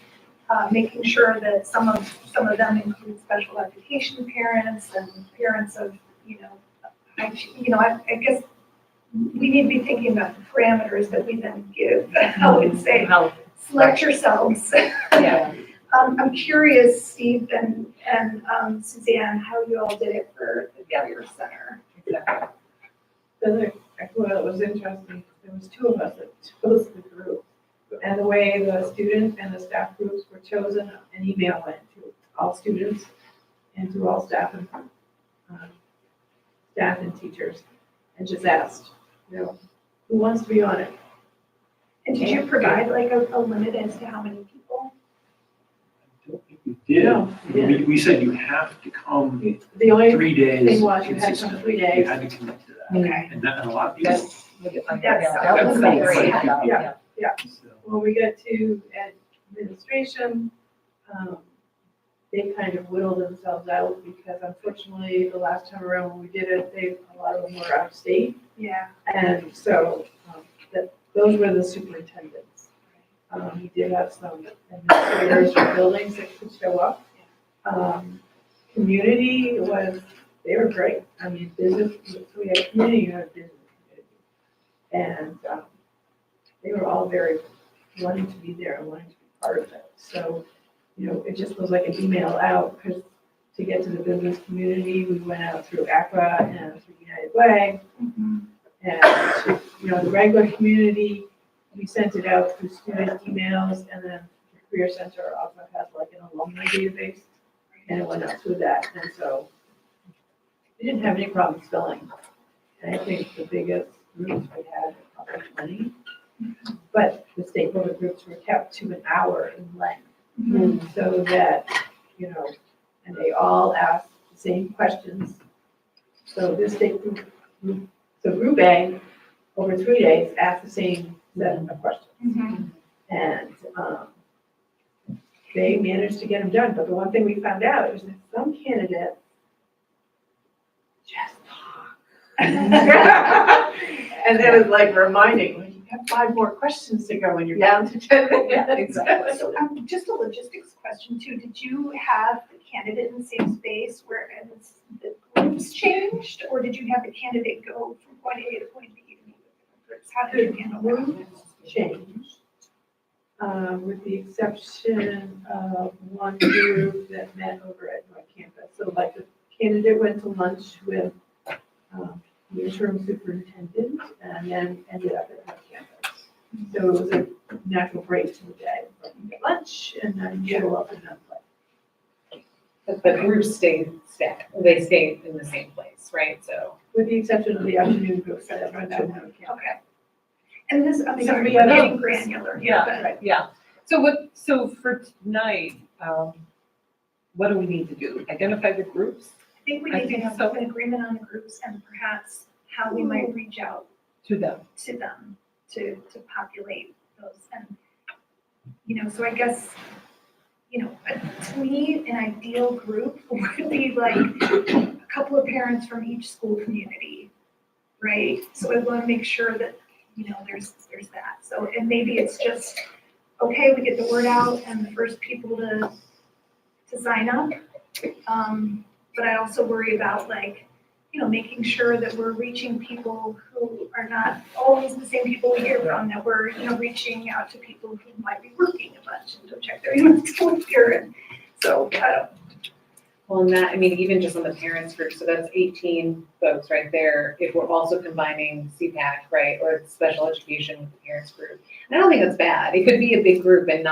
making sure that some of them include special education parents and parents of, you know, I guess we need to be thinking about the parameters that we then give. I would say, select yourselves. Yeah. I'm curious, Steve and Suzanne, how you all did it for the Failure Center. Well, it was interesting, there was two of us that chose the group. And the way the student and the staff groups were chosen, an email went to all students and to all staff and teachers, and just asked, you know, who wants to be on it? And did you provide like a limit as to how many people? I don't think we did. No, We said you have to come The only 3 days. thing was you had to come consistently. 3 days. You had to commit to that. Okay. And a lot of people. That was great. Yeah. So, When we get to administration, they kind of whittle themselves out because unfortunately, the last time around when we did it, a lot of them were out of state. Yeah. And so those were the superintendents. We did have some administrators from buildings that could show up. Community they were great. I mean, business, so we had community, you had business community. And they were all very wanting to be there and wanting to be part of it. So, you know, it just was like an email out because to get to the business community, we went out through ACRA and through United Way. And, you know, the regular community, we sent it out through student emails, and then the Career Center also has like an alumni database, and it went out through that. And so we didn't have any problems filling. And I think the biggest groups we had were probably 20, but the stakeholder groups were kept to an hour in length, so that, you know, and they all asked the same questions. So this group A, over 3 days, asked the same set of questions. And they managed to get them done, but the one thing we found out is that some candidates just talk. And then it was like reminding, well, you have 5 more questions to go and you're down to 10 minutes. Yeah, exactly. So just a logistics question too. Did you have the candidate in the same space where the groups changed, or did you have the candidate go from point A to point B to meet with different groups? How did you handle that? Groups changed, with the exception of one group that met over at North Campus. So like the candidate went to lunch with the interim superintendent and then ended up at North Campus. So it was a natural break in the day, like you get lunch and then you go up and then play. But the groups stayed in the same place, right? So. With the exception of the afternoon groups that went to North Campus. Okay. And this, I'm So sorry, we we're have- getting granular here, Yeah, but right, yeah. So for tonight, what do we need to do? Identify the groups I think we I need to think have so. an agreement on the groups and perhaps how we might reach out to them. to them to populate those. And, you know, so I guess, you know, to me, an ideal group would be like a couple of parents from each school community, right? So I want to make sure that, you know, there's that. So, and maybe it's just, okay, we get the word out and the first people to sign up. But I also worry about like, you know, making sure that we're reaching people who are not always the same people we hear from, that we're, you know, reaching out to people who might be working a bunch and don't check their emails school year. And so, I don't. Well, and that, I mean, even just on the parents group, so that's 18 folks right there. If we're also combining CPAC, right, or special education with the parents group. I don't think that's bad. It could be a big group and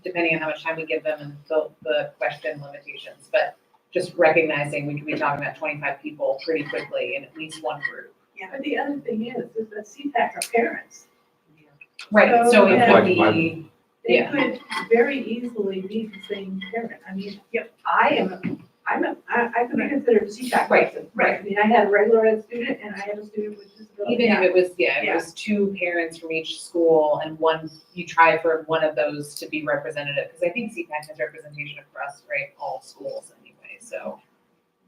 depending on how much time we give them and the question limitations, but just recognizing we could be talking about 25 people pretty quickly in at least one group. Yeah, but the other thing is that CPAC are parents. Right, so it So, could be, They Yeah. could very easily be the same parent. I mean, I could be considered a CPAC person. Right. I mean, I had a regular ed student and I had a student with disability. Even if it was, it Yeah. was two parents from each school and one, you try for one of those to be representative, because I think CPAC has representation across, right, all schools anyway, so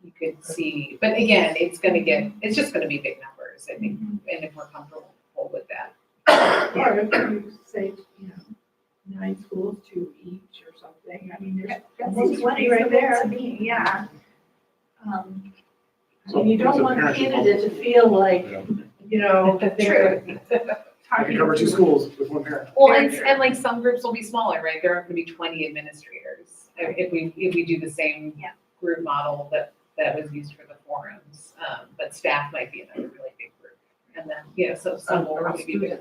you could see, but again, it's just gonna be big numbers, I think, and if we're comfortable with that. Or if you say, 9 schools, 2 each or something, I mean, there's That's almost 20 right there. To me, yeah. I mean, you don't want a candidate to feel like, that they're I can cover 2 schools with 1 parent. Well, and like some groups will be smaller, right, there aren't gonna be 20 administrators, if we do the same group model that was used for the forums, but staff might be another really big group, and then, so some will really be big.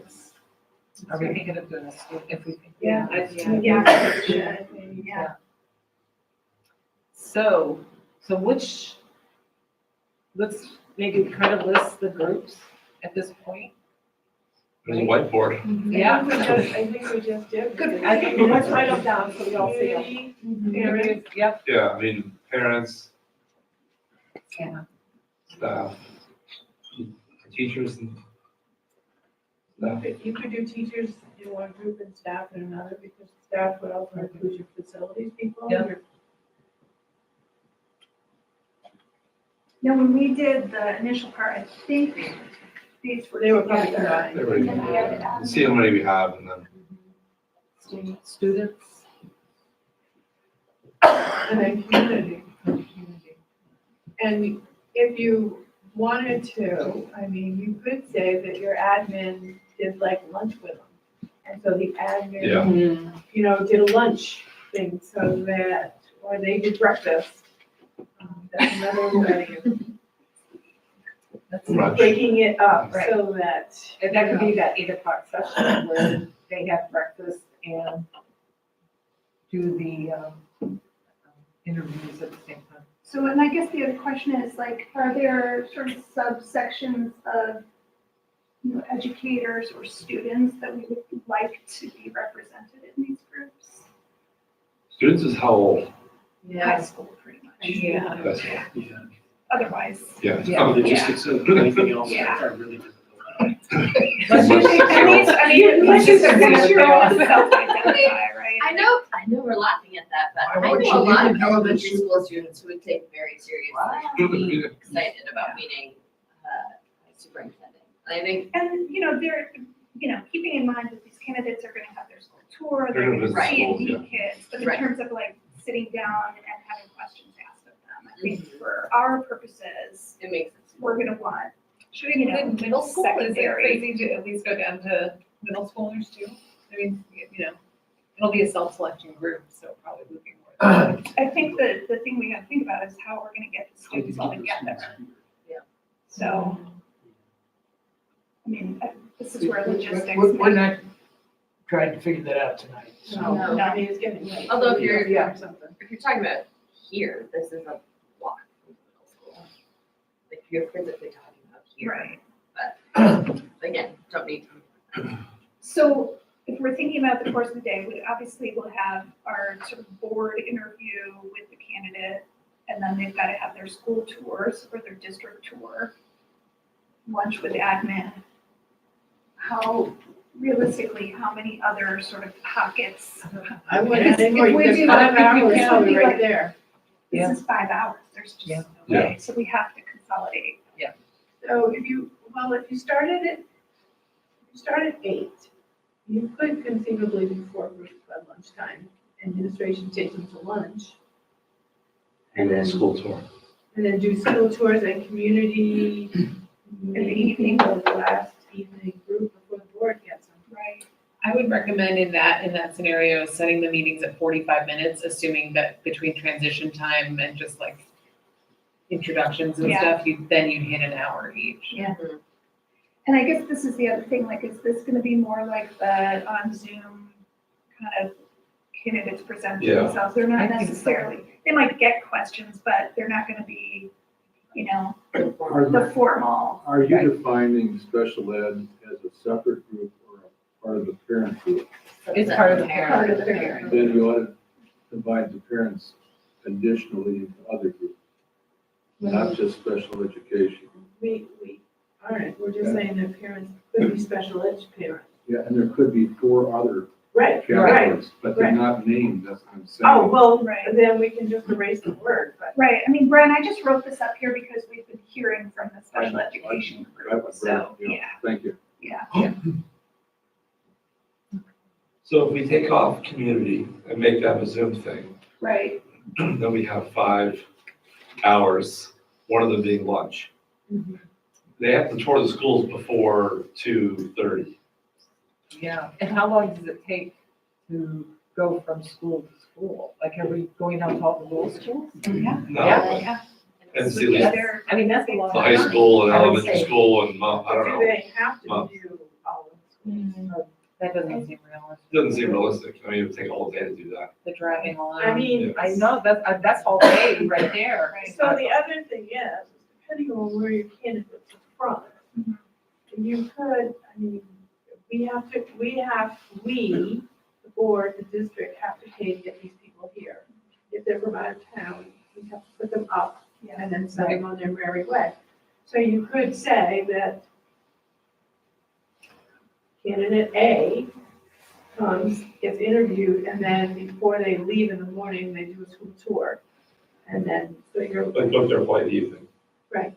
Are we thinking of doing a school if we? Yeah. Yeah. So which, let's maybe kind of list the groups at this point. There's a whiteboard. Yeah. I think we just did. Good, I think, let's write them down so we all see them. Community, parents, Yep. Yeah, I mean, parents, Yeah. staff, teachers and staff. You could do teachers in one group and staff in another, because staff would also include your facilities people. Yeah. Now, when we did the initial part, I think these were. They were probably together. combined. Everybody And then we added can admin. see how many we have and then. Students. And then community. And if you wanted to, I mean, you could say that your admin did like lunch with them. And so the admin, did a lunch thing so that, or they did breakfast. That's another way That's Lunch. breaking it up Right. so that. And that could be that 8 o'clock session where they have breakfast and do the interviews at the same time. So, and I guess the other question is like, are there sort of subsections of, educators or students that we would like to be represented in these groups? Students is how old? High school, pretty much. Yeah. That's, Otherwise. yeah. Yeah. The logistics of anything else Yeah. are really difficult. Let's just Unless you're all self-identify. self-identify, right? I know we're laughing at that, I but I want know you a to lot of know that elementary you- school students who would take very seriously, being excited about meeting, superintendent. I think, And, they're, keeping in mind that these candidates are gonna have their school tour, They're they're gonna gonna visit see and schools, meet kids, but in Right. terms of like sitting down and having questions asked of them, I think for our purposes, it makes sense. we're gonna want, Should we include middle school? Is it secondary. crazy to at least go down to middle schoolers too? I mean, it'll be a self-selection group, so probably would be more. I think the thing we gotta think about is how we're gonna get the students all together. Yeah. So, I mean, this is where logistics. We're not trying to figure that out tonight. No, No. I mean, it's getting late. Although if you're, Yeah, something. if you're talking about here, this is a walk from the middle school. Like you're physically talking about here. Right. But again, don't need to. So if we're thinking about the course of the day, we obviously will have our sort of board interview with the candidate, and then they've got to have their school tours or their district tour, lunch with admin. How realistically, how many other sort of pockets? I would add in If more, we because do 5 like- hours this will would be be right like- there. This is 5 hours, there's just no Yeah. way, so we have to consolidate. So if you start at 8, you could conceivably do 4 groups by lunchtime. Administration takes them to lunch. And then, School tour. and then do school tours and community in the evening, or the last evening group before the board gets them. Right. I would recommend in that scenario, setting the meetings at 45 minutes, assuming that between transition time and just like introductions and Yeah. stuff, you'd hit an hour each. Yeah. And I guess this is the other thing, like, is this gonna be more like the on Zoom kind of candidates presenting Yeah. themselves? They're I not think so. necessarily, they might get questions, but they're not gonna be, Are the formal. Are you defining special ed as a separate group or a part of the parent group? It's part of the Part of the parent. Then you ought to divide the parents additionally into other groups, not just special education. All right, we're just saying that parents could be special ed parents. Yeah, and there could be 4 other Right, categories, but they're right. not named, that's what I'm saying. Oh, well, Right. then we can just erase the word, but. Right, I mean, Brian, I just wrote this up here because we've been hearing from the special I- education I- group, so, yeah, Thank you. yeah. So if we take off community and make that a Zoom thing, Right, then we have 5 hours, one of them being lunch. They have to tour the schools before 2:30. Yeah, and how long does it take to go from school to school? Like, are we going out to all the middle schools? yeah. No, Yeah. and see, Would be the their- I mean, that's a long high time. school and I would elementary say- school and, I don't Do know, they have to Well- do all of the That doesn't seem realistic. doesn't seem realistic. I mean, it would take a whole day to do that. The driving alone. I mean. I know, that's all day right there. So the other thing is, depending on where your candidates are from, you could, I mean, we, the board, the district have to pay to get these people here. If they're from out of town, we have to put them up and then send them on their merry way. So you could say that candidate A comes, gets interviewed, and then before they leave in the morning, they do a school tour. And then, so you're. Like, book their flight in the evening. Right,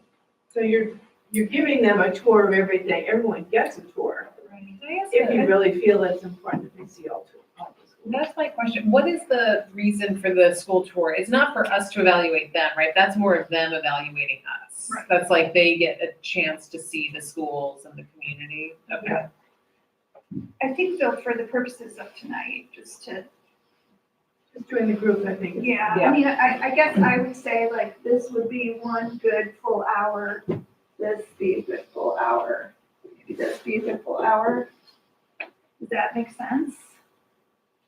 so you're giving them a tour of everything, everyone gets a tour. If you really feel it's important that they see all the schools. That's my question. What is the reason for the school tour? It's not for us to evaluate them, right? That's more of them evaluating us. Right. That's like they get a chance to see the schools and the community. Okay. I think though, for the purposes of tonight, just join the group, I think. yeah, Yeah. I mean, I guess I would say like, this would be one good full hour, this be a good full hour, maybe this be a good full hour. Does that make sense?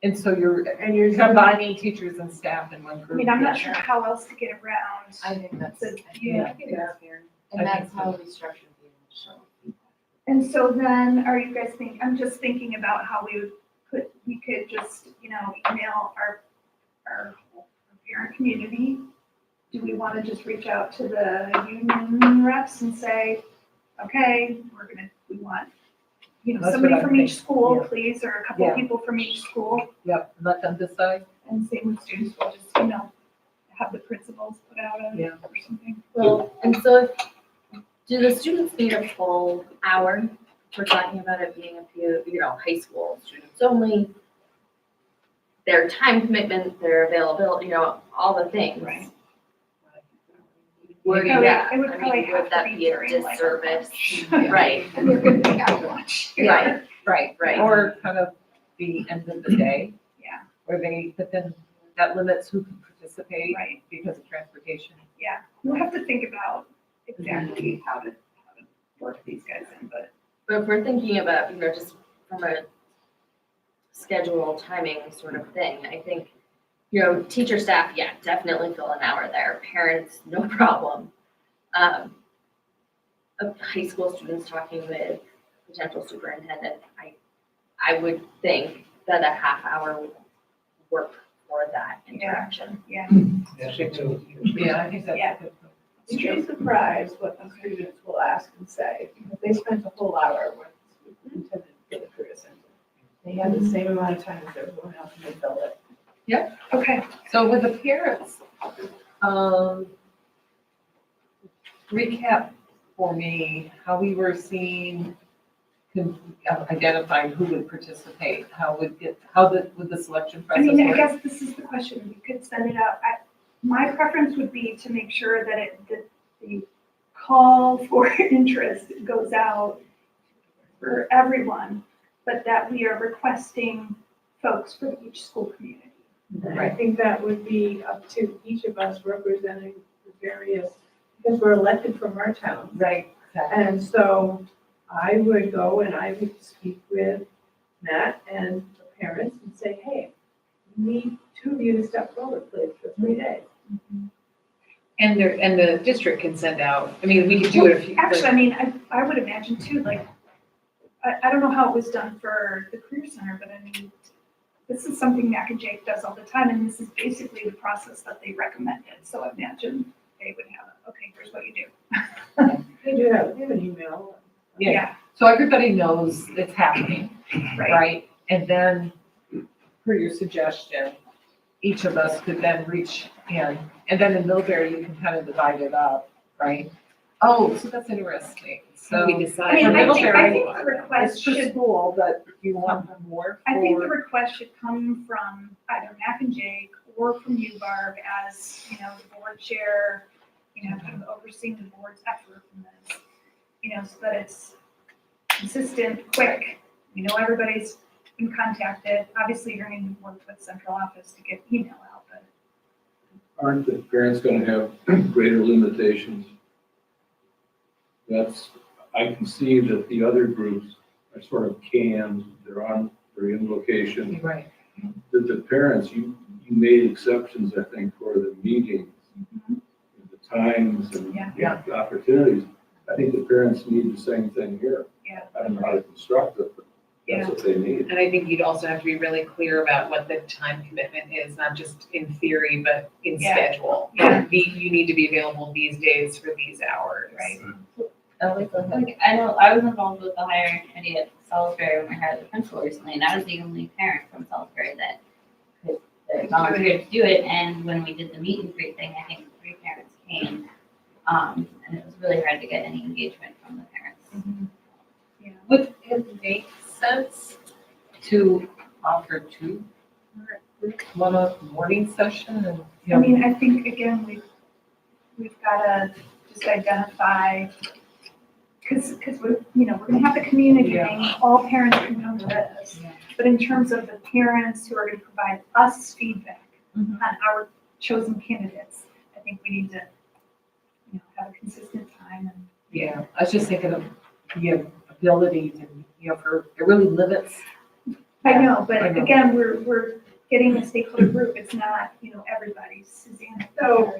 And so you're you're combining teachers and staff in one I group. mean, I'm not sure how else to get around. I think that's, Yeah. I think that's fair. And I that's think so. how we structured the initial. And so then, are you guys thinking, I'm just thinking about how we could just, email our parent community. Do we want to just reach out to the union reps and say, okay, we want, That's somebody what I'm from each thinking, school, yeah. please, or a couple Yeah. people from each school, Yep, let them decide. and same with students, we'll just, have the principals put out Yeah. or something. Well, and so do the students need a full hour? We're talking about it being a few, high school students only. Their time commitment, their availability, all the things. Right. Would, Probably- yeah, it would I probably mean, have would to that be be a during, like, our disservice? lunch. Right, And we're going to be out lunch. right, Right. Or kind of the end of the day. Yeah. But then that limits who can participate Right. because of transportation. Yeah, we'll have to think about exactly how to work these guys in, but. but if we're thinking about, just from a schedule timing sort of thing, I think, teacher staff, yeah, definitely fill an hour there. Parents, no problem. High school students talking with potential superintendent, I would think that a half hour would work for that interaction. Yeah. Yeah, I think that's Yeah. a good point. You'd be surprised what the students will ask and say, because they spent a whole hour with the superintendent for the career center. They had the same amount of time as everyone else, and they filled it. Okay. So with the parents, recap for me how we were seeing, identifying who would participate, how would the selection I process mean, I work? guess this is the question, we could send it out. My preference would be to make sure that the call for interest goes out for everyone, but that we are requesting folks from each school community. And I think that would be up to each of us representing the various, because we're elected from our town. Right, exactly. And so I would go and I would speak with Matt and the parents and say, hey, we need 2 of you to step forward, please, for 3 days. And the district can send out, I mean, we could do it if you. Actually, I mean, I would imagine too, like, I don't know how it was done for the Career Center, but I mean, this is something Mac and Jake does all the time, and this is basically the process that they recommended. So imagine they would have, okay, here's what you do. They do have an email. Yeah. So everybody knows it's happening, Right. right? And then, per your suggestion, each of us could then reach in, and then in Millbury, you can kind of divide it up, right? Oh, so that's interesting. So We I decide. mean, For I Millbury, think the request it's for should, school, but you want more I think the for, request should come from either Mac and Jake or from you, Barb, as, you know, the board chair, you know, kind of overseeing the board's effort in this, you know, so that it's consistent, quick. We know everybody's been contacted. Obviously, you're going to work with central office to get email out, but Aren't the parents gonna have greater limitations? I can see that the other groups are sort of canned, they're in location. right? That the parents, you made exceptions, I think, for the meetings, the times and Yeah. the opportunities. I think the parents need the same thing here. Yeah. I don't know how to construct it, but that's what they need. And I think you'd also have to be really clear about what the time commitment is, not just in theory, but in Yeah. schedule. Yeah. You need to be available these days for these hours. Right. Like, I know I was involved with the hiring committee at Salisbury when we hired the principal recently, and I was the only parent from Salisbury that volunteered to do it. And when we did the meet and greet thing, I think 3 parents came, and it was really hard to get any engagement from the parents. yeah. Would it make sense to offer 2? One a morning session and, you I know, mean, I think, again, we've got to just identify, because we're, you know, we're going to have the community thing, all parents can know this. Yeah. But in terms of the parents who are going to provide us feedback on our chosen candidates, I think we need to, you know, have a consistent time and. yeah, I was just thinking of the ability to, you know, it really limits. I know, but I know. again, we're getting a stakeholder group, it's not, you know, everybody, Suzanne. So,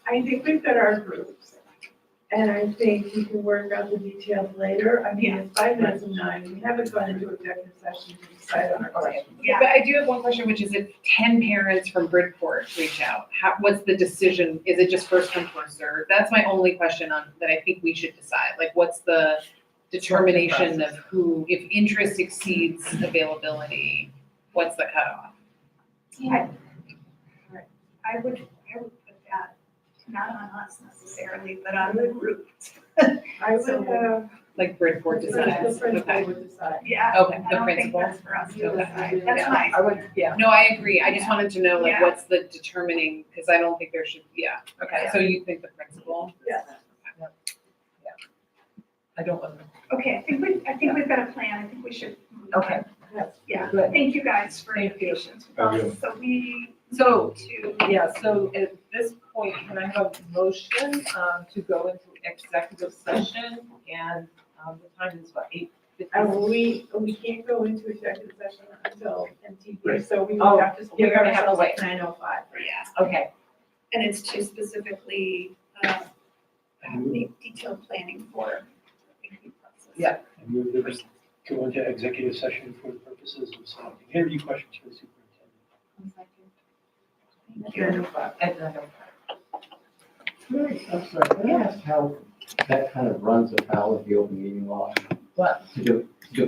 I think we've got our groups, and I think we can work out the details later. I mean, it's 5 minutes of 9, we haven't gone into executive session to decide on our questions. Yeah. But I do have one question, which is if 10 parents from Bridport reach out, what's the decision? Is it just first come, first served? That's my only question that I think we should decide. Like, what's the determination of who, if interest exceeds availability, what's the cutoff? I would put that, not on us necessarily, but on the group. I would have. Like Bridport The decides? principal Okay. would decide. Yeah. Okay, I the don't think principal? that's for us to Okay. decide. That's Yeah. nice. I would, yeah. No, I agree. I just wanted to know, like, Yeah. what's the determining, because I don't think there should, okay, so you think the principal? Yeah. I don't want to. Okay, I think we've got a plan, I think we should. move on. Okay. Yeah, Good. thank you guys for your Thank you. patience. Thank you. So we So, to, yeah, so at this point, can I have a motion to go into executive session? And the time is what, 8:50? We can't go into executive session until MTP, Right. so we Oh, would have to give we're gonna have to ourselves wait. 9:05. yeah, Okay, and it's to specifically, make detailed planning for the interview process. Yeah. And move that we go into executive session for the purposes of selecting interview questions for the superintendent. Thank you. I'm sorry, can I ask how that kind of runs afoul of the open meeting law? What? To divide